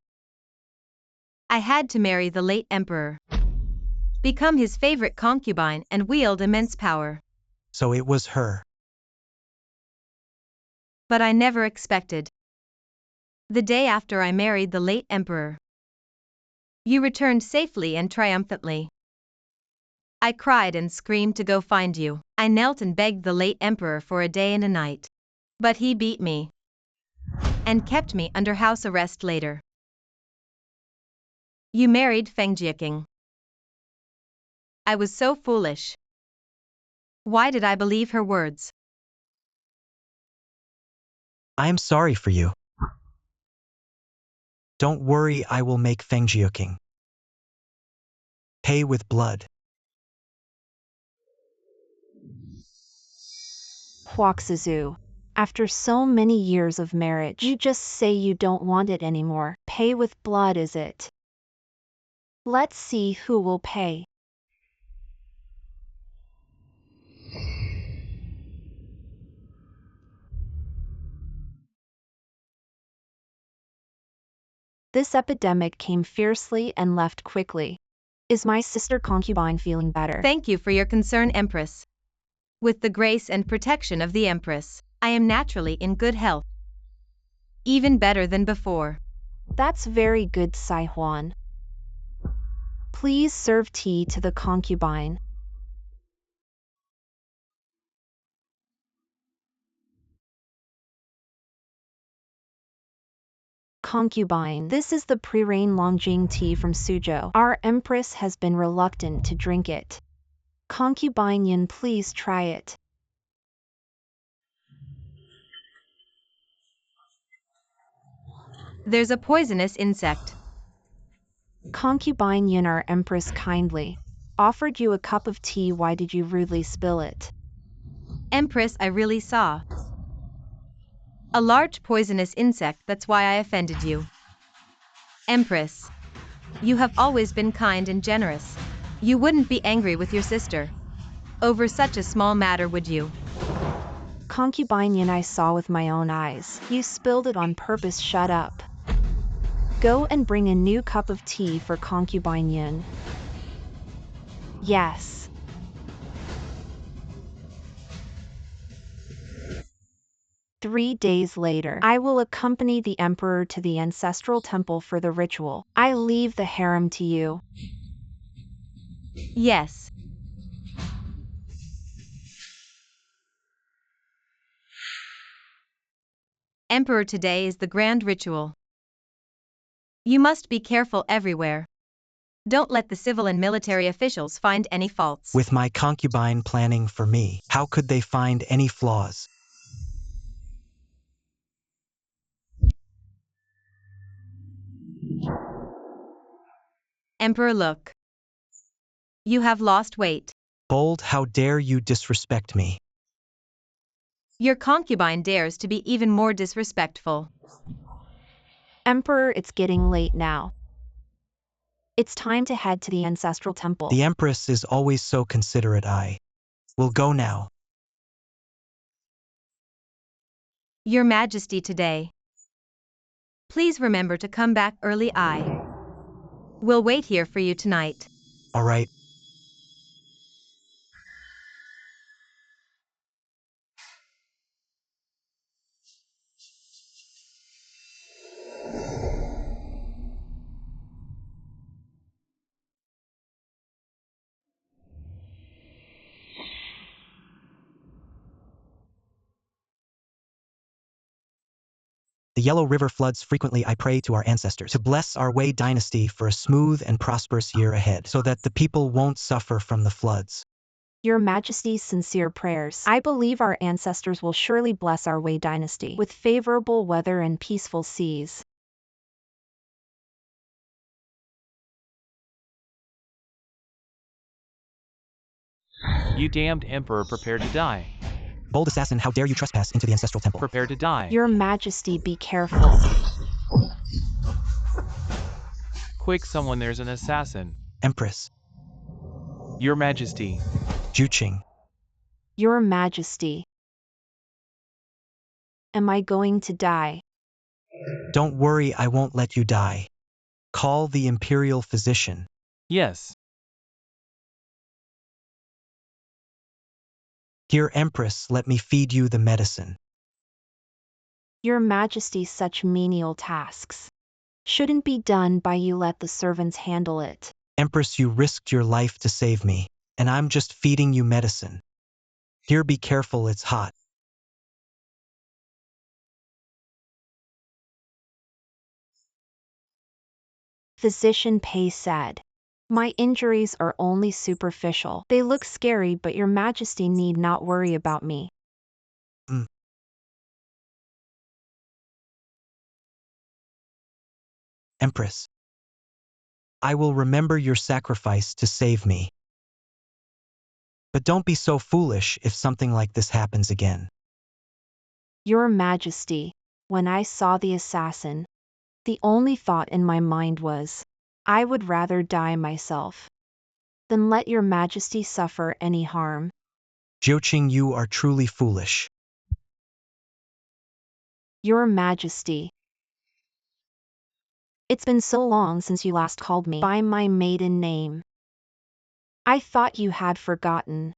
I had to marry the late emperor, become his favorite concubine and wield immense power. So it was her. But I never expected. The day after I married the late emperor, you returned safely and triumphantly. I cried and screamed to go find you. I knelt and begged the late emperor for a day and a night. But he beat me and kept me under house arrest later. You married Fengjiuking. I was so foolish. Why did I believe her words? I am sorry for you. Don't worry, I will make Fengjiuking pay with blood. Huaxizu. After so many years of marriage, you just say you don't want it anymore. Pay with blood, is it? Let's see who will pay. This epidemic came fiercely and left quickly. Is my sister concubine feeling better? Thank you for your concern, Empress. With the grace and protection of the Empress, I am naturally in good health. Even better than before. That's very good, Saihuan. Please serve tea to the concubine. Concubine, this is the pre-rain Longjing tea from Suzhou. Our empress has been reluctant to drink it. Concubine Yin, please try it. There's a poisonous insect. Concubine Yin, our empress kindly offered you a cup of tea. Why did you rudely spill it? Empress, I really saw a large poisonous insect, that's why I offended you. Empress, you have always been kind and generous. You wouldn't be angry with your sister over such a small matter, would you? Concubine Yin, I saw with my own eyes. You spilled it on purpose. Shut up. Go and bring a new cup of tea for Concubine Yin. Yes. Three days later, I will accompany the emperor to the ancestral temple for the ritual. I leave the harem to you. Yes. Emperor, today is the grand ritual. You must be careful everywhere. Don't let the civil and military officials find any faults. With my concubine planning for me, how could they find any flaws? Emperor, look. You have lost weight. Bold, how dare you disrespect me? Your concubine dares to be even more disrespectful. Emperor, it's getting late now. It's time to head to the ancestral temple. The Empress is always so considerate. I will go now. Your Majesty, today, please remember to come back early. I will wait here for you tonight. All right. The Yellow River floods frequently. I pray to our ancestors to bless our Wei dynasty for a smooth and prosperous year ahead, so that the people won't suffer from the floods. Your Majesty's sincere prayers. I believe our ancestors will surely bless our Wei dynasty with favorable weather and peaceful seas. You damned emperor, prepare to die. Bold assassin, how dare you trespass into the ancestral temple? Prepare to die. Your Majesty, be careful. Quick, someone, there's an assassin. Empress. Your Majesty. Juqing. Your Majesty. Am I going to die? Don't worry, I won't let you die. Call the imperial physician. Yes. Here, Empress, let me feed you the medicine. Your Majesty, such menial tasks shouldn't be done by you. Let the servants handle it. Empress, you risked your life to save me, and I'm just feeding you medicine. Here, be careful, it's hot. Physician Pei said, "My injuries are only superficial. They look scary, but your Majesty need not worry about me." Empress. I will remember your sacrifice to save me. But don't be so foolish if something like this happens again. Your Majesty, when I saw the assassin, the only thought in my mind was, I would rather die myself than let your Majesty suffer any harm. Juqing, you are truly foolish. Your Majesty, it's been so long since you last called me by my maiden name. I thought you had forgotten.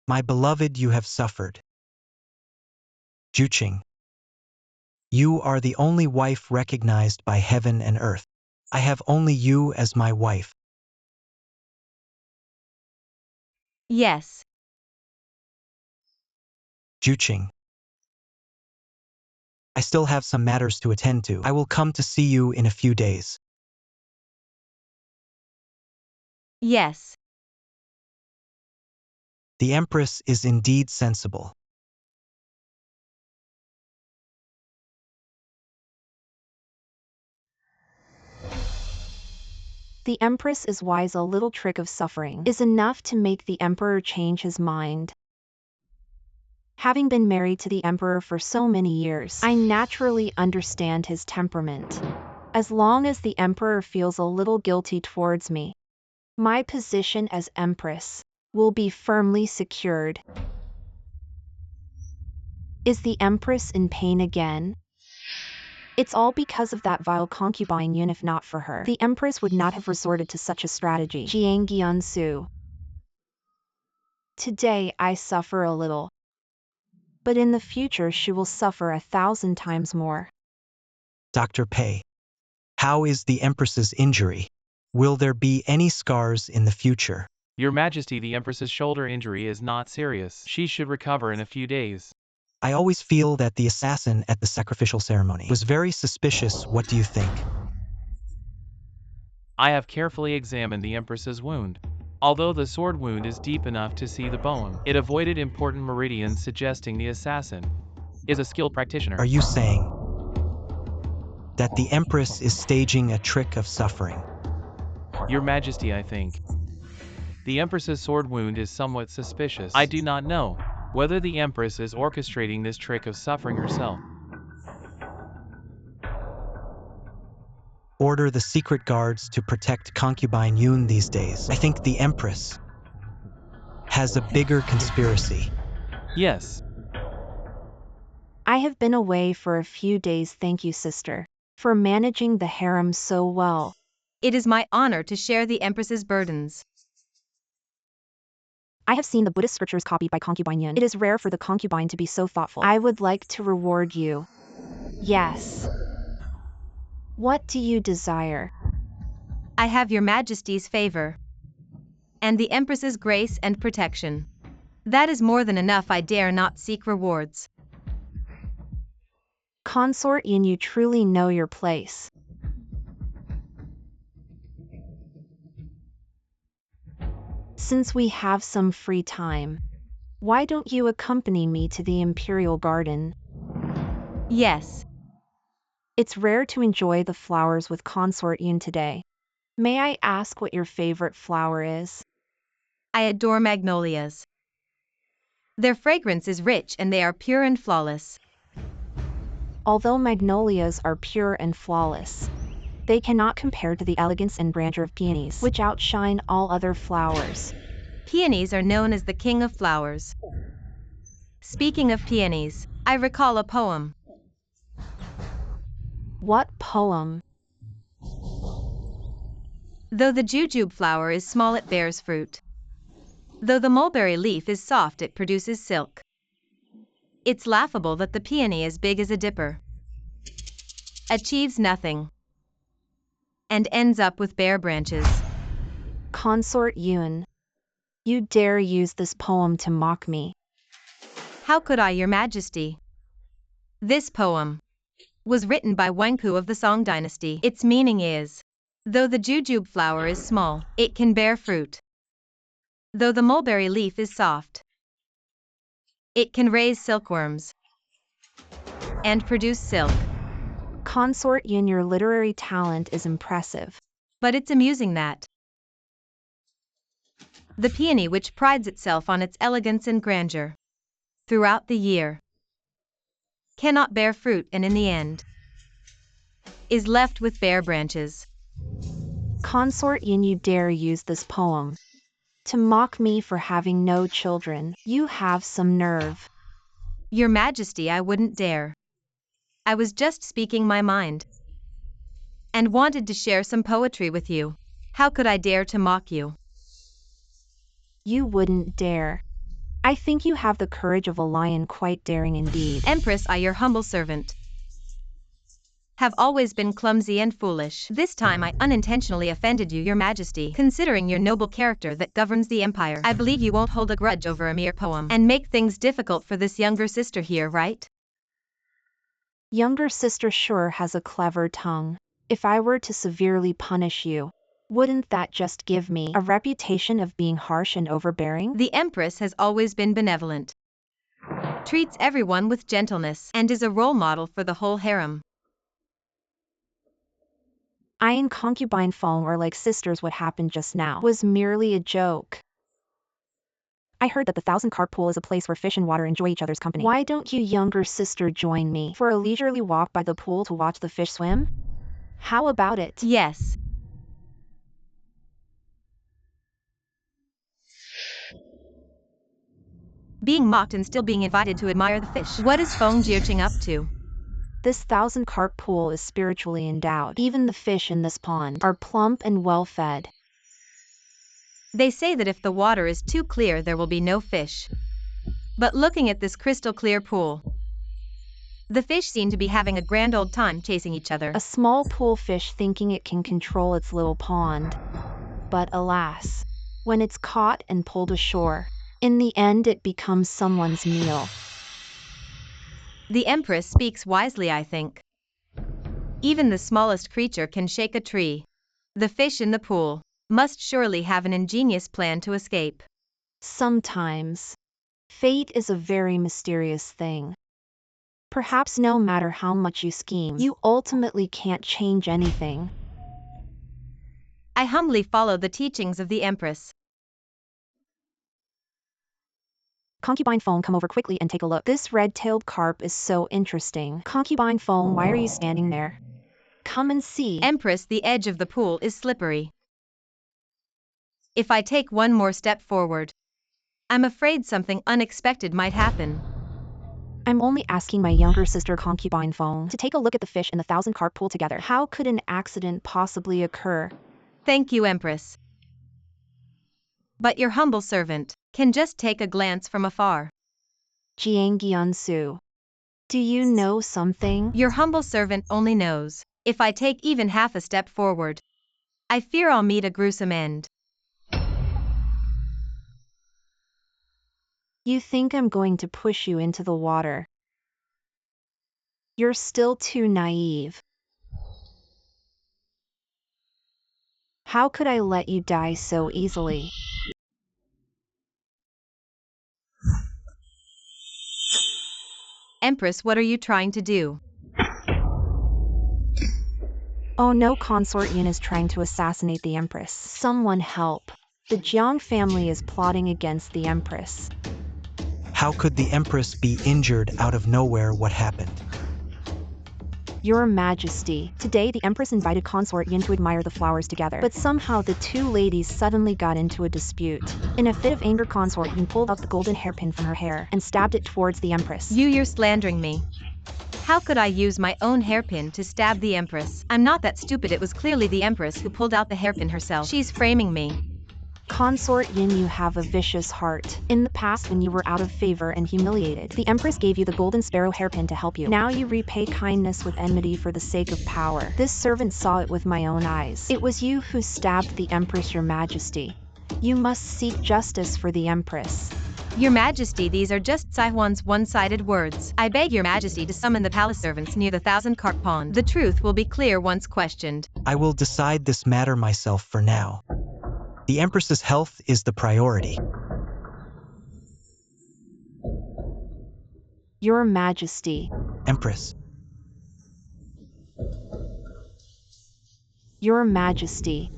My beloved, you have suffered. Juqing. You are the only wife recognized by heaven and earth. I have only you as my wife. Yes. Juqing. I still have some matters to attend to. I will come to see you in a few days. Yes. The Empress is indeed sensible. The Empress is wise. A little trick of suffering is enough to make the Emperor change his mind. Having been married to the Emperor for so many years, I naturally understand his temperament. As long as the Emperor feels a little guilty towards me, my position as Empress will be firmly secured. Is the Empress in pain again? It's all because of that vile concubine Yun. If not for her, the Empress would not have resorted to such a strategy. Jiang Gyunsu. Today I suffer a little, but in the future she will suffer 1,000 times more. Dr. Pei. How is the Empress's injury? Will there be any scars in the future? Your Majesty, the Empress's shoulder injury is not serious. She should recover in a few days. I always feel that the assassin at the sacrificial ceremony was very suspicious. What do you think? I have carefully examined the Empress's wound. Although the sword wound is deep enough to see the bone, it avoided important meridians, suggesting the assassin is a skilled practitioner. Are you saying that the Empress is staging a trick of suffering? Your Majesty, I think the Empress's sword wound is somewhat suspicious. I do not know whether the Empress is orchestrating this trick of suffering herself. Order the secret guards to protect concubine Yun these days. I think the Empress has a bigger conspiracy. Yes. I have been away for a few days. Thank you, sister, for managing the harem so well. It is my honor to share the Empress's burdens. I have seen the Buddhist scriptures copied by concubine Yun. It is rare for the concubine to be so thoughtful. I would like to reward you. Yes. What do you desire? I have your Majesty's favor and the Empress's grace and protection. That is more than enough. I dare not seek rewards. Consort Yin, you truly know your place. Since we have some free time, why don't you accompany me to the Imperial Garden? Yes. It's rare to enjoy the flowers with Consort Yin today. May I ask what your favorite flower is? I adore magnolias. Their fragrance is rich and they are pure and flawless. Although magnolias are pure and flawless, they cannot compare to the elegance and grandeur of peonies, which outshine all other flowers. Peonies are known as the king of flowers. Speaking of peonies, I recall a poem. What poem? Though the jujube flower is small, it bears fruit. Though the mulberry leaf is soft, it produces silk. It's laughable that the peony, as big as a dipper, achieves nothing and ends up with bare branches. Consort Yin, you dare use this poem to mock me. How could I, Your Majesty? This poem was written by Wenku of the Song dynasty. Its meaning is, though the jujube flower is small, it can bear fruit. Though the mulberry leaf is soft, it can raise silkworms and produce silk. Consort Yin, your literary talent is impressive. But it's amusing that the peony, which prides itself on its elegance and grandeur throughout the year, cannot bear fruit and in the end is left with bare branches. Consort Yin, you dare use this poem to mock me for having no children. You have some nerve. Your Majesty, I wouldn't dare. I was just speaking my mind and wanted to share some poetry with you. How could I dare to mock you? You wouldn't dare. I think you have the courage of a lion, quite daring indeed. Empress, I, your humble servant, have always been clumsy and foolish. This time I unintentionally offended you, Your Majesty. Considering your noble character that governs the empire, I believe you won't hold a grudge over a mere poem and make things difficult for this younger sister here, right? Younger sister sure has a clever tongue. If I were to severely punish you, wouldn't that just give me a reputation of being harsh and overbearing? The Empress has always been benevolent, treats everyone with gentleness, and is a role model for the whole harem. I and concubine Fong are like sisters. What happened just now was merely a joke. I heard that the Thousand Carp Pool is a place where fish and water enjoy each other's company. Why don't you, younger sister, join me for a leisurely walk by the pool to watch the fish swim? How about it? Yes. Being mocked and still being invited to admire the fish. What is Feng Jiuqing up to? This Thousand Carp Pool is spiritually endowed. Even the fish in this pond are plump and well fed. They say that if the water is too clear, there will be no fish. But looking at this crystal clear pool, the fish seem to be having a grand old time chasing each other. A small pool fish thinking it can control its little pond. But alas, when it's caught and pulled ashore, in the end it becomes someone's meal. The Empress speaks wisely, I think. Even the smallest creature can shake a tree. The fish in the pool must surely have an ingenious plan to escape. Sometimes, fate is a very mysterious thing. Perhaps no matter how much you scheme, you ultimately can't change anything. I humbly follow the teachings of the Empress. Concubine Fong, come over quickly and take a look. This red-tailed carp is so interesting. Concubine Fong, why are you standing there? Come and see. Empress, the edge of the pool is slippery. If I take one more step forward, I'm afraid something unexpected might happen. I'm only asking my younger sister Concubine Fong to take a look at the fish in the Thousand Carp Pool together. How could an accident possibly occur? Thank you, Empress. But your humble servant can just take a glance from afar. Jiang Gyunsu, do you know something? Your humble servant only knows, if I take even half a step forward, I fear I'll meet a gruesome end. You think I'm going to push you into the water? You're still too naive. How could I let you die so easily? Empress, what are you trying to do? Oh no, Consort Yin is trying to assassinate the Empress. Someone help. The Jiang family is plotting against the Empress. How could the Empress be injured out of nowhere? What happened? Your Majesty, today the Empress invited Consort Yin to admire the flowers together, but somehow the two ladies suddenly got into a dispute. In a fit of anger, Consort Yin pulled out the golden hairpin from her hair and stabbed it towards the Empress. You're slandering me. How could I use my own hairpin to stab the Empress? I'm not that stupid. It was clearly the Empress who pulled out the hairpin herself. She's framing me. Consort Yin, you have a vicious heart. In the past, when you were out of favor and humiliated, the Empress gave you the golden sparrow hairpin to help you. Now you repay kindness with enmity for the sake of power. This servant saw it with my own eyes. It was you who stabbed the Empress, Your Majesty. You must seek justice for the Empress. Your Majesty, these are just Saihuan's one-sided words. I beg Your Majesty to summon the palace servants near the Thousand-Carp Pond. The truth will be clear once questioned. I will decide this matter myself for now. The Empress's health is the priority. Your Majesty. Empress. Your Majesty.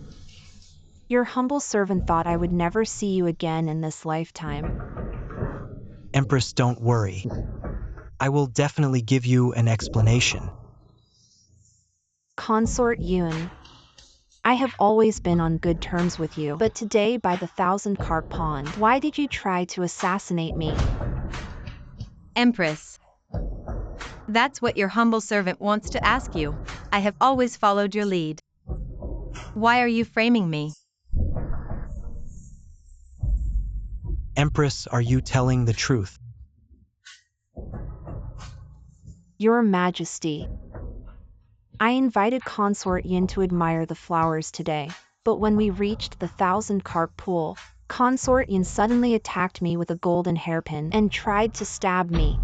Your humble servant thought I would never see you again in this lifetime. Empress, don't worry. I will definitely give you an explanation. Consort Yun. I have always been on good terms with you, but today by the Thousand-Carp Pond, why did you try to assassinate me? Empress. That's what your humble servant wants to ask you. I have always followed your lead. Why are you framing me? Empress, are you telling the truth? Your Majesty. I invited Consort Yin to admire the flowers today, but when we reached the Thousand-Carp Pool, Consort Yin suddenly attacked me with a golden hairpin and tried to stab me.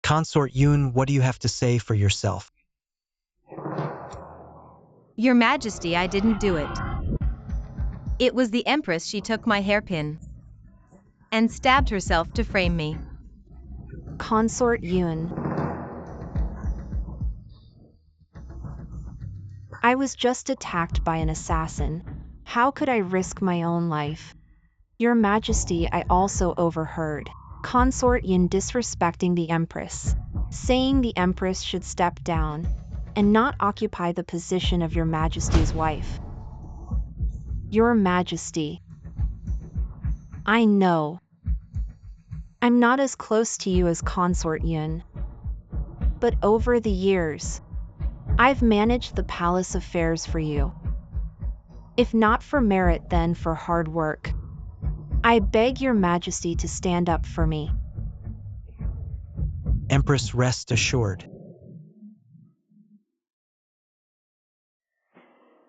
Consort Yun, what do you have to say for yourself? Your Majesty, I didn't do it. It was the Empress. She took my hairpin and stabbed herself to frame me. Consort Yun. I was just attacked by an assassin. How could I risk my own life? Your Majesty, I also overheard Consort Yin disrespecting the Empress, saying the Empress should step down and not occupy the position of Your Majesty's wife. Your Majesty. I know. I'm not as close to you as Consort Yun. But over the years, I've managed the palace affairs for you. If not for merit, then for hard work. I beg Your Majesty to stand up for me. Empress, rest assured.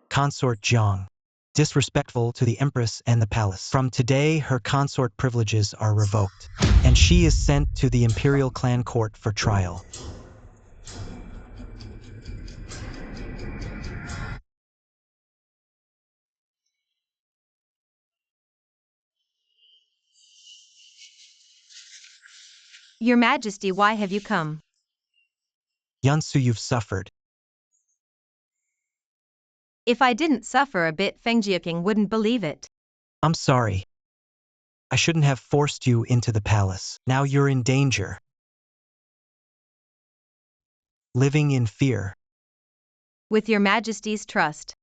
Consort Jiang. Disrespectful to the Empress and the palace. From today, her consort privileges are revoked, and she is sent to the Imperial Clan Court for trial. Your Majesty, why have you come? Yunsu, you've suffered. If I didn't suffer a bit, Feng Jiaking wouldn't believe it. I'm sorry. I shouldn't have forced you into the palace. Now you're in danger. Living in fear. With Your Majesty's trust,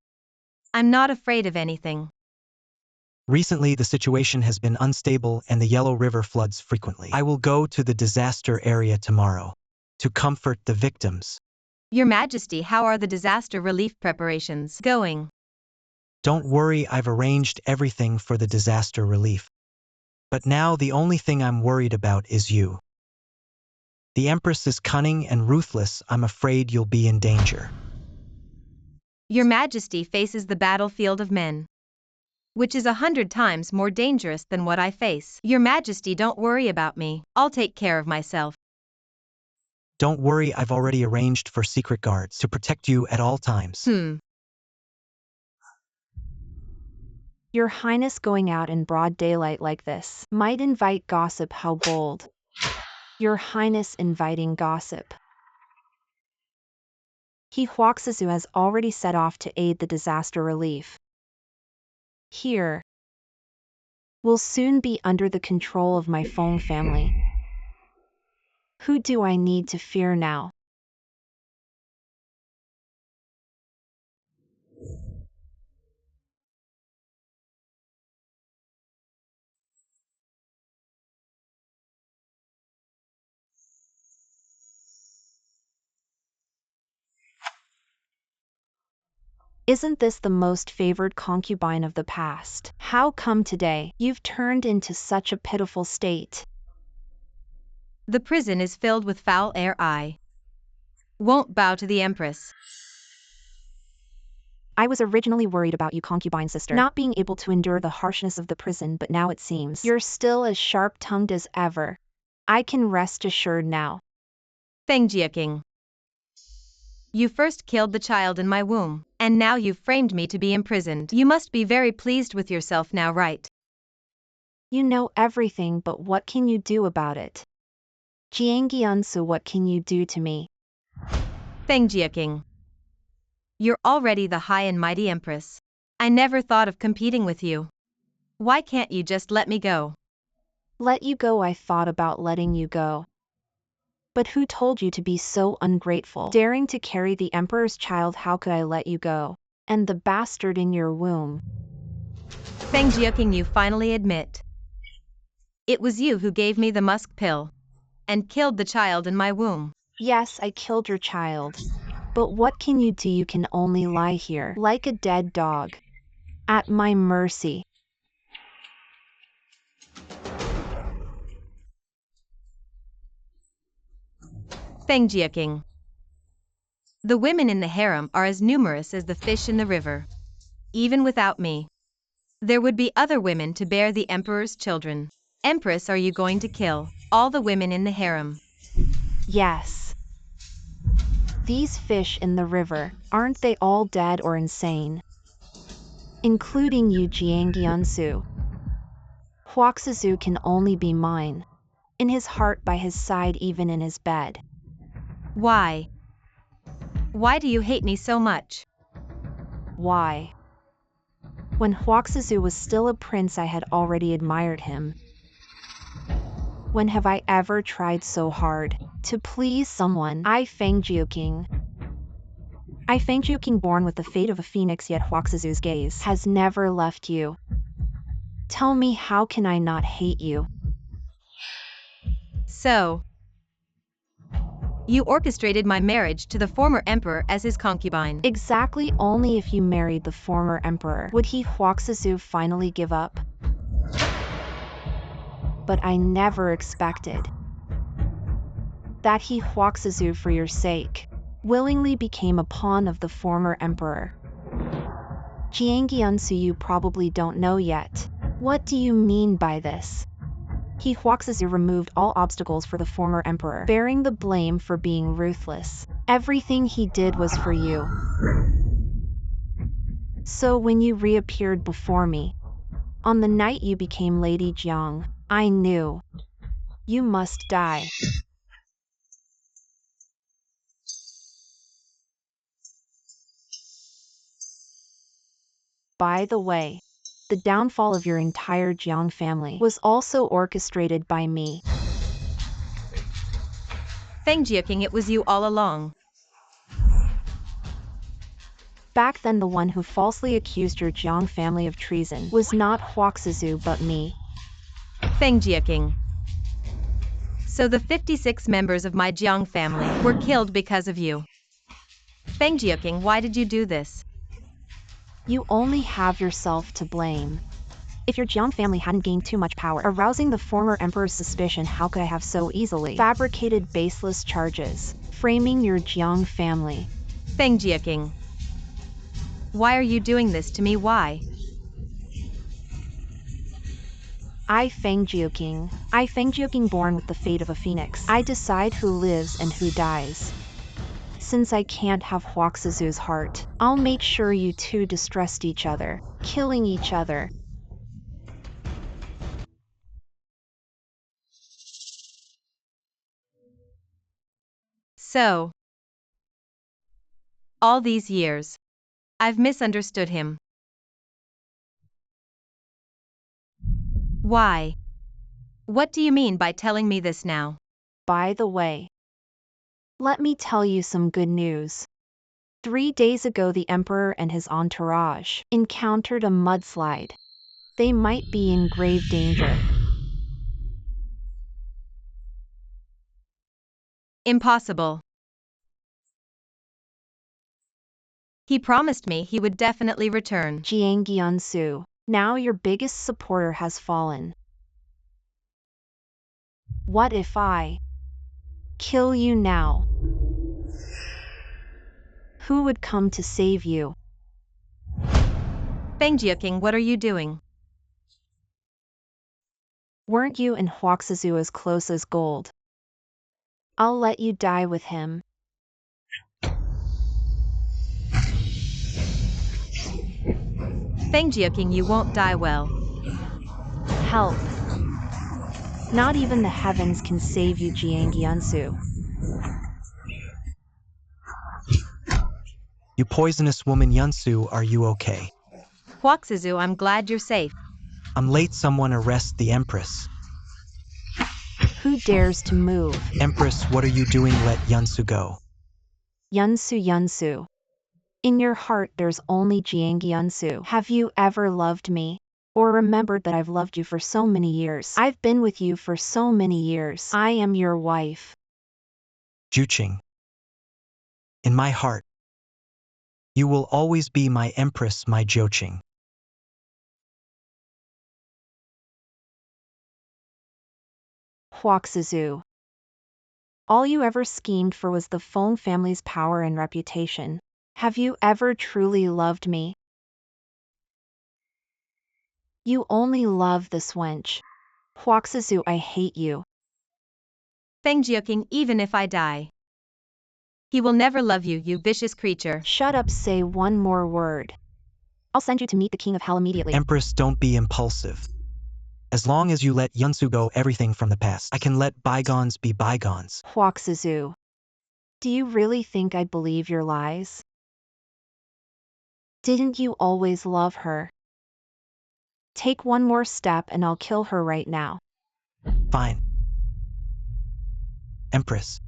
I'm not afraid of anything. Recently, the situation has been unstable and the Yellow River floods frequently. I will go to the disaster area tomorrow to comfort the victims. Your Majesty, how are the disaster relief preparations going? Don't worry, I've arranged everything for the disaster relief. But now the only thing I'm worried about is you. The Empress is cunning and ruthless. I'm afraid you'll be in danger. Your Majesty faces the battlefield of men. which is 100 times more dangerous than what I face. Your Majesty, don't worry about me. I'll take care of myself. Don't worry, I've already arranged for secret guards to protect you at all times. Your Highness going out in broad daylight like this might invite gossip. How bold. Your Highness inviting gossip. Huaxazu has already set off to aid the disaster relief. Here will soon be under the control of my Feng family. Who do I need to fear now? Isn't this the most favored concubine of the past? How come today you've turned into such a pitiful state? The prison is filled with foul air. I won't bow to the Empress. I was originally worried about you, concubine sister, not being able to endure the harshness of the prison, but now it seems you're still as sharp-tongued as ever. I can rest assured now. Feng Jiaking. You first killed the child in my womb, and now you've framed me to be imprisoned. You must be very pleased with yourself now, right? You know everything, but what can you do about it? Jiangyansu, what can you do to me? Feng Jiaking. You're already the high and mighty Empress. I never thought of competing with you. Why can't you just let me go? Let you go? I thought about letting you go. But who told you to be so ungrateful, daring to carry the Emperor's child? How could I let you go? And the bastard in your womb. Feng Jiaking, you finally admit. It was you who gave me the musk pill and killed the child in my womb. Yes, I killed your child. But what can you do? You can only lie here like a dead dog, at my mercy. Feng Jiaking. The women in the harem are as numerous as the fish in the river. Even without me, there would be other women to bear the Emperor's children. Empress, are you going to kill all the women in the harem? Yes. These fish in the river, aren't they all dead or insane? Including you, Jiangyansu. Huaxazu can only be mine. In his heart, by his side, even in his bed. Why? Why do you hate me so much? Why? When Huaxazu was still a prince, I had already admired him. When have I ever tried so hard to please someone? I Feng Jiuking, born with the fate of a phoenix, yet Huaxazu's gaze has never left you. Tell me, how can I not hate you? So, you orchestrated my marriage to the former emperor as his concubine. Exactly. Only if you married the former emperor would he, Huaxazu, finally give up. But I never expected that he, Huaxazu, for your sake, willingly became a pawn of the former emperor. Jiangyansu, you probably don't know yet. What do you mean by this? He, Huaxazu, removed all obstacles for the former emperor, bearing the blame for being ruthless. Everything he did was for you. So when you reappeared before me, on the night you became Lady Jiang, I knew you must die. By the way, the downfall of your entire Jiang family was also orchestrated by me. Feng Jiaking, it was you all along. Back then, the one who falsely accused your Jiang family of treason was not Huaxazu but me. Feng Jiaking. So the 56 members of my Jiang family were killed because of you. Feng Jiaking, why did you do this? You only have yourself to blame. If your Jiang family hadn't gained too much power, arousing the former emperor's suspicion, how could I have so easily fabricated baseless charges, framing your Jiang family? Feng Jiaking. Why are you doing this to me? Why? I Fengjiu born with the fate of a phoenix. I decide who lives and who dies. Since I can't have Huaxizu's heart, I'll make sure you two distrust each other, killing each other. So, all these years, I've misunderstood him. Why? What do you mean by telling me this now? By the way, let me tell you some good news. 3 days ago, the Emperor and his entourage encountered a mudslide. They might be in grave danger. Impossible. He promised me he would definitely return. Jiang Yansu, now your biggest supporter has fallen. What if I kill you now? Who would come to save you? Fengjiu, what are you doing? Weren't you and Huaxizu as close as gold? I'll let you die with him. Fengjiu, you won't die well. Help. Not even the heavens can save you, Jiang Yansu. You poisonous woman Yunsu, are you okay? Huaxizu, I'm glad you're safe. I'm late, someone arrest the Empress. Who dares to move? Empress, what are you doing? Let Yunsu go. Yunsu. In your heart there's only Jiang Yansu. Have you ever loved me? Or remembered that I've loved you for so many years? I've been with you for so many years. I am your wife. Juqing. In my heart, you will always be my Empress, my Joqing. Huaxizu. All you ever schemed for was the Feng family's power and reputation. Have you ever truly loved me? You only love this wench. Huaxizu, I hate you. Fengjiu, even if I die, he will never love you, you vicious creature. Shut up, say one more word. I'll send you to meet the king of hell immediately. Empress, don't be impulsive. As long as you let Yunsu go, everything from the past, I can let bygones be bygones. Huaxizu. Do you really think I believe your lies? Didn't you always love her? Take one more step and I'll kill her right now. Fine. Empress.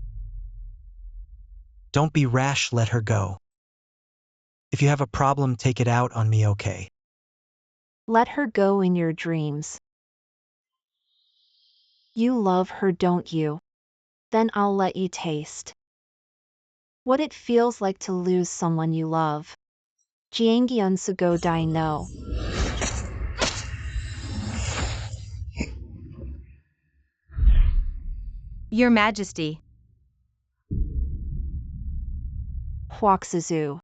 Don't be rash, let her go. If you have a problem, take it out on me, okay? Let her go in your dreams. You love her, don't you? Then I'll let you taste what it feels like to lose someone you love. Jiangyan Sugo Dai no. Your Majesty. Huaxizu.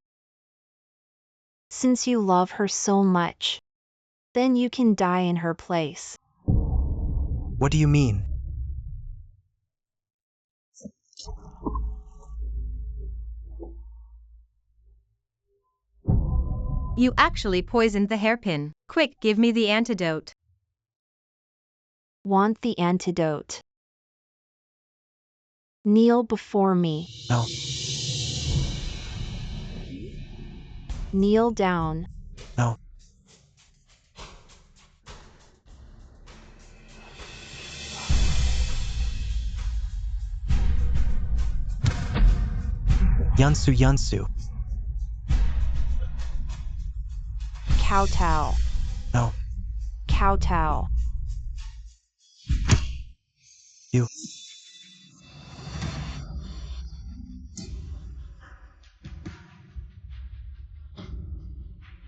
Since you love her so much, then you can die in her place. What do you mean? You actually poisoned the hairpin. Quick, give me the antidote. Want the antidote? Kneel before me. No. Kneel down. No. Yunsu. Kowtow. No. Kowtow. You.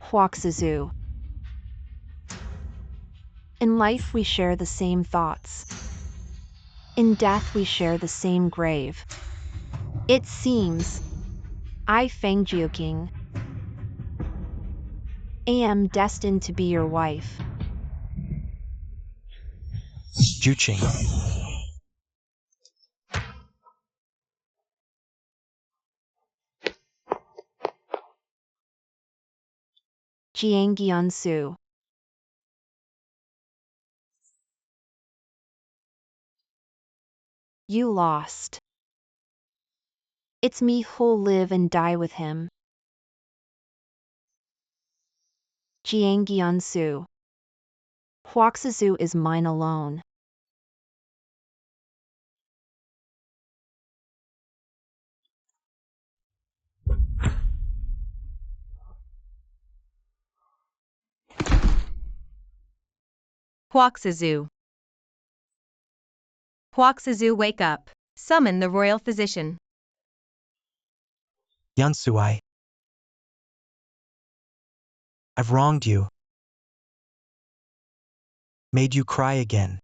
Huaxizu. In life we share the same thoughts. In death we share the same grave. It seems I Fengjiu am destined to be your wife. Juching. Jiangyansu. You lost. It's me who'll live and die with him. Jiangyansu. Huaxizu is mine alone. Huaxizu. Huaxizu, wake up. Summon the royal physician. Yansu, I've wronged you. Made you cry again.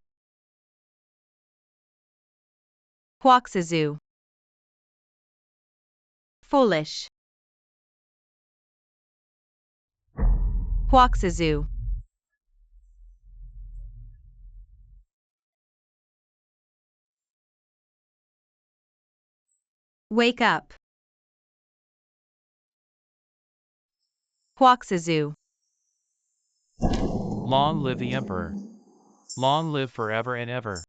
Huaxizu. Foolish. Huaxizu. Wake up. Huaxizu. Long live the emperor. Long live forever and ever.